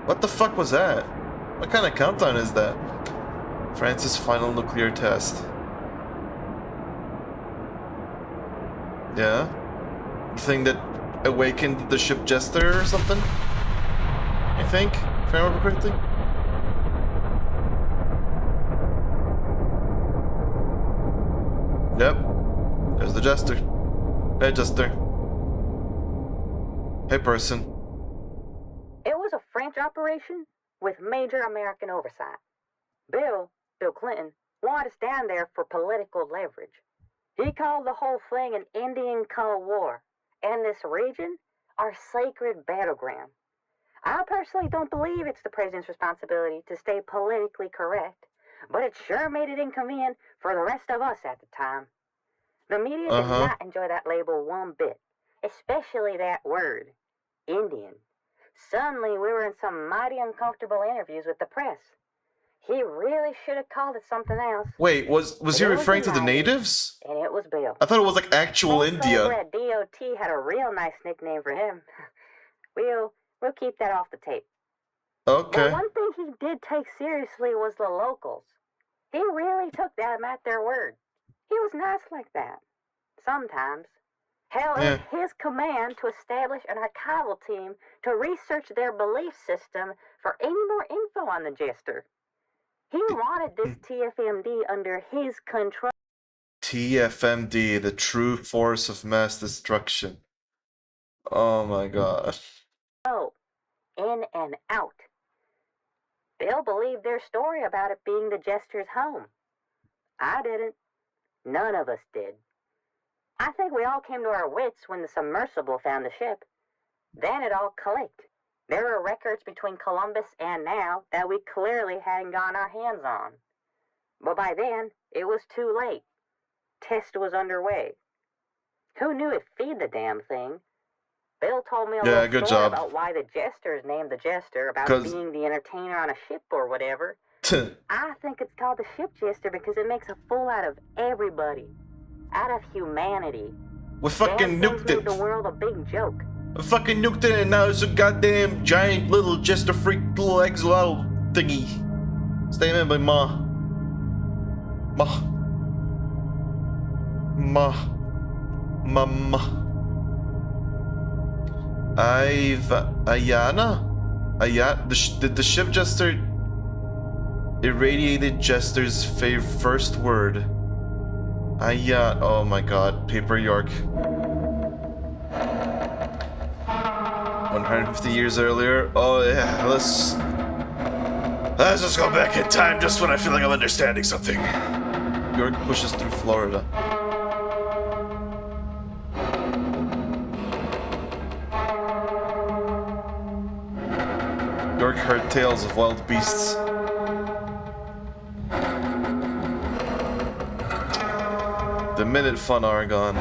Speaker 1: What the fuck was that? What kind of countdown is that? France's final nuclear test. Yeah? The thing that awakened the ship Jester or something? I think, if I remember correctly. Yep. There's the Jester. Hey, Jester. Hey, person.
Speaker 12: It was a French operation with major American oversight. Bill Clinton, wanted to stand there for political leverage. He called the whole thing an Indian Cold War, and this region our sacred battleground. I personally don't believe it's the president's responsibility to stay politically correct, but it sure made it inconvenient for the rest of us at the time. The media did not enjoy that label one bit, especially that word, Indian. Suddenly, we were in some mighty uncomfortable interviews with the press. He really should have called it something else.
Speaker 1: Wait, was he referring to the natives?
Speaker 12: And it was Bill.
Speaker 1: I thought it was like actual India.
Speaker 12: Over at DOT had a real nice nickname for him. We'll keep that off the tape.
Speaker 1: Okay.
Speaker 12: But one thing he did take seriously was the locals. He really took them at their word. He was nice like that. Sometimes. Hell, it was his command to establish an archival team to research their belief system for any more info on the jester. He wanted this TFMD under his control.
Speaker 1: TFMD, the true force of mass destruction. Oh my god.
Speaker 12: Oh, in and out. Bill believed their story about it being the jester's home. I didn't. None of us did. I think we all came to our wits when the submersible found the ship. Then it all clicked. There were records between Columbus and now that we clearly hadn't gotten our hands on. But by then, it was too late. Test was underway. Who knew it'd feed the damn thing? Bill told me a little story about why the jester is named the jester, about being the entertainer on a ship or whatever. I think it's called the ship jester because it makes a fool out of everybody. Out of humanity.
Speaker 1: We fucking nuked it.
Speaker 12: The world a big joke.
Speaker 1: We fucking nuked it and now it's a goddamn giant little jester freak little exile thingy. Statement by Ma. Did the ship jester irradiated jester's first word? Oh my god, Paper York. 150 years earlier. Oh yeah, let's just go back in time just when I feel like I'm understanding something. York pushes through Florida. York heard tales of wild beasts. The minute fun are gone.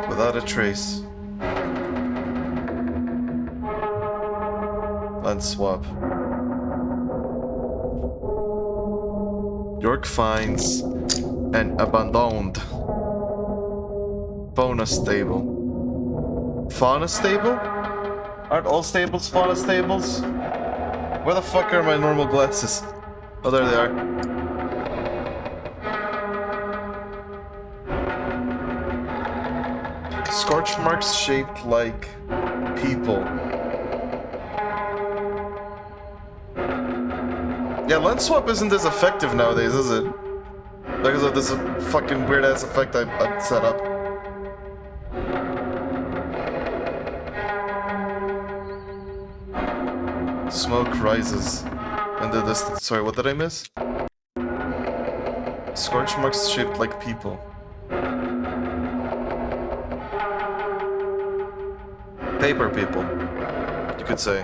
Speaker 1: Without a trace. Unswap. York finds an abandoned fauna stable. Fauna stable? Aren't all stables fauna stables? Where the fuck are my normal glasses? Oh, there they are. Scorch marks shaped like people. Yeah, lens swap isn't as effective nowadays, is it? Because of this fucking weird ass effect I set up. Smoke rises in the distance. Sorry, what did I miss? Scorch marks shaped like people. Paper people, you could say.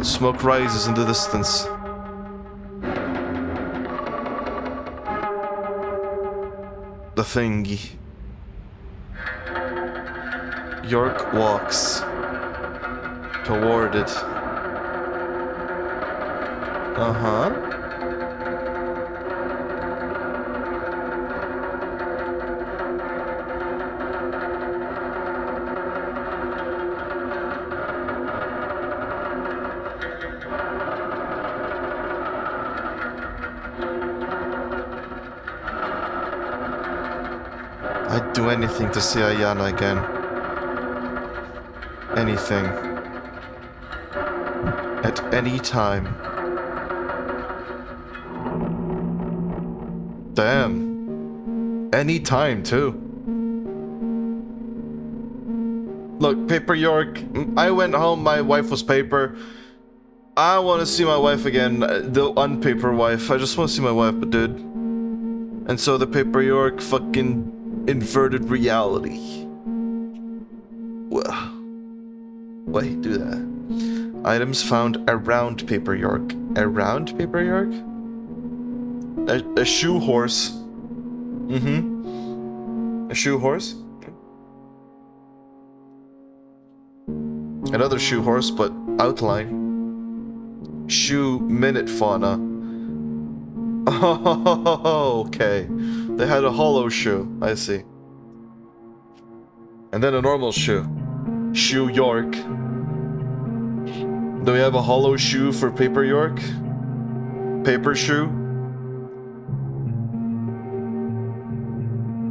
Speaker 1: Smoke rises in the distance. The thingy. York walks toward it. Uh-huh. I'd do anything to see Ayana again. Anything. At any time. Damn. Any time, too. Look, Paper York, I went home, my wife was Paper. I want to see my wife again, the unpaper wife. I just want to see my wife, but dude. And so the Paper York fucking inverted reality. Well, wait, do that. Items found around Paper York. Around Paper York? A shoe horse. Mm-hmm. A shoe horse? Another shoe horse, but outline. Shoe minute fauna. Oh, okay. They had a hollow shoe. I see. And then a normal shoe. Shoe York. Do we have a hollow shoe for Paper York? Paper shoe?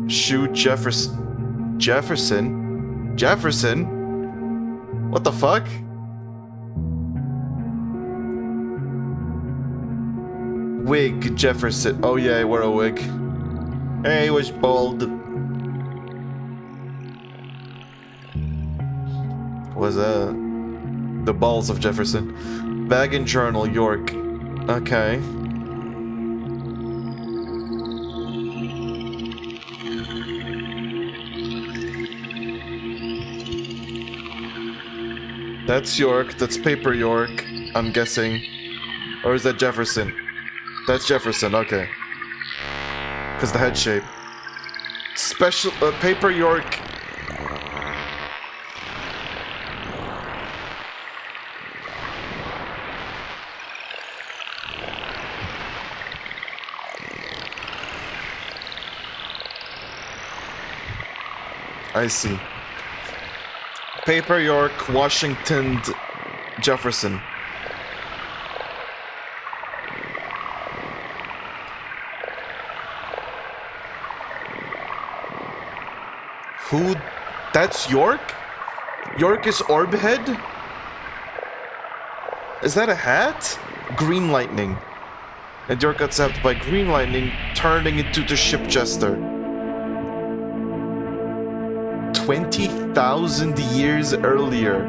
Speaker 1: Shoe Jefferson. Jefferson? Jefferson? What the fuck? Wig Jefferson. Oh yeah, he wore a wig. Hey, he was bald. Was the balls of Jefferson. Bag and journal, York. Okay. That's York, that's Paper York, I'm guessing. Or is that Jefferson? That's Jefferson, okay. Because the head shape. Special, Paper York. I see. Paper York, Washington, Jefferson. Who? That's York? York is Orbhead? Is that a hat? Green lightning. And York got zapped by green lightning, turning into the ship jester. 20,000 years earlier.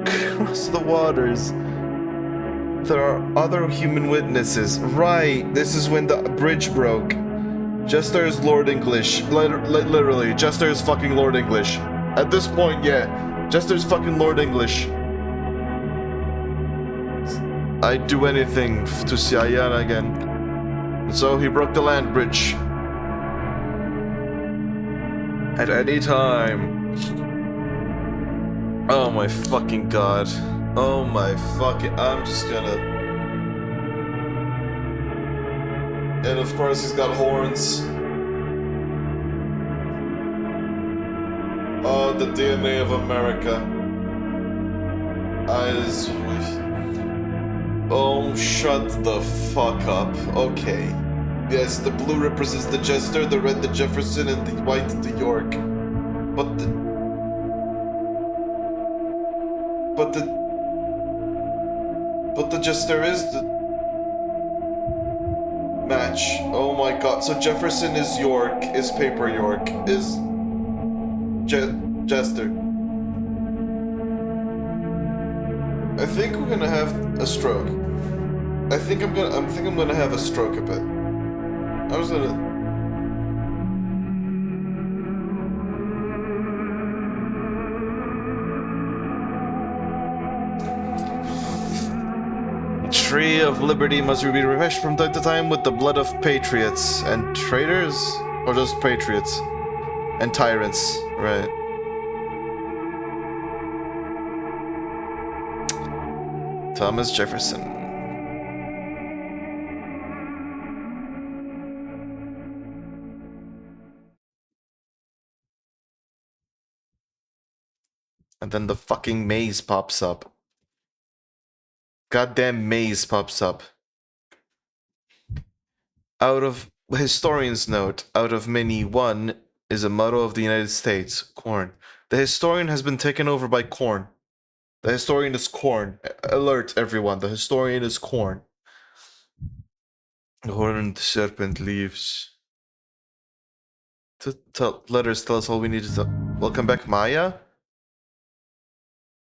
Speaker 1: Across the waters. There are other human witnesses. Right, this is when the bridge broke. Jester is Lord English. Literally, Jester is fucking Lord English. At this point, yeah. Jester is fucking Lord English. I'd do anything to see Ayana again. And so he broke the land bridge. At any time. Oh my fucking god. Oh my fucking... I'm just gonna... And of course he's got horns. Oh, the DNA of America. Eyes... Oh, shut the fuck up. Okay. Yes, the blue represents the Jester, the red the Jefferson, and the white the York. But the Jester is the match. Oh my god. So Jefferson is York, is Paper York, is Jester. I think we're gonna have a stroke. I think I'm gonna have a stroke a bit. I was gonna... Tree of Liberty must be refreshed from time to time with the blood of patriots and traitors? Or just patriots? And tyrants, right. Thomas Jefferson. And then the fucking maze pops up. Goddamn maze pops up. Out of historian's note, out of many, one is a motto of the United States, corn. The historian has been taken over by corn. The historian is corn. Alert, everyone. The historian is corn. The horned serpent leaves. Letters tell us all we need to... Welcome back, Maya?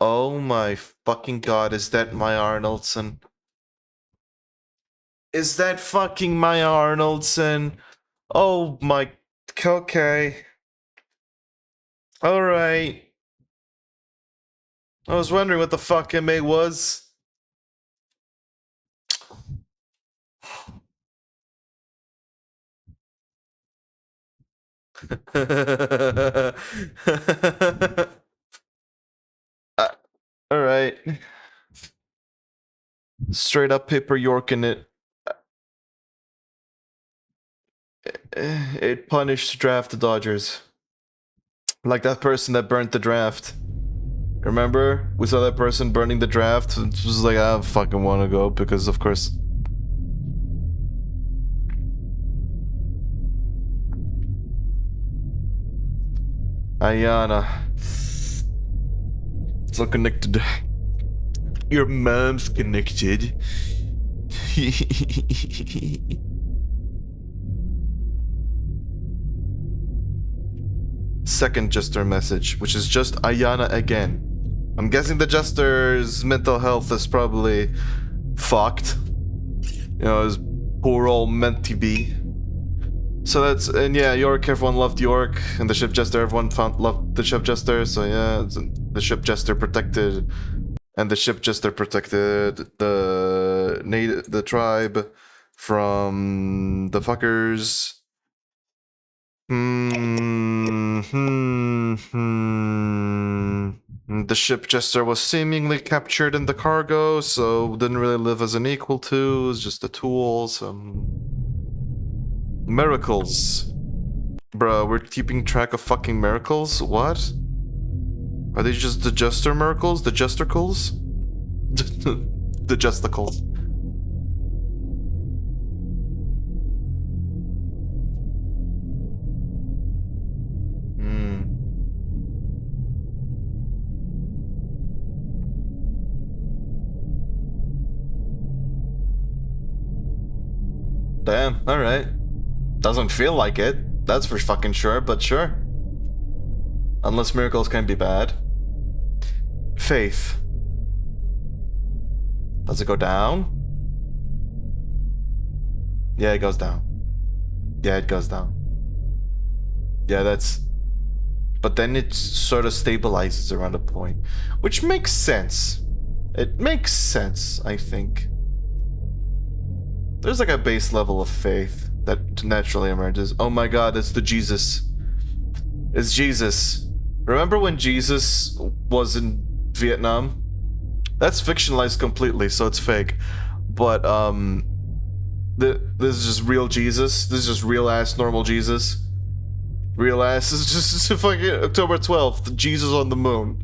Speaker 1: Oh my fucking god, is that Maya Arnoldson? Is that fucking Maya Arnoldson? Oh my... Okay. Alright. I was wondering what the fuck MA was. Alright. Straight up Pipper York in it. It punished draft the Dodgers. Like that person that burnt the draft. Remember? We saw that person burning the draft. It was like, I don't fucking want to go because, of course. Ayana. So connected. Your mom's connected. Second Jester message, which is just Ayana again. I'm guessing the Jester's mental health is probably fucked. You know, his poor old meant to be. So that's, and yeah, York, everyone loved York, and the Ship Jester, everyone loved the Ship Jester, so yeah, the Ship Jester protected, and the Ship Jester protected the tribe from the fuckers. The Ship Jester was seemingly captured in the cargo, so didn't really live as an equal to, it was just a tool, Miracles. Bro, we're keeping track of fucking miracles? What? Are they just the Jester miracles? The Jestercles? The Justicles. Damn, alright. Doesn't feel like it, that's for fucking sure, but sure. Unless miracles can be bad. Faith. Does it go down? Yeah, it goes down. Yeah, it goes down. Yeah, that's... But then it sort of stabilizes around a point. Which makes sense. It makes sense, I think. There's like a base level of faith that naturally emerges. Oh my god, it's the Jesus. It's Jesus. Remember when Jesus was in Vietnam? That's fictionalized completely, so it's fake. But, this is just real Jesus. This is just real ass normal Jesus. Real ass. This is just fucking October 12th. Jesus on the moon.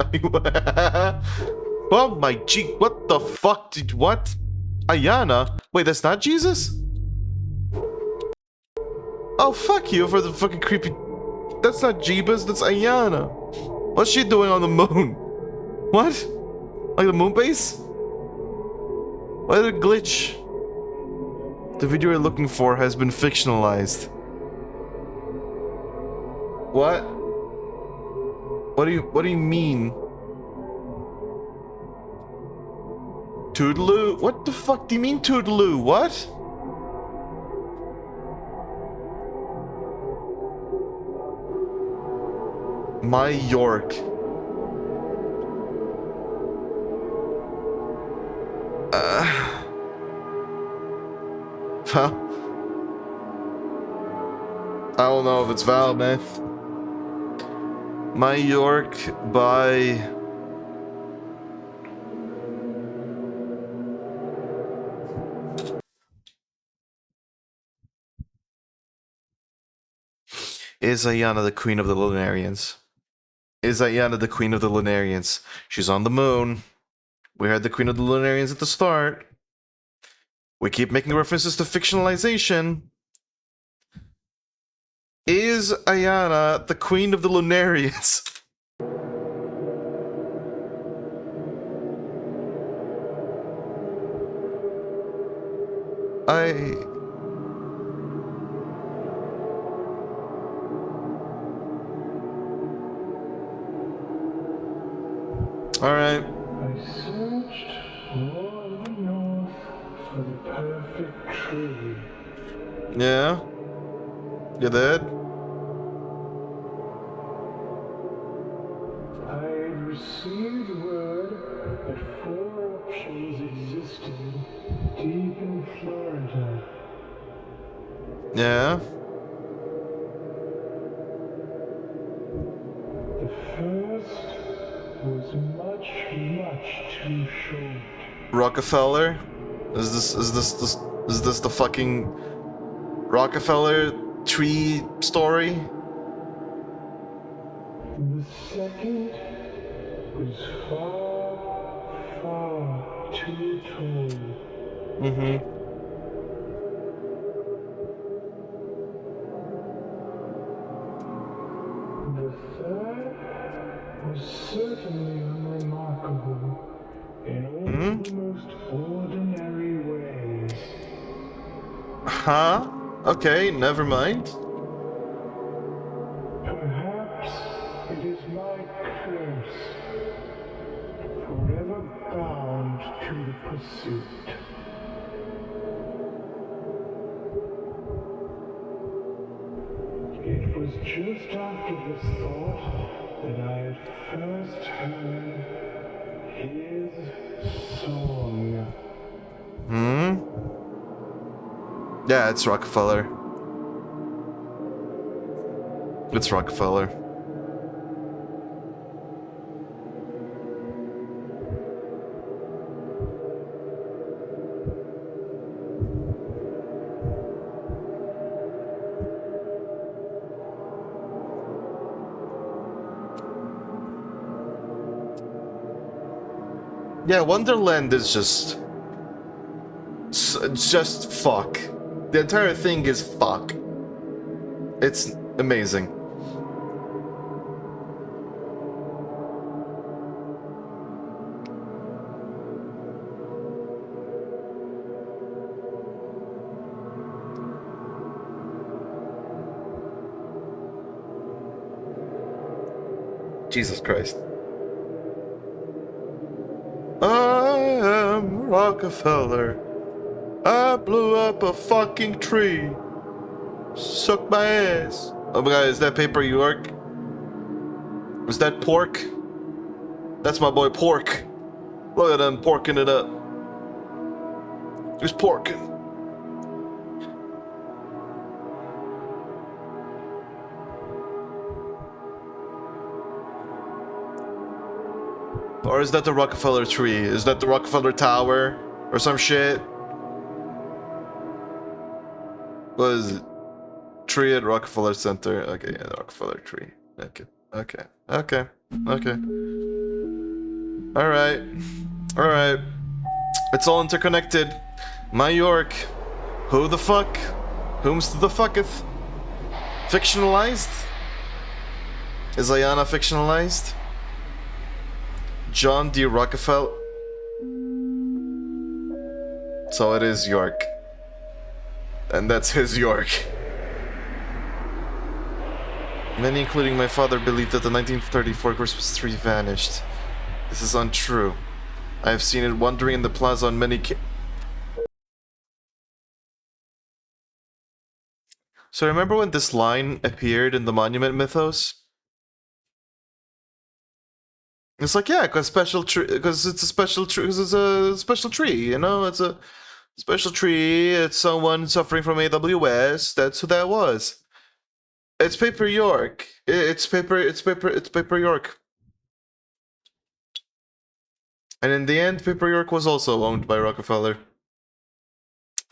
Speaker 1: Oh my G. What the fuck did. What? Ayana? Wait, that's not Jesus? Oh, fuck you for the fucking creepy. That's not Jeebus, that's Ayana. What's she doing on the moon? What? Like the moon base? Why did it glitch? The video you're looking for has been fictionalized. What? What do you mean? Toodaloo? What the fuck do you mean Toodaloo? What? My York. Well, I don't know if it's valid, man. My York by... Is Ayana the queen of the Lunarians? Is Ayana the queen of the Lunarians? She's on the moon. We had the queen of the Lunarians at the start. We keep making references to fictionalization. Is Ayana the queen of the Lunarians? Alright.
Speaker 3: I searched all of the north for the perfect tree.
Speaker 1: Yeah? You did?
Speaker 3: I had received word that 4 options existed deep in Florida.
Speaker 1: Yeah?
Speaker 3: The first was much, much too short.
Speaker 1: Rockefeller? Is this the fucking Rockefeller tree story?
Speaker 3: The second was far, far too tall.
Speaker 1: Mm-hmm.
Speaker 3: The third was certainly unremarkable in all the most ordinary ways.
Speaker 1: Huh? Okay, never mind.
Speaker 3: Perhaps it is my curse, forever bound to the pursuit. It was just after this thought that I had first heard his song.
Speaker 1: Hmm? Yeah, it's Rockefeller. It's Rockefeller. Yeah, Wonderland is just... It's just fuck. The entire thing is fuck. It's amazing. Jesus Christ. I am Rockefeller. I blew up a fucking tree. Suck my ass. Oh my god, is that Paper York? Was that Pork? That's my boy Pork. Look at him porking it up. He's porking. Or is that the Rockefeller tree? Is that the Rockefeller Tower? Or some shit? What is it? Tree at Rockefeller Center. Okay, yeah, the Rockefeller tree. Okay. Alright. It's all interconnected. My York. Who the fuck? Whom's the fucketh? Fictionalized? Is Ayana fictionalized? John D. Rockefeller. So it is York. And that's his York. Many, including my father, believed that the 1934 Christmas tree vanished. This is untrue. I have seen it wandering in the plaza on many So remember when this line appeared in the monument mythos? It's like, yeah, because it's a special tree, because it's a special tree, you know? It's a special tree, it's someone suffering from AWS, that's who that was. It's Paper York. It's Paper York. And in the end, Paper York was also owned by Rockefeller.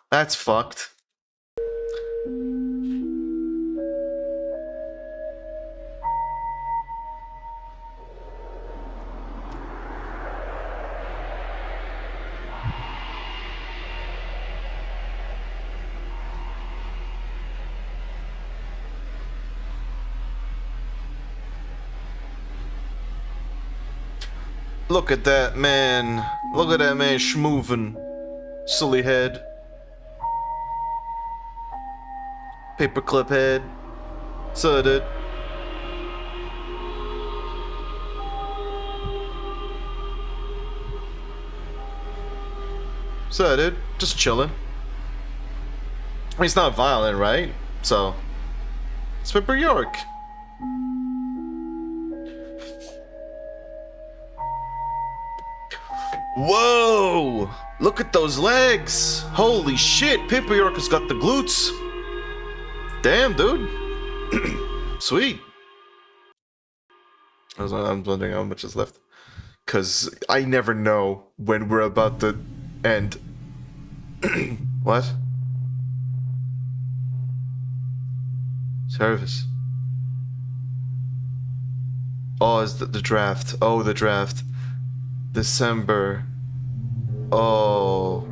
Speaker 1: That's fucked. Look at that man. Look at that man schmoovin'. Silly head. Paperclip head. So dude. So, dude, just chilling. I mean, it's not violent, right? So, it's Pippa York. Whoa! Look at those legs! Holy shit, Pippa York has got the glutes. Damn, dude. Sweet. I'm wondering how much is left. Because I never know when we're about to end. What? Service. Oh, it's the draft. Oh, the draft. December. Oh.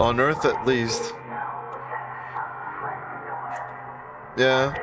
Speaker 1: On Earth, at least. Yeah.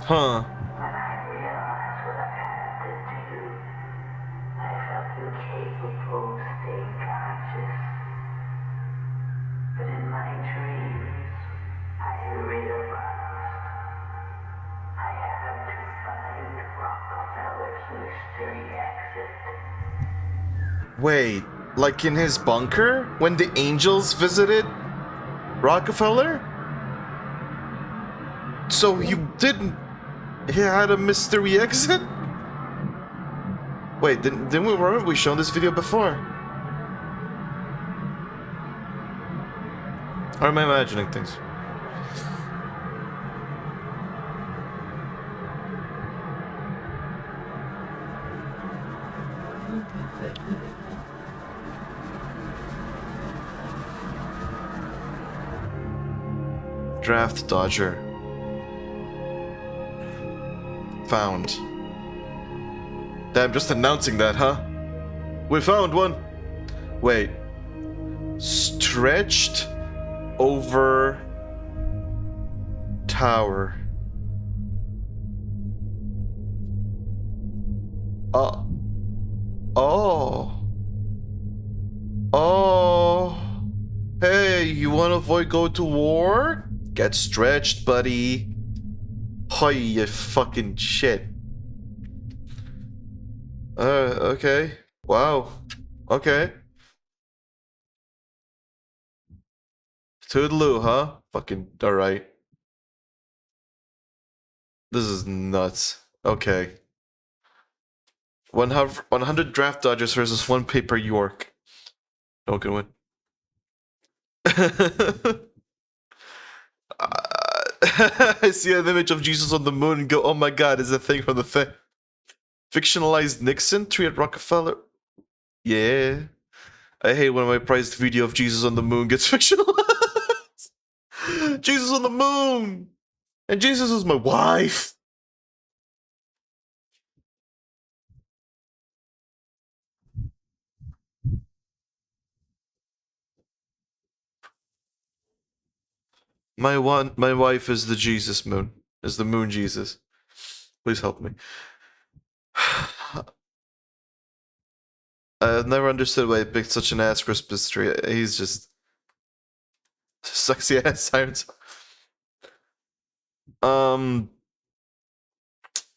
Speaker 1: Huh. Wait, like in his bunker? When the angels visited Rockefeller? So he didn't... He had a mystery exit? Wait, didn't we... Remember we shown this video before? Or am I imagining things? Draft Dodger. Found. Damn, just announcing that, huh? We found one! Wait. Stretched over tower. Oh. Oh. Hey, you wanna avoid going to war? Get stretched, buddy. Hoy, you fucking shit. Okay. Wow. Okay. Toodaloo, huh? Fucking alright. This is nuts. Okay. 100 draft dodgers versus 1 Pippa York. No good win. I see an image of Jesus on the moon and go, oh my god, is a thing from the thing. Fictionalized Nixon, tree at Rockefeller. Yeah. I hate when my prized video of Jesus on the moon gets fictionalized. Jesus on the moon! And Jesus is my wife! My wife is the Jesus moon. Is the moon Jesus. Please help me. I've never understood why he picked such an ass Christmas tree. He's just sexy ass sirens.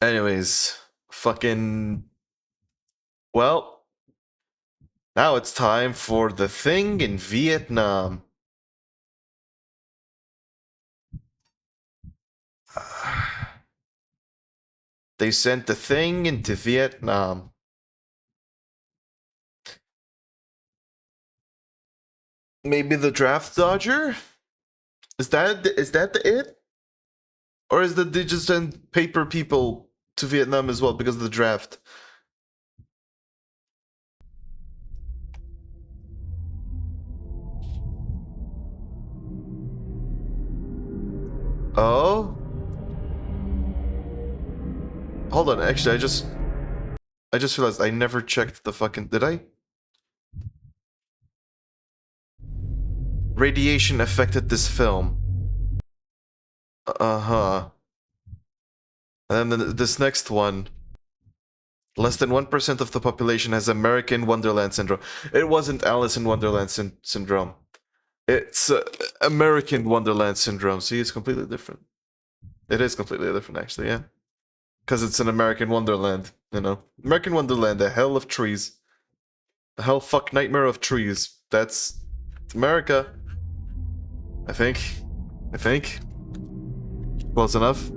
Speaker 1: Anyways, fucking. Well, now it's time for the thing in Vietnam. They sent the thing into Vietnam. Maybe the draft dodger? Is that it? Or is that they just send paper people to Vietnam as well because of the draft? Oh? Hold on, actually, I just realized I never checked the fucking... Did I? Radiation affected this film. Uh-huh. And then this next one. Less than 1% of the population has American Wonderland Syndrome. It wasn't Alice in Wonderland Syndrome. It's American Wonderland Syndrome. See, it's completely different. It is completely different, actually, yeah. Because it's an American Wonderland, you know. American Wonderland, a hell of trees. A hell fuck nightmare of trees. That's America. I think. Close enough.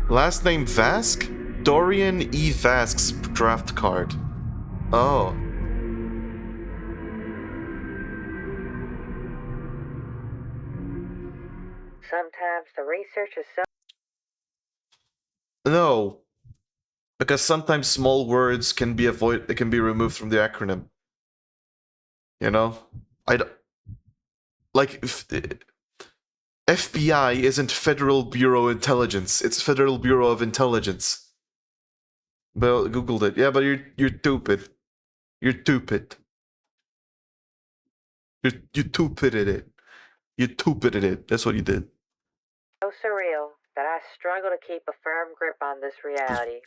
Speaker 1: Last name Vask? Dorian E. Vask's draft card. Oh.
Speaker 12: Sometimes the research is so...
Speaker 1: No. Because sometimes small words can be removed from the acronym. You know? Like, FBI isn't Federal Bureau of Intelligence. It's Federal Bureau of Intelligence. Well, Googled it. Yeah, but you're stupid. You're stupid. You stupid at it. You stupid at it. That's what you did.
Speaker 12: so surreal that I struggle to keep a firm grip on this reality.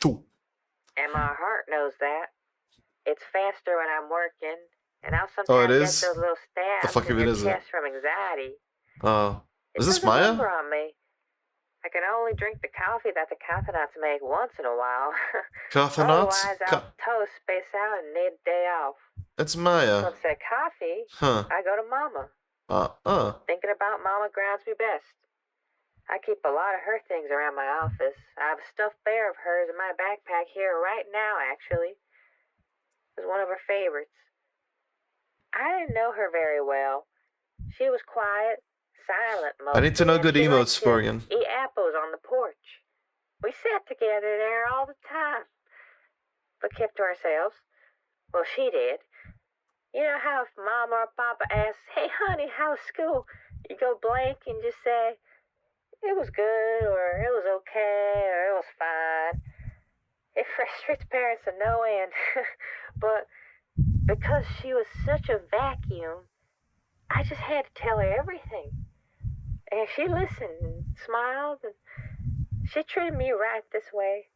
Speaker 12: And my heart knows that. It's faster when I'm working, and I'll sometimes get those little stabs in your chest from anxiety.
Speaker 1: Is this
Speaker 12: It doesn't
Speaker 1: Maya?
Speaker 12: linger on me. I can only drink the coffee that the Cathanauts make once in a while.
Speaker 1: Cathanauts?
Speaker 12: Otherwise, I'll toast, space out, and need a day off.
Speaker 1: It's Maya.
Speaker 12: So instead of coffee, I go to Mama. Thinking about Mama grounds me best. I keep a lot of her things around my office. I have a stuffed bear of hers in my backpack here right now, actually. It was one of her favorites. I didn't know her very well. She was quiet, silent mostly.
Speaker 1: I need to know good emotes for you.
Speaker 12: Eat apples on the porch. We sat together there all the time, but kept to ourselves. Well, she did. You know how if Mom or Papa asks, "Hey, honey, how's school?" you go blank and just say, "It was good," or "It was okay," or "It was fine." It frustrates parents to no end. But because she was such a vacuum, I just had to tell her everything. And she listened and smiled, and she treated me right this way.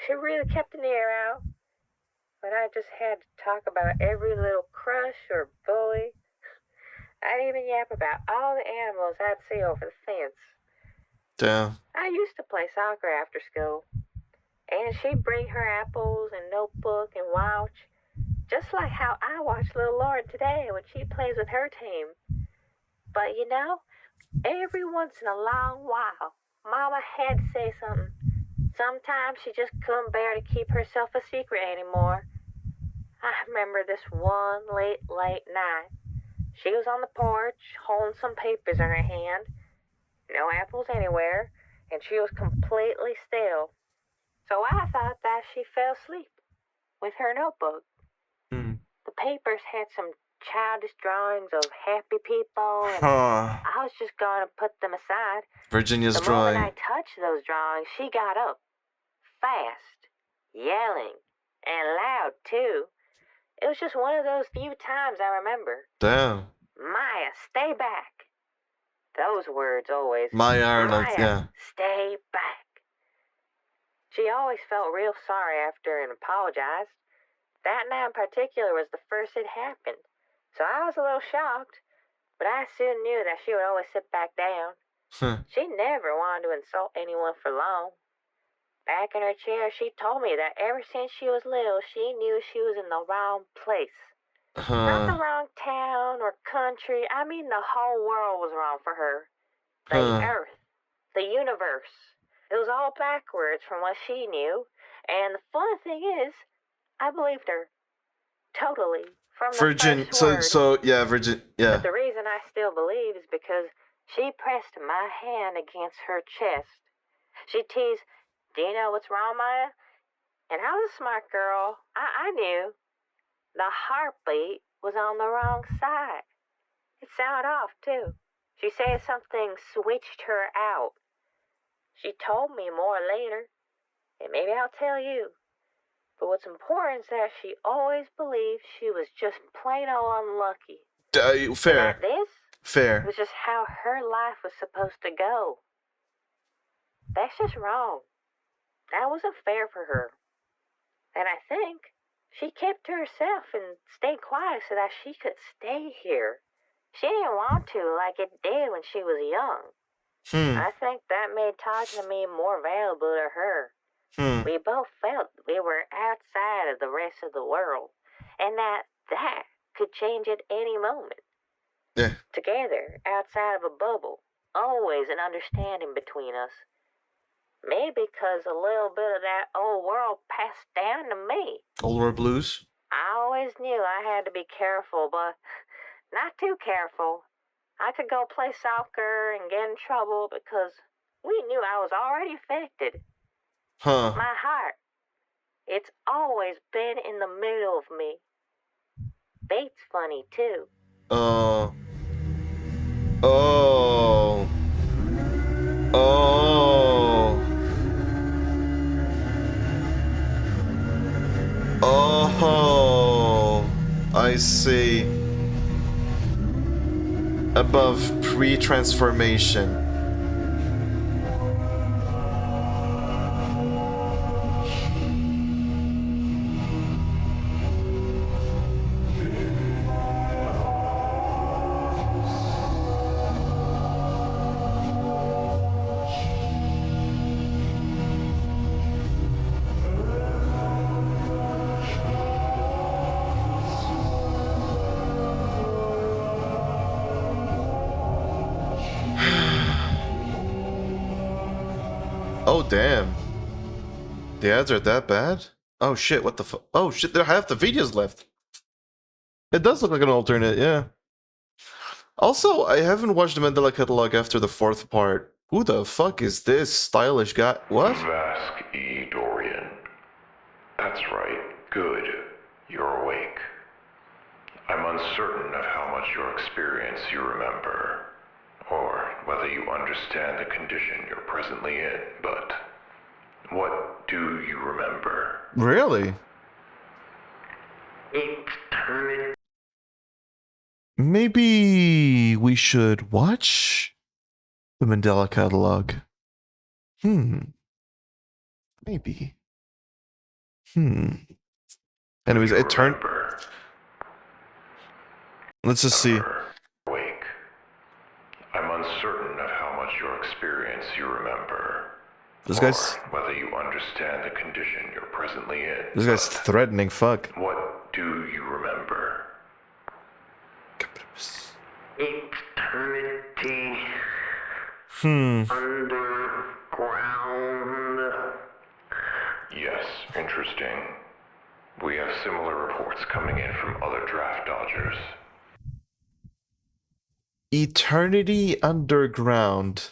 Speaker 12: She really kept an ear out, but I just had to talk about every little crush or bully. I'd even yap about all the animals I'd see over the fence.
Speaker 1: Damn.
Speaker 12: I used to play soccer after school, and she'd bring her apples and notebook and watch, just like how I watch little Lauren today when she plays with her team. But you know, every once in a long while, Mama had to say something. Sometimes she just couldn't bear to keep herself a secret anymore. I remember this one late night. She was on the porch, holding some papers in her hand. No apples anywhere, and she was completely still. So I thought that she fell asleep with her notebook. The papers had some childish drawings of happy people, and I was just going to put them aside.
Speaker 1: Virginia's
Speaker 12: the
Speaker 1: drawing.
Speaker 12: The moment I touched those drawings, she got up, fast, yelling, and loud, too. It was just one of those few times I remember.
Speaker 1: Damn.
Speaker 12: Maya, stay back. Those words always.
Speaker 1: Maya Arnold,
Speaker 12: Maya,
Speaker 1: yeah.
Speaker 12: Stay back. She always felt real sorry after and apologized. That night in particular was the first it happened. So I was a little shocked, but I soon knew that she would always sit back down. She never wanted to insult anyone for long. Back in her chair, she told me that ever since she was little, she knew she was in the wrong place. Not the wrong town or country. I mean, the whole world was wrong for her. The Earth, the universe. It was all backwards from what she knew. And the fun thing is, I believed her. Totally. From the
Speaker 1: Virgin.
Speaker 12: first word.
Speaker 1: Yeah, Virgin. Yeah.
Speaker 12: But the reason I still believe is because she pressed my hand against her chest. She teased, "Do you know what's wrong, Maya?" And I was a smart girl. I knew. The heartbeat was on the wrong side. It sounded off, too. She said something switched her out. She told me more later, and maybe I'll tell you. But what's important is that she always believed she was just plain old unlucky.
Speaker 1: Fair.
Speaker 12: And that this
Speaker 1: Fair.
Speaker 12: was just how her life was supposed to go. That's just wrong. That wasn't fair for her. And I think she kept to herself and stayed quiet so that she could stay here. She didn't want to like it did when she was young. I think that made talking to me more valuable to her. We both felt we were outside of the rest of the world, and that could change at any moment.
Speaker 1: Yeah.
Speaker 12: Together, outside of a bubble, always an understanding between us. Maybe because a little bit of that old world passed down to me.
Speaker 1: Old World Blues?
Speaker 12: I always knew I had to be careful, but not too careful. I could go play soccer and get in trouble because we knew I was already affected. My heart, it's always been in the middle of me. Fate's funny, too.
Speaker 1: Oh. I see. Above pre-transformation. Oh, damn. The ads are that bad? Oh shit, what the fuck? Oh shit, there half the videos left. It does look like an alternate, yeah. Also, I haven't watched the Mandela catalog after the 4th part. Who the fuck is this stylish guy? What?
Speaker 3: Vask E. Dorian. That's right. Good. You're awake. I'm uncertain of how much your experience you remember, or whether you understand the condition you're presently in, but what do you remember?
Speaker 1: Really?
Speaker 9: Eternity.
Speaker 1: Maybe we should watch the Mandela catalog. Maybe. Anyways, it turned. Let's just see.
Speaker 3: Awake. I'm uncertain of how much your experience you remember.
Speaker 1: This guy's.
Speaker 3: Whether you understand the condition you're presently in.
Speaker 1: This guy's threatening. Fuck.
Speaker 3: What do you remember?
Speaker 9: Eternity. Underground.
Speaker 3: Yes, interesting. We have similar reports coming in from other draft dodgers.
Speaker 1: Eternity Underground.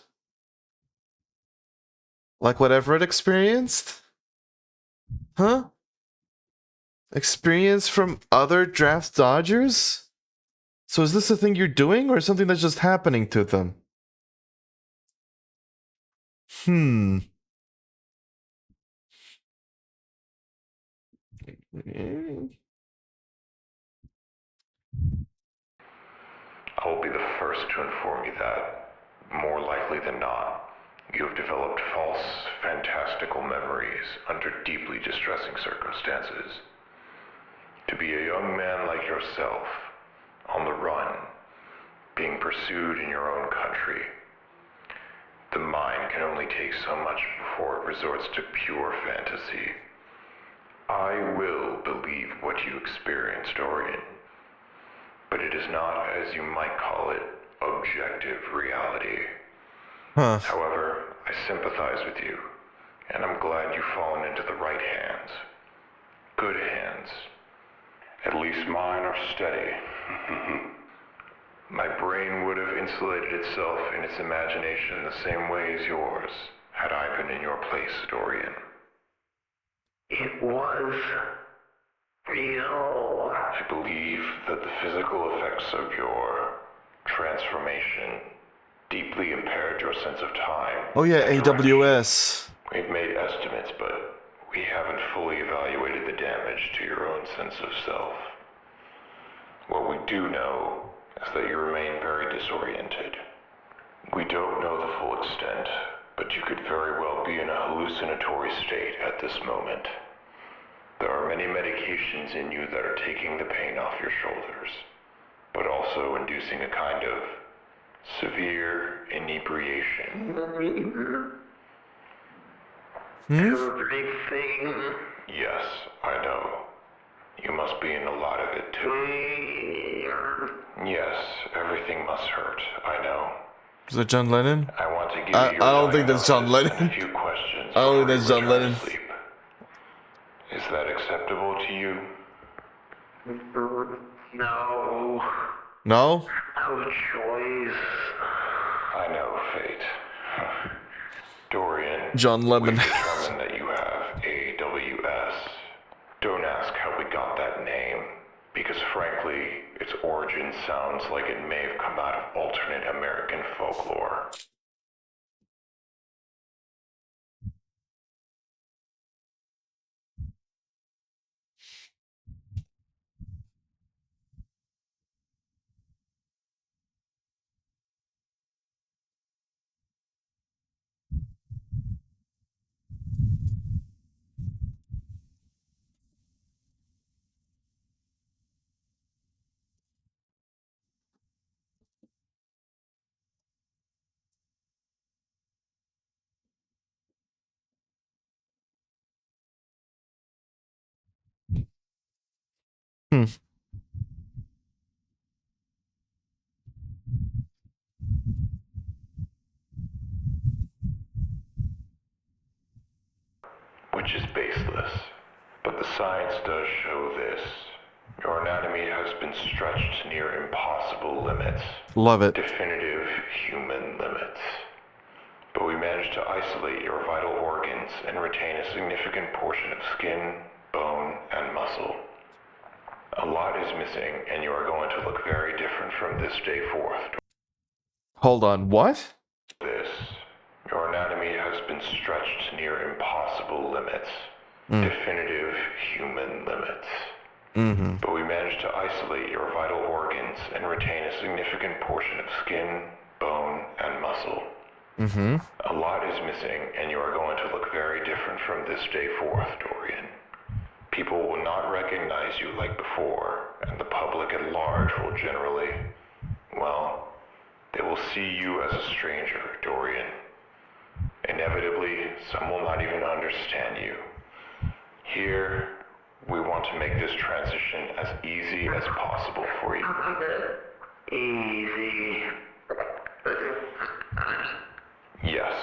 Speaker 1: Like whatever it experienced? Huh? Experience from other draft dodgers? So is this a thing you're doing or something that's just happening to them?
Speaker 3: I'll be the first to inform you that, more likely than not, you have developed false, fantastical memories under deeply distressing circumstances. To be a young man like yourself, on the run, being pursued in your own country, the mind can only take so much before it resorts to pure fantasy. I will believe what you experienced, Dorian,
Speaker 13: but it is not, as you might call it, objective reality.
Speaker 1: Huh.
Speaker 13: However, I sympathize with you, and I'm glad you've fallen into the right hands. Good hands. At least mine are steady. My brain would have insulated itself in its imagination the same way as yours, had I been in your place, Dorian.
Speaker 9: It was real.
Speaker 13: I believe that the physical effects of your transformation deeply impaired your sense of time.
Speaker 1: Oh yeah, AWS.
Speaker 13: We've made estimates, but we haven't fully evaluated the damage to your own sense of self. What we do know is that you remain very disoriented. We don't know the full extent, but you could very well be in a hallucinatory state at this moment. There are many medications in you that are taking the pain off your shoulders, but also inducing a kind of severe inebriation.
Speaker 9: Everything.
Speaker 13: Yes, I know. You must be in a lot of it too. Yes, everything must hurt, I know.
Speaker 1: Is that John Lennon?
Speaker 13: I want to give
Speaker 1: I
Speaker 13: you
Speaker 1: don't think that's John Lennon.
Speaker 13: a few questions.
Speaker 1: I don't think
Speaker 13: before
Speaker 1: that's
Speaker 13: you
Speaker 1: John
Speaker 13: return to
Speaker 1: Lennon.
Speaker 13: sleep. Is that acceptable to you?
Speaker 9: No.
Speaker 1: No?
Speaker 9: No choice.
Speaker 13: I know, Fate. Dorian,
Speaker 1: John Lemon.
Speaker 13: we've determined that you have AWS. Don't ask how we got that name, because frankly, its origin sounds like it may have come out of alternate American folklore.
Speaker 1: Hmm.
Speaker 13: Which is baseless. But the science does show this. Your anatomy has been stretched to near impossible limits.
Speaker 1: Love it.
Speaker 13: Definitive human limits. But we managed to isolate your vital organs and retain a significant portion of skin, bone, and muscle. A lot is missing, and you are going to look very different from this day forth.
Speaker 1: Hold on, what?
Speaker 13: This. Your anatomy has been stretched to near impossible limits. Definitive human limits. But we managed to isolate your vital organs and retain a significant portion of skin, bone, and muscle. A lot is missing, and you are going to look very different from this day forth, Dorian. People will not recognize you like before, and the public at large will generally, well, they will see you as a stranger, Dorian. Inevitably, some will not even understand you. Here, we want to make this transition as easy as possible for you.
Speaker 9: Easy.
Speaker 13: Yes.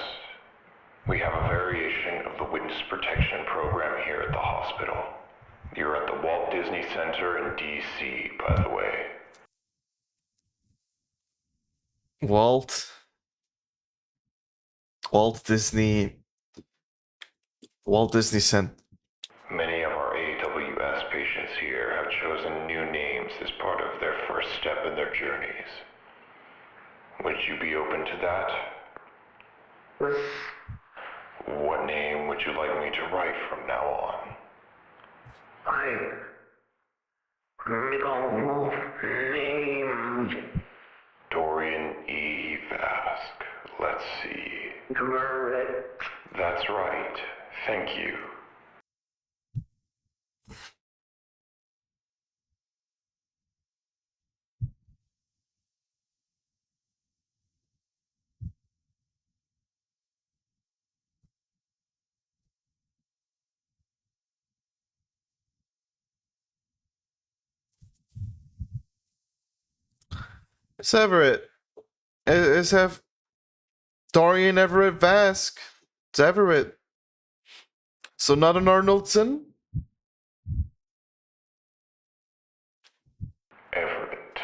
Speaker 13: We have a variation of the witness protection program here at the hospital. You're at the Walt Disney Center in D.C., by the way.
Speaker 1: Walt Disney sent.
Speaker 13: Many of our AWS patients here have chosen new names as part of their first step in their journeys. Would you be open to that? What name would you like me to write from now on?
Speaker 9: Middle name.
Speaker 13: Dorian E. Vask. Let's see.
Speaker 9: Correct.
Speaker 13: That's right. Thank you.
Speaker 1: Everett. It's have Dorian Everett Vask. It's Everett. So not an Arnoldson?
Speaker 13: Everett.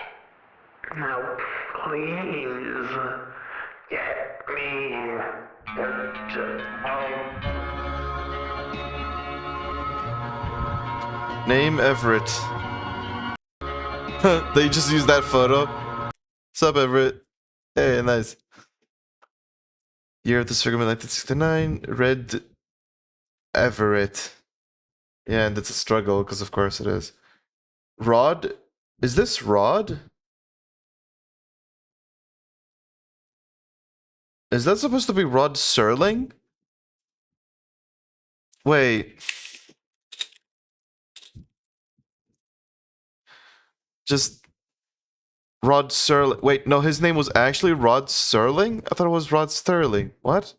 Speaker 9: Now, please, get me
Speaker 1: Name Everett. They just used that photo. Sup, Everett? Hey, nice. Year of disfigurement 1969. Red Everett. Yeah, and it's a struggle, because of course it is. Rod? Is this Rod? Is that supposed to be Rod Serling? Wait. Just Rod Serling. Wait, no, his name was actually Rod Serling? I thought it was Rod Sterling. What?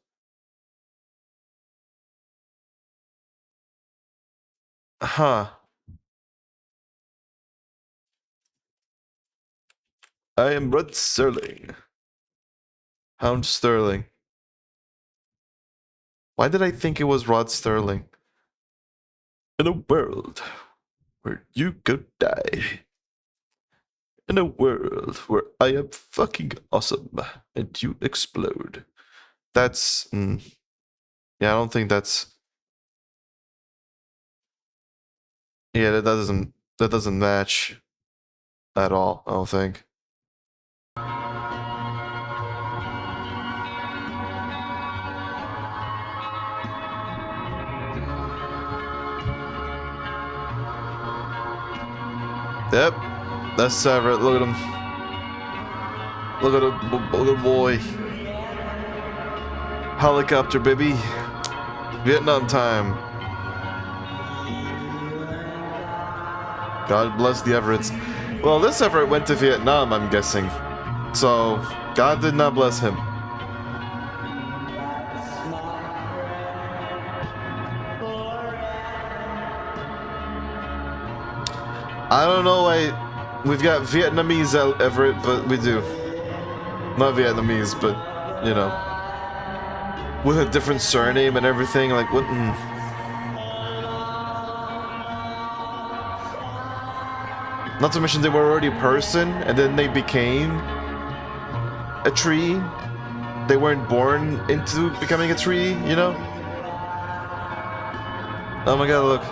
Speaker 1: Huh. I am Rod Serling. Hound Sterling. Why did I think it was Rod Sterling? In a world where you go die. In a world where I am fucking awesome and you explode. That's... yeah, I don't think that's... Yeah, that doesn't match at all, I don't think. Yep, that's Everett. Look at him. Look at him, look at boy. Helicopter, baby. Vietnam time. God bless the Everetts. Well, this Everett went to Vietnam, I'm guessing. So, God did not bless him. I don't know why we've got Vietnamese Everett, but we do. Not Vietnamese, but, you know. With a different surname and everything, like, what? Not to mention they were already a person, and then they became a tree. They weren't born into becoming a tree, you know? Oh my god, look.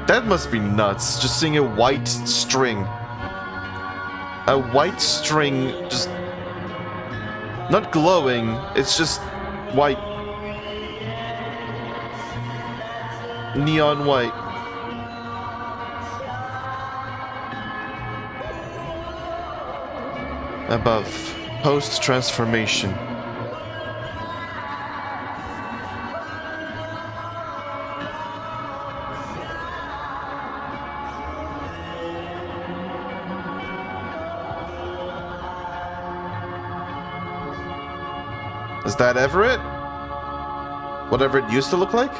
Speaker 1: That must be nuts, just seeing a white string. A white string just... not glowing, it's just white. Neon white. Above. Post-transformation. Is that Everett? Whatever it used to look like?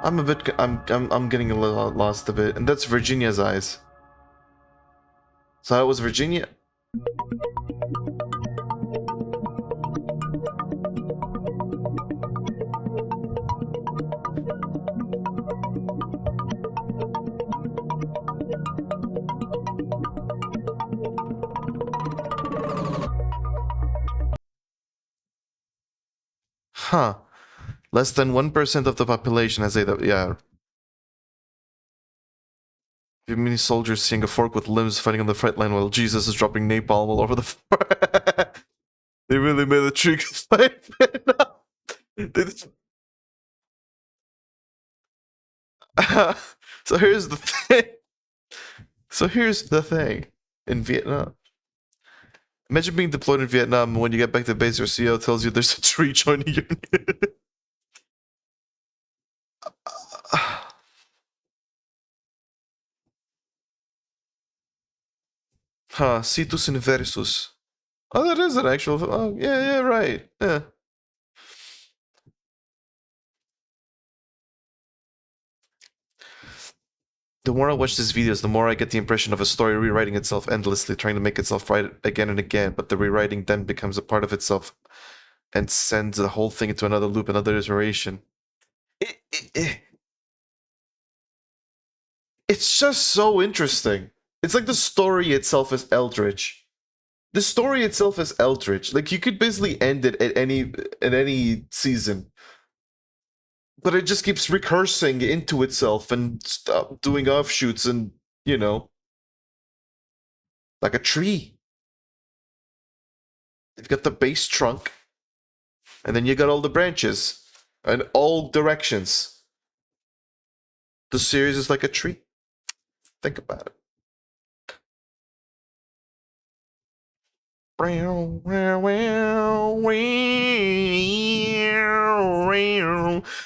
Speaker 1: I'm getting a little lost a bit. And that's Virginia's eyes. So that was Virginia? Huh. Less than 1% of the population has a... yeah. Many soldiers seeing a fork with limbs fighting on the front line while Jesus is dropping napalm all over the floor. They really made a trick fight. So here's the thing. In Vietnam. Imagine being deployed in Vietnam, and when you get back to base, your CO tells you there's a tree joining your unit. Huh, Situs Inversus. Oh, that is an actual... oh, yeah, right. Yeah. The more I watch these videos, the more I get the impression of a story rewriting itself endlessly, trying to make itself right again and again, but the rewriting then becomes a part of itself and sends the whole thing into another loop, another iteration. It's just so interesting. It's like the story itself is eldritch. The story itself is eldritch. Like, you could basically end it at any season. But it just keeps recursing into itself and doing offshoots and, you know, like a tree. You've got the base trunk, and then you got all the branches in all directions. The series is like a tree. Think about it.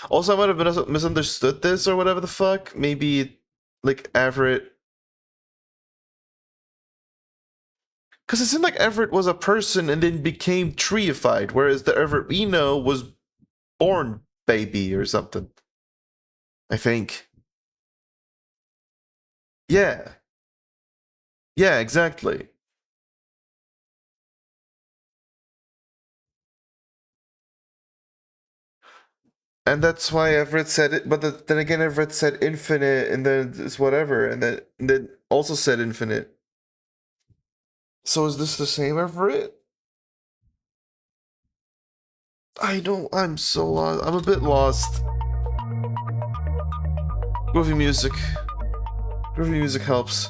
Speaker 1: Also, I might have misunderstood this or whatever the fuck. Maybe, like, Everett. Because it seemed like Everett was a person and then became treeified, whereas the Everett we know was born baby or something. I think. Yeah. Yeah, exactly. And that's why Everett said it, but then again, Everett said infinite, and then it's whatever, and then also said infinite. So is this the same Everett? I don't. I'm so lost. I'm a bit lost. Groovy music. Groovy music helps.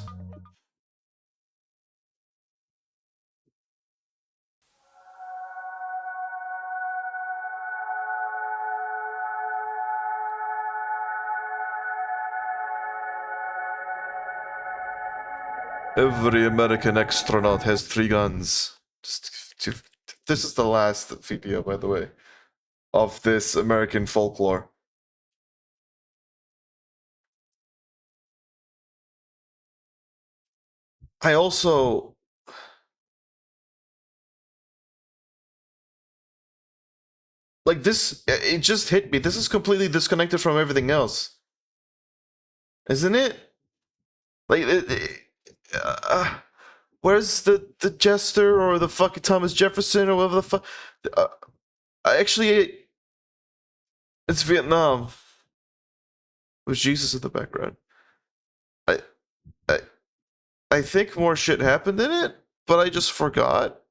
Speaker 1: Every American astronaut has 3 guns. This is the last video, by the way, of this American folklore. I also... Like, this, it just hit me. This is completely disconnected from everything else. Isn't it? Like, where's the Jester or the fucking Thomas Jefferson or whatever the fuck? Actually, it's Vietnam. With Jesus in the background. I think more shit happened in it, but I just forgot.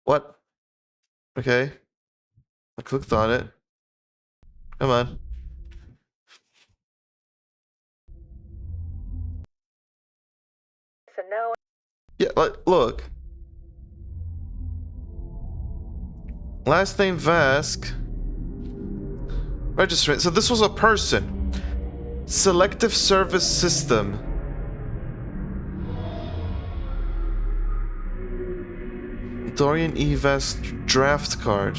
Speaker 1: What? Okay. I clicked on it. Come on.
Speaker 12: So no.
Speaker 1: Yeah, look. Last name Vask. Registrant. So this was a person. Selective service system. Dorian E. Vask draft card.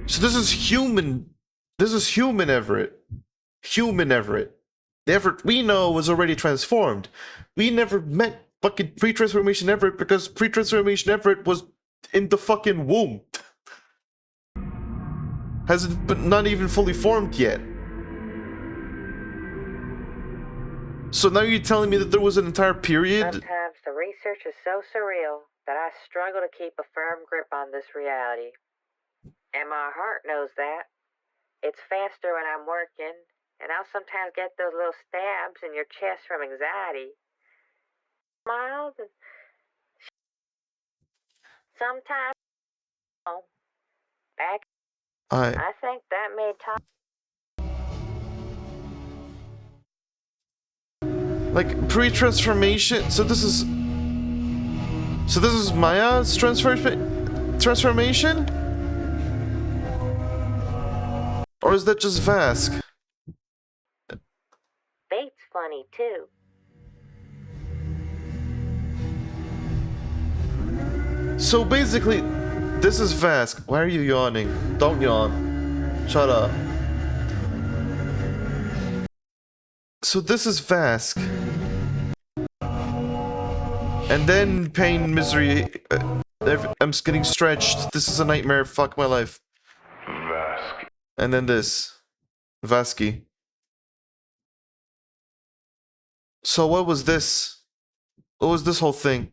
Speaker 1: So this is human. This is human Everett. Human Everett. The Everett we know was already transformed. We never met fucking pre-transformation Everett because pre-transformation Everett was in the fucking womb. Hasn't been not even fully formed yet. So now you're telling me that there was an entire period?
Speaker 12: Sometimes the research is so surreal that I struggle to keep a firm grip on this reality. And my heart knows that. It's faster when I'm working, and I'll sometimes get those little stabs in your chest from anxiety. Smiles and sometimes back. I think that made time.
Speaker 1: Like pre-transformation. So this is Maya's transformation? Or is that just Vask?
Speaker 12: Fate's funny too.
Speaker 1: So basically, this is Vask. Why are you yawning? Don't yawn. Shut up. So this is Vask. And then pain, misery. I'm getting stretched. This is a nightmare. Fuck my life.
Speaker 13: Vask.
Speaker 1: And then this. Vasky. So what was this? What was this whole thing?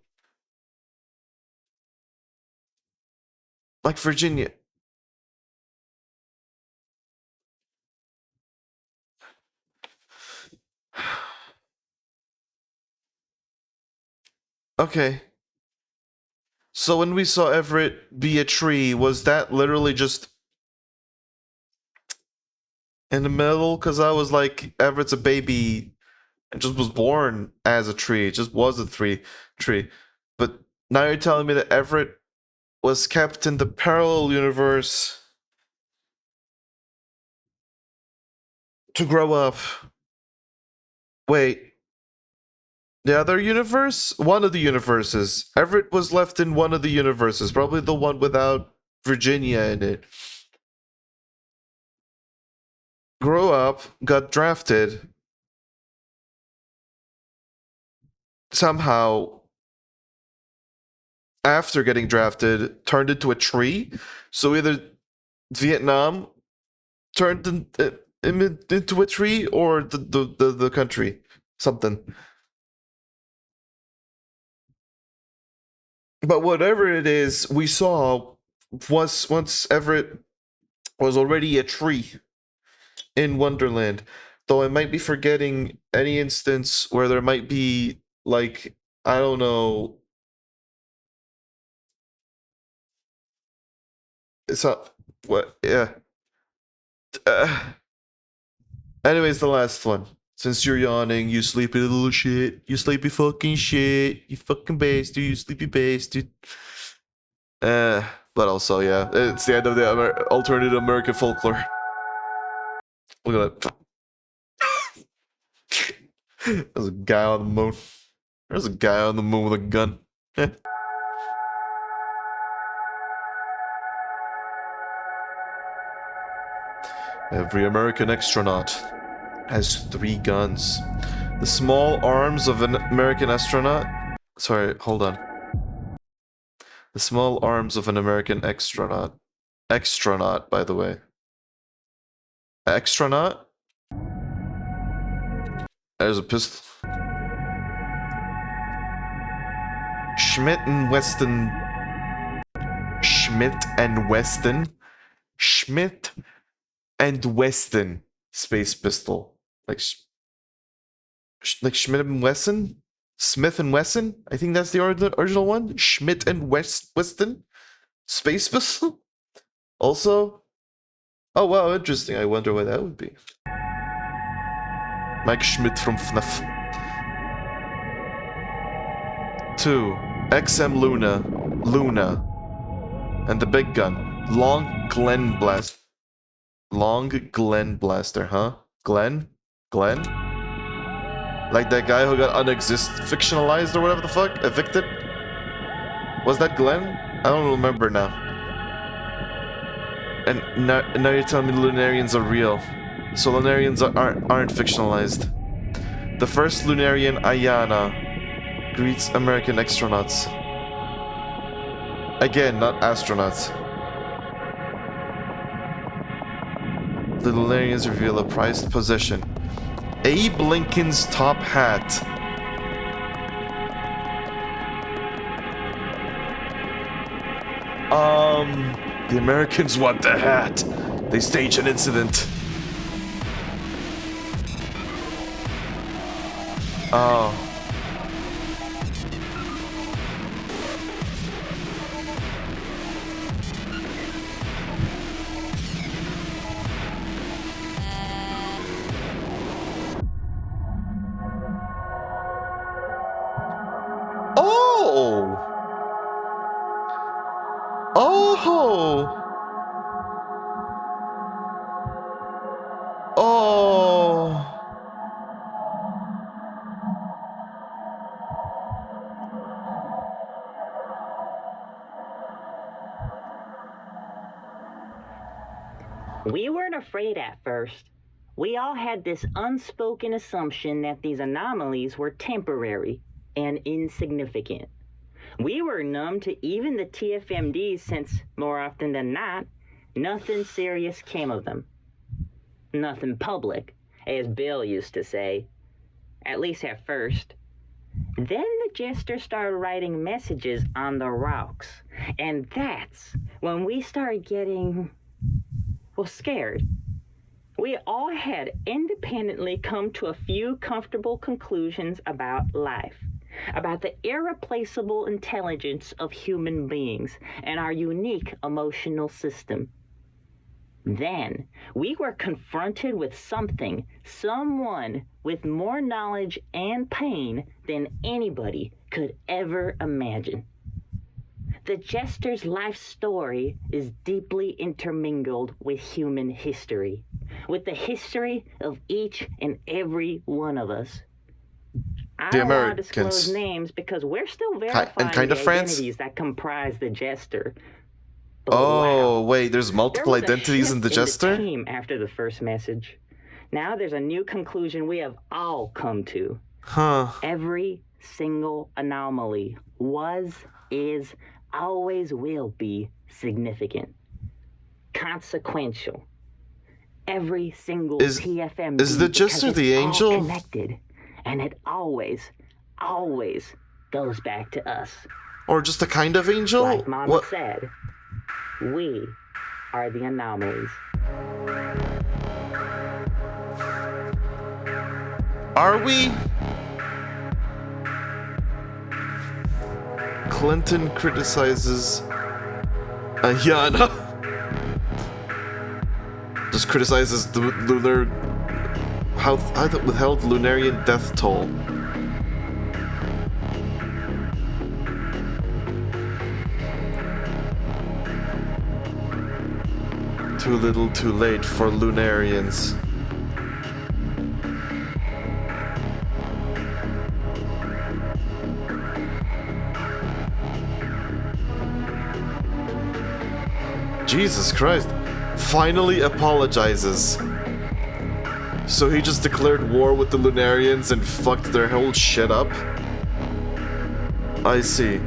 Speaker 1: Like Virginia. Okay. So when we saw Everett be a tree, was that literally just in the middle? Because I was like, Everett's a baby and just was born as a tree. It just was a tree. But now you're telling me that Everett was kept in the parallel universe to grow up. Wait. The other universe? One of the universes. Everett was left in one of the universes. Probably the one without Virginia in it. Grew up, got drafted. Somehow, after getting drafted, turned into a tree. So either Vietnam turned into a tree or the country. Something. But whatever it is, we saw was once Everett was already a tree in Wonderland. Though I might be forgetting any instance where there might be, like, I don't know. It's not. What? Yeah. Anyways, the last one. Since you're yawning, you sleepy little shit. You sleepy fucking shit. You fucking bastard. You sleepy bastard. But also, yeah, it's the end of the alternative American folklore. Look at that. There's a guy on the moon. There's a guy on the moon with a gun. Every American astronaut has 3 guns. The small arms of an American astronaut. Sorry, hold on. The small arms of an American astronaut. Extronaut, by the way. Extronaut? There's a pistol. Schmidt and Weston. Schmidt and Weston. Schmidt and Weston space pistol. Like Schmidt and Wesson? Smith and Wesson? I think that's the original one. Schmidt and Weston space pistol? Also? Oh wow, interesting. I wonder what that would be. Mike Schmidt from FNAF. 2. XM Luna. And the big gun. Long Glen Blaster, huh? Glenn? Like that guy who got fictionalized or whatever the fuck? Evicted? Was that Glenn? I don't remember now. And now you're telling me the Lunarians are real. So Lunarians aren't fictionalized. The first Lunarian, Ayana, greets American astronauts. Again, not astronauts. The Lunarians reveal a prized possession. Abe Lincoln's top hat. The Americans want the hat. They stage an incident. Oh.
Speaker 12: We weren't afraid at first. We all had this unspoken assumption that these anomalies were temporary and insignificant. We were numb to even the TFMDs since, more often than not, Nothing serious came of them. Nothing public, as Bill used to say. At least at first. Then the jester started writing messages on the rocks. And that's when we started getting, well, scared. We all had independently come to a few comfortable conclusions about life, about the irreplaceable intelligence of human beings and our unique emotional system. Then we were confronted with someone with more knowledge and pain than anybody could ever imagine. The jester's life story is deeply intermingled with human history, with the history of each and every one of us. I don't want to disclose names because we're still verifying the identities that comprise the jester.
Speaker 1: Oh, wait, there's multiple identities in the jester?
Speaker 12: In the team after the first message. Now there's a new conclusion we have all come to.
Speaker 1: Huh.
Speaker 12: Every single anomaly was, is, always will be significant. Consequential. Every single TFM
Speaker 1: is the jester the angel?
Speaker 12: Connected, and it always goes back to us.
Speaker 1: Or just a kind of angel?
Speaker 12: Like Mama said, we are the anomalies.
Speaker 1: Are we? Clinton criticizes Ayana. Just criticizes the lunar... how withheld Lunarian death toll. Too little, too late for Lunarians. Jesus Christ. Finally apologizes. So he just declared war with the Lunarians and fucked their whole shit up? I see.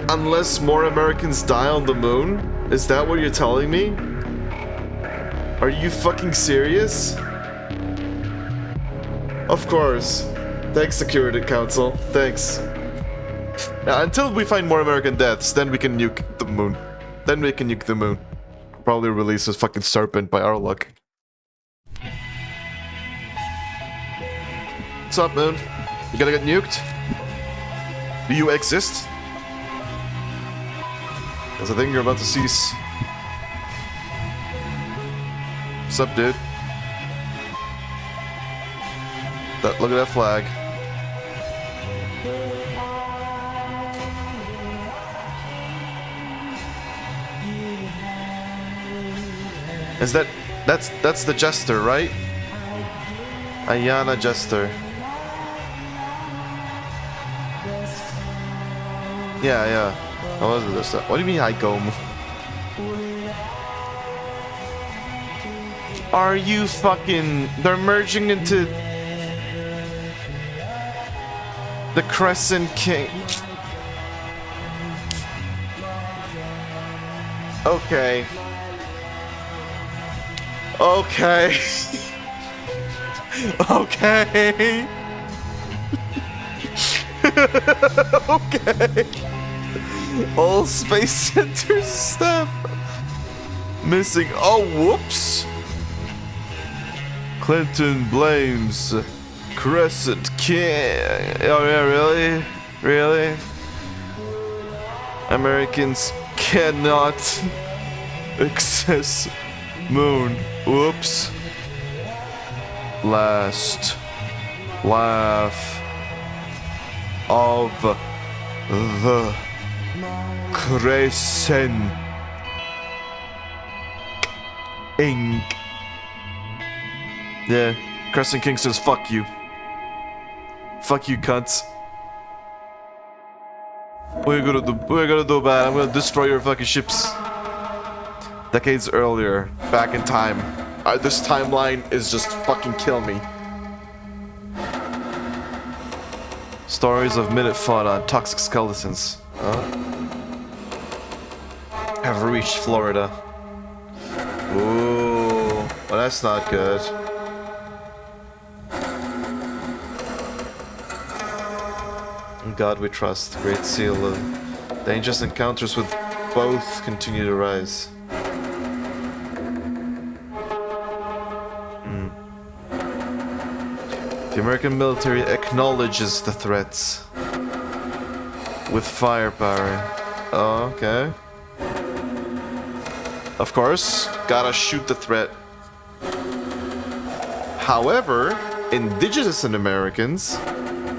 Speaker 1: Unless more Americans die on the moon? Is that what you're telling me? Are you fucking serious? Of course. Thanks, Security Council. Thanks. Yeah, until we find more American deaths, then we can nuke the moon. Probably release a fucking serpent by our luck. What's up, moon? You gonna get nuked? Do you exist? Because I think you're about to cease. What's up, dude? Look at that flag. Is that's the jester, right? Ayana Jester. Yeah. Oh, what is this? What do you mean Icom? Are you fucking... They're merging into... the Crescent King. Okay. Okay. Okay. Okay. All Space Center staff missing. Oh, whoops. Clinton blames Crescent King. Oh, yeah, really? Really? Americans cannot access moon. Whoops. Last laugh of the Crescent King. Yeah, Crescent King says fuck you. Fuck you, cunts. What are you gonna do? What are you gonna do about it? I'm gonna destroy your fucking ships. Decades earlier, back in time. This timeline is just fucking kill me. Stories of minute fauna and toxic skeletons. Have reached Florida. Ooh, well that's not good. In God we trust. Great Seal. Dangerous encounters with both continue to rise. The American military acknowledges the threats with firepower. Oh, okay. Of course, gotta shoot the threat. However, indigenous Americans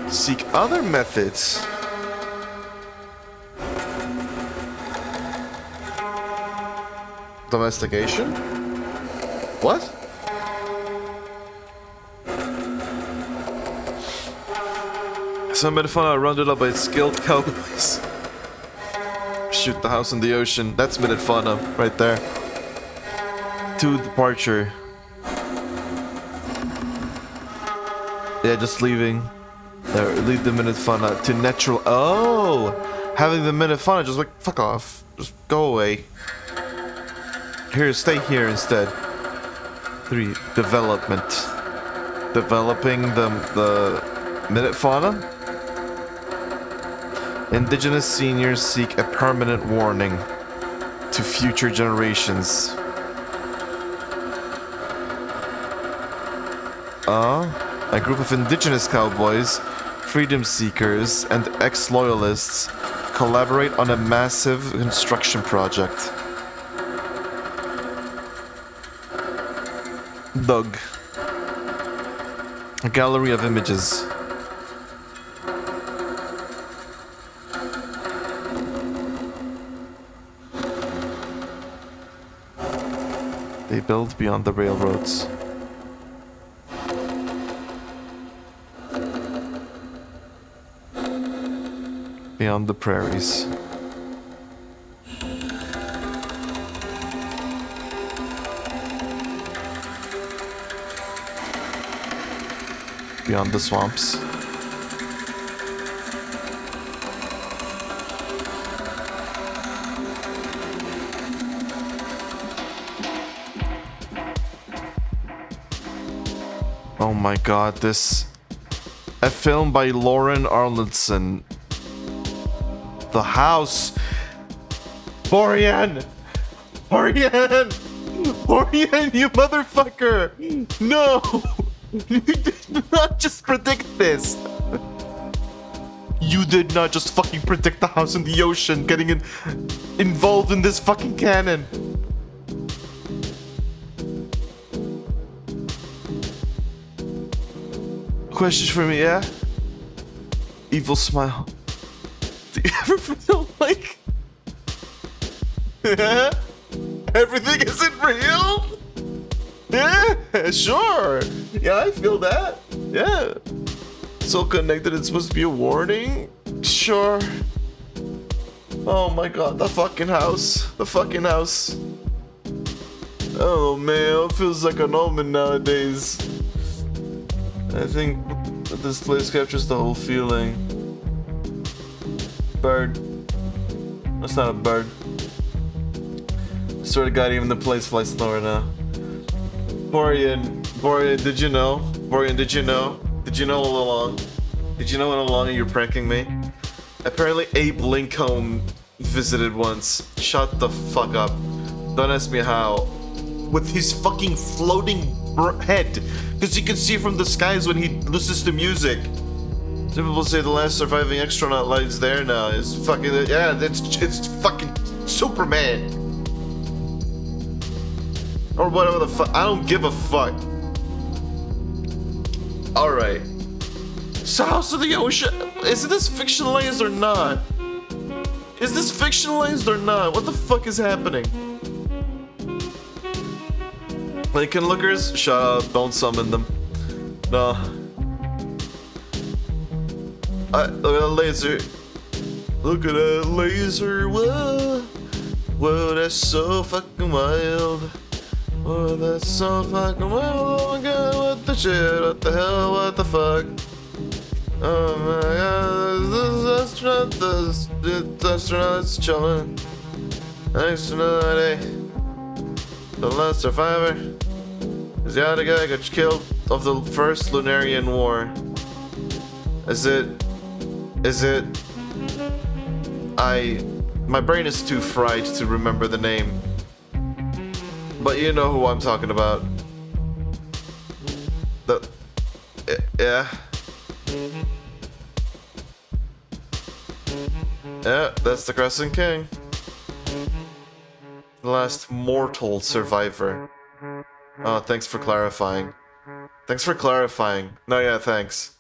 Speaker 1: seek other methods. Domestication? What? Some Medafauna are rounded up by skilled cowboys. Shoot the house in the ocean. That's Medafauna right there. To departure. Yeah, just leaving. Lead the Medafauna to natural. Oh! Having the Medafauna just like, fuck off. Just go away. Here, stay here instead. 3. Development. Developing the Medafauna. Indigenous seniors seek a permanent warning to future generations. A group of indigenous cowboys, freedom seekers, and ex-loyalists collaborate on a massive construction project. Doug. A gallery of images. They build beyond the railroads. Beyond the prairies. Beyond the swamps. Oh my god, this... A film by Lauren Arlenson. The House. Borian! Borian! Borian, you motherfucker! No! You did not just predict this! You did not just fucking predict the house in the ocean getting involved in this fucking canon! Question for me, yeah? Evil smile. Do you ever feel like... everything isn't real? Yeah, sure. Yeah, I feel that. Yeah. So connected, it's supposed to be a warning? Sure. Oh my god, the fucking house. The fucking house. Oh man, it feels like an omen nowadays. I think that this place captures the whole feeling. Bird. That's not a bird. I swear to god, even the place flies slower now. Borian, did you know? Borian, did you know? Did you know all along? Did you know all along you're pranking me? Apparently Abe Lincoln visited once. Shut the fuck up. Don't ask me how. With his fucking floating head. Because you can see from the skies when he listens to music. Some people say the last surviving astronaut lies there now. It's fucking... Yeah, it's fucking Superman. Or whatever the fuck. I don't give a fuck. Alright. So House of the Ocean... Is this fictionalized or not? Is this fictionalized or not? What the fuck is happening? Lincoln Lookers? Shut up. Don't summon them. No. Look at the laser. Look at that laser, whoa. Whoa, that's so fucking wild. Whoa, that's so fucking wild. Oh my god, what the shit? What the hell? What the fuck? Oh my god, this astronaut's chilling. Astronaut, eh? The last survivor is the other guy got killed of the first Lunarian War. Is it? My brain is too fried to remember the name. But you know who I'm talking about. Yeah. Yeah, that's the Crescent King. The last mortal survivor. Oh, thanks for clarifying. Thanks for clarifying. No, yeah, thanks.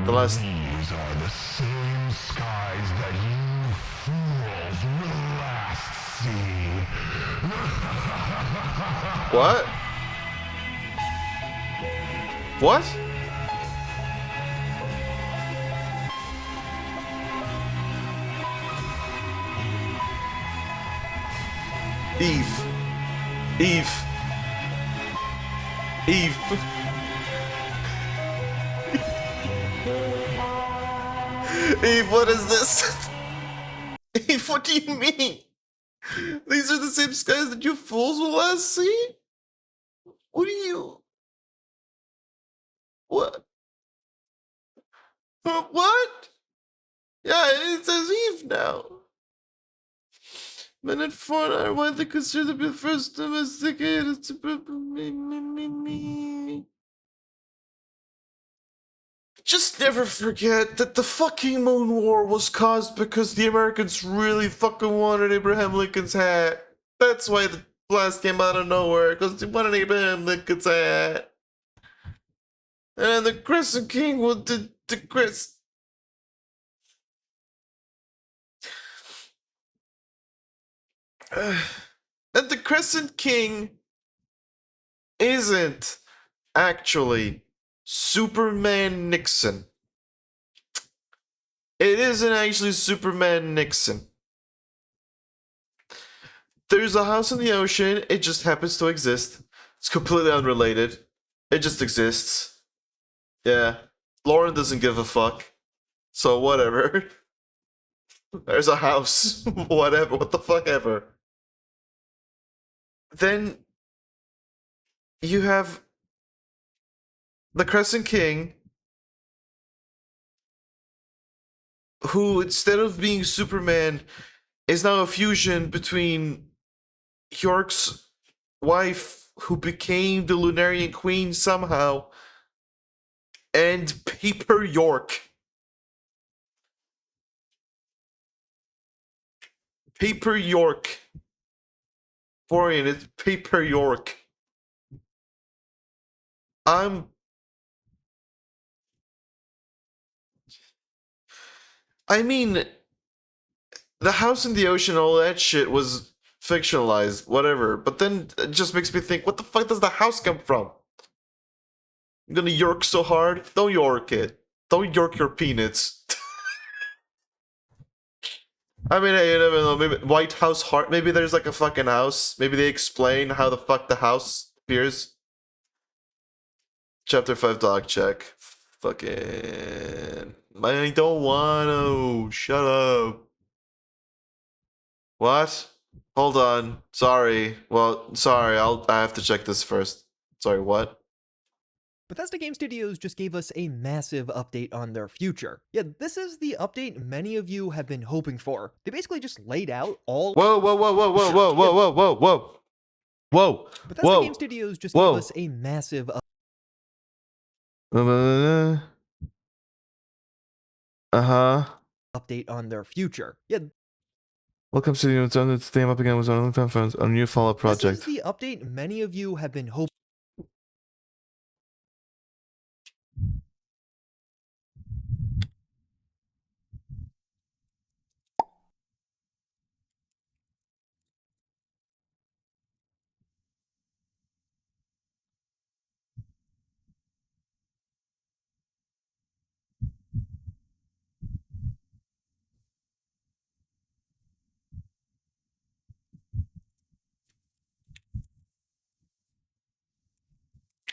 Speaker 1: The last...
Speaker 3: These are the same skies that you fools will last see.
Speaker 1: What? What? Eve. Eve. Eve. Eve, what is this? Eve, what do you mean? These are the same skies that you fools will last see? What do you... What? What? Yeah, it says Eve now. Men and foreign are widely considered to be the first domesticated to... Just never forget that the fucking Moon War was caused because the Americans really fucking wanted Abraham Lincoln's hat. That's why the blast came out of nowhere, because they wanted Abraham Lincoln's hat. And the Crescent King was the Crescent... And the Crescent King isn't actually Superman Nixon. It isn't actually Superman Nixon. There's a house in the ocean. It just happens to exist. It's completely unrelated. It just exists. Yeah. Lauren doesn't give a fuck. So whatever. There's a house. Whatever. What the fuck ever. Then you have the Crescent King, who instead of being Superman is now a fusion between York's wife, who became the Lunarian Queen somehow, and Paper York. Paper York. Boring, it's Paper York. I mean, the house in the ocean, all that shit was fictionalized, whatever. But then it just makes me think, what the fuck does the house come from? I'm gonna york so hard? Don't york it. Don't york your peanuts. I mean, hey, you never know. Maybe White House heart. Maybe there's like a fucking house. Maybe they explain how the fuck the house appears. Chapter 5 dog check. Fucking... I don't wanna. Shut up. What? Hold on. Sorry. Well, sorry. I have to check this first. Sorry, what?
Speaker 14: Bethesda Game Studios just gave us a massive update on their future. Yeah, this is the update many of you have been hoping for. They basically just laid out all...
Speaker 1: Whoa, whoa, whoa, whoa, whoa, whoa, whoa, whoa, whoa, whoa. Whoa.
Speaker 14: Bethesda Game Studios just gave us a massive update on their future. Yeah.
Speaker 1: Welcome to the theme up again with our long-time friends on a new Fallout project.
Speaker 14: This is the update many of you have been hoping.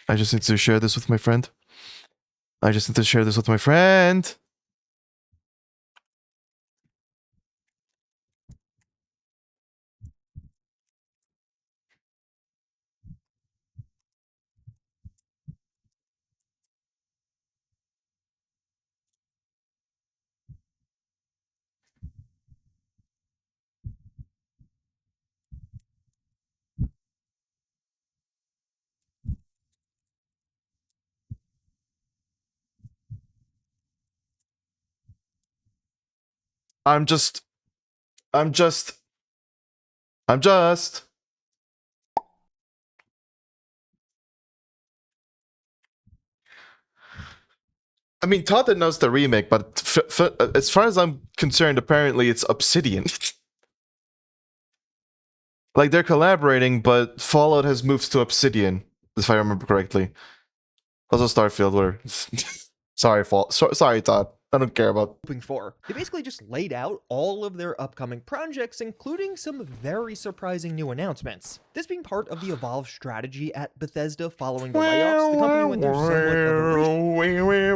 Speaker 1: I just need to share this with my friend. I just need to share this with my friend. I'm just. I mean, Todd knows the remake, but as far as I'm concerned, apparently it's Obsidian. Like, they're collaborating, but Fallout has moved to Obsidian, if I remember correctly. Also Starfield, where... sorry, Todd. I don't care about...
Speaker 14: hoping for. They basically just laid out all of their upcoming projects, including some very surprising new announcements. This being part of the evolved strategy at Bethesda following the layoffs, the company went through somewhat of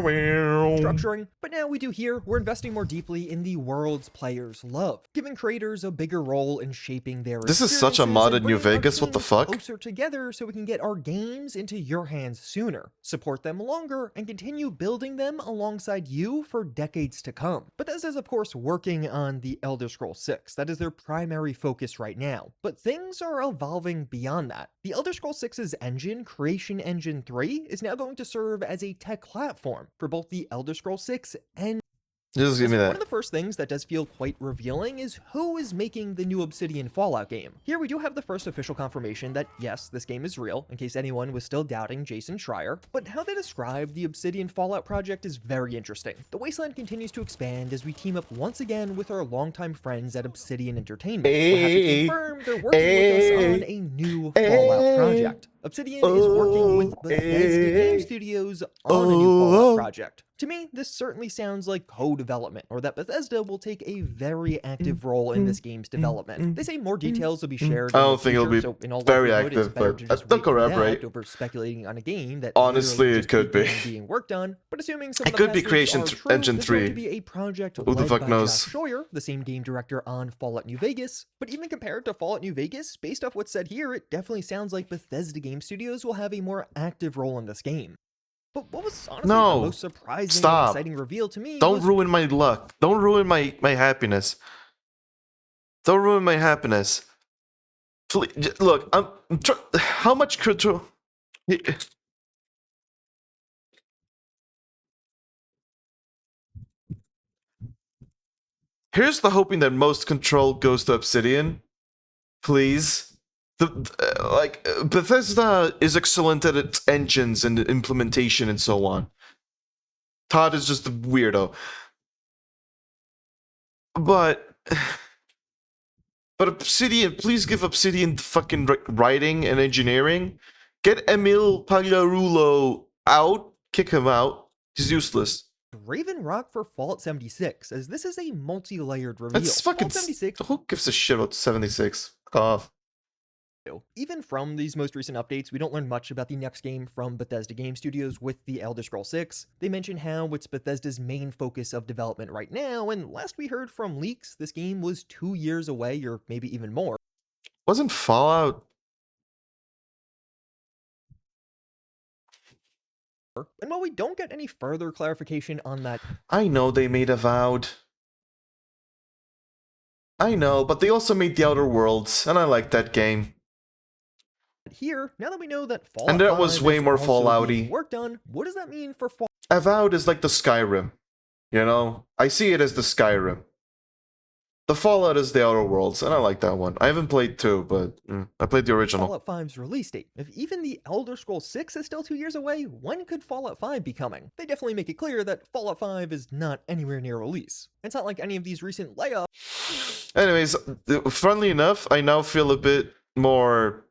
Speaker 14: a restructuring, but now we do here, we're investing more deeply in the worlds players love, giving creators a bigger role in shaping their
Speaker 1: This is such a modded New Vegas, what the fuck?
Speaker 14: Closer together so we can get our games into your hands sooner, support them longer, and continue building them alongside you for decades to come. Bethesda is of course working on the Elder Scrolls 6, that is their primary focus right now, but things are evolving beyond that. The Elder Scrolls 6's engine, Creation Engine 3, is now going to serve as a tech platform for both the Elder Scrolls 6 and
Speaker 1: just give me that.
Speaker 14: One of the first things that does feel quite revealing is who is making the new Obsidian Fallout game. Here we do have the first official confirmation that yes, this game is real, in case anyone was still doubting Jason Schreier, but how they describe the Obsidian Fallout project is very interesting. The Wasteland continues to expand as we team up once again with our longtime friends at Obsidian Entertainment. We're happy to confirm they're working with us on a new Fallout project. Obsidian is working with Bethesda Game Studios on a new Fallout project. To me, this certainly sounds like co-development, or that Bethesda will take a very active role in this game's development. They say more details will be shared.
Speaker 1: I don't think it'll be very active, but don't corroborate.
Speaker 14: Over speculating on a game that
Speaker 1: honestly it could be
Speaker 14: being worked on, but assuming some
Speaker 1: it could be Creation Engine 3.
Speaker 14: To be a project
Speaker 1: who the fuck knows?
Speaker 14: Josh Schreier, the same game director on Fallout New Vegas, but even compared to Fallout New Vegas, based off what's said here, it definitely sounds like Bethesda Game Studios will have a more active role in this game. But what was honestly the most surprising and exciting reveal to me
Speaker 1: Don't ruin my luck. Don't ruin my happiness. Don't ruin my happiness. Please, look, how much control... Here's the hoping that most control goes to Obsidian. Please. Bethesda is excellent at its engines and implementation and so on. Todd is just a weirdo. But Obsidian, please give Obsidian the fucking writing and engineering. Get Emil Pagliarulo out. Kick him out. He's useless.
Speaker 14: Raven Rock for Fallout 76, as this is a multi-layered reveal.
Speaker 1: It's fucking... Fallout 76. Who gives a shit about 76? Fuck off.
Speaker 14: Even from these most recent updates, we don't learn much about the next game from Bethesda Game Studios with the Elder Scrolls 6. They mention how it's Bethesda's main focus of development right now, and last we heard from leaks, this game was 2 years away, or maybe even more.
Speaker 1: Wasn't Fallout...
Speaker 14: And while we don't get any further clarification on that...
Speaker 1: I know they made Avowed. I know, but they also made The Outer Worlds, and I like that game.
Speaker 14: Here, now that we know that Fallout
Speaker 1: and that was way more Fallout-y.
Speaker 14: Work done, what does that mean for Fallout?
Speaker 1: Avowed is like the Skyrim, you know? I see it as the Skyrim. The Fallout is the Outer Worlds, and I like that one. I haven't played 2, but I played the original.
Speaker 14: Fallout 5's release date. If even the Elder Scrolls 6 is still 2 years away, when could Fallout 5 be coming? They definitely make it clear that Fallout 5 is not anywhere near release. It's not like any of these recent layoffs.
Speaker 1: Anyways, funnily enough, I now feel a bit more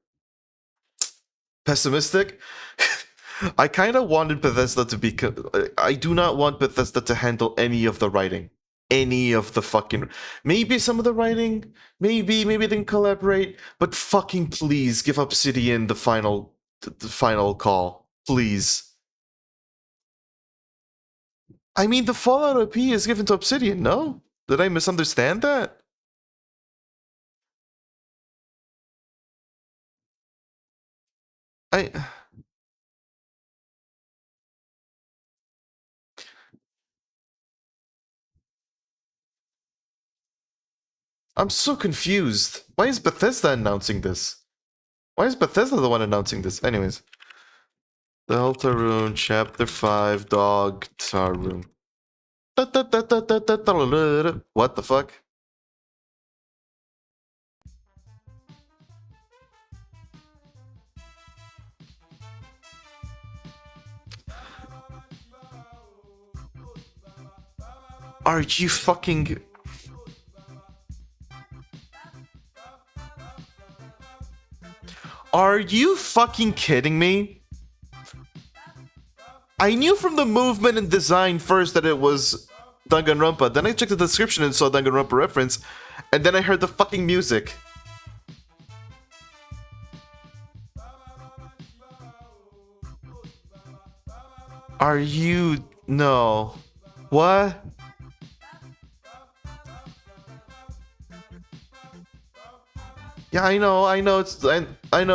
Speaker 1: pessimistic. I kind of wanted Bethesda to be... I do not want Bethesda to handle any of the writing. Any of the fucking... Maybe some of the writing. Maybe they can collaborate. But fucking please give Obsidian the final call. Please. I mean, the Fallout IP is given to Obsidian, no? Did I misunderstand that? I'm so confused. Why is Bethesda announcing this? Why is Bethesda the one announcing this? Anyways. Deltarune, Chapter 5, Dog Tarune. What the fuck? Are you fucking... Are you fucking kidding me? I knew from the movement and design first that it was Danganronpa. Then I checked the description and saw Danganronpa reference. And then I heard the fucking music. Are you... No. What? Yeah, I know it's... I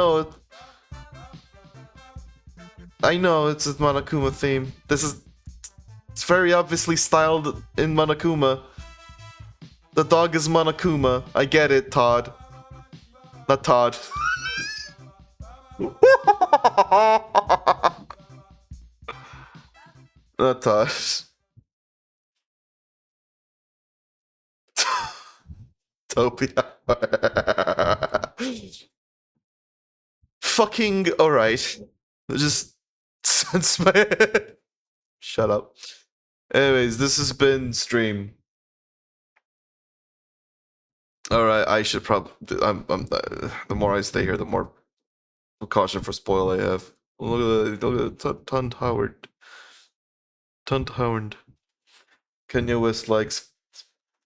Speaker 1: know it's a Monokuma theme. This is... It's very obviously styled in Monokuma. The dog is Monokuma. I get it, Todd. Not Todd. Not Todd. Topia. Fucking alright. Just sense my... Shut up. Anyways, this has been stream. Alright, I should probably... the more I stay here, the more precaution for spoil I have. Look at Tunt Howard. Kanye West likes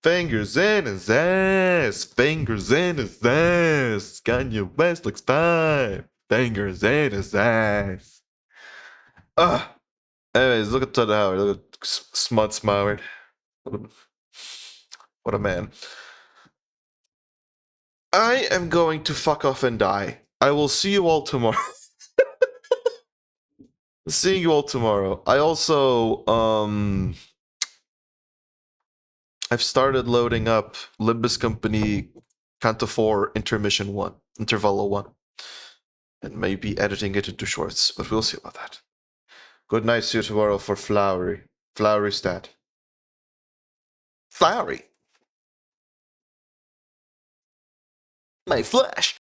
Speaker 1: fingers in his ass. Fingers in his ass. Kanye West likes 5 fingers in his ass. Anyways, look at Tunt Howard. Look at Smuts Howard. What a man. I am going to fuck off and die. I will see you all tomorrow. Seeing you all tomorrow. I also, I've started loading up Limbus Company Canto 4 Intermission 1, Intervallo 1. And maybe editing it into shorts, but we'll see about that. Good night, see you tomorrow for Flowery. Flowery stat. Flowery! My flesh!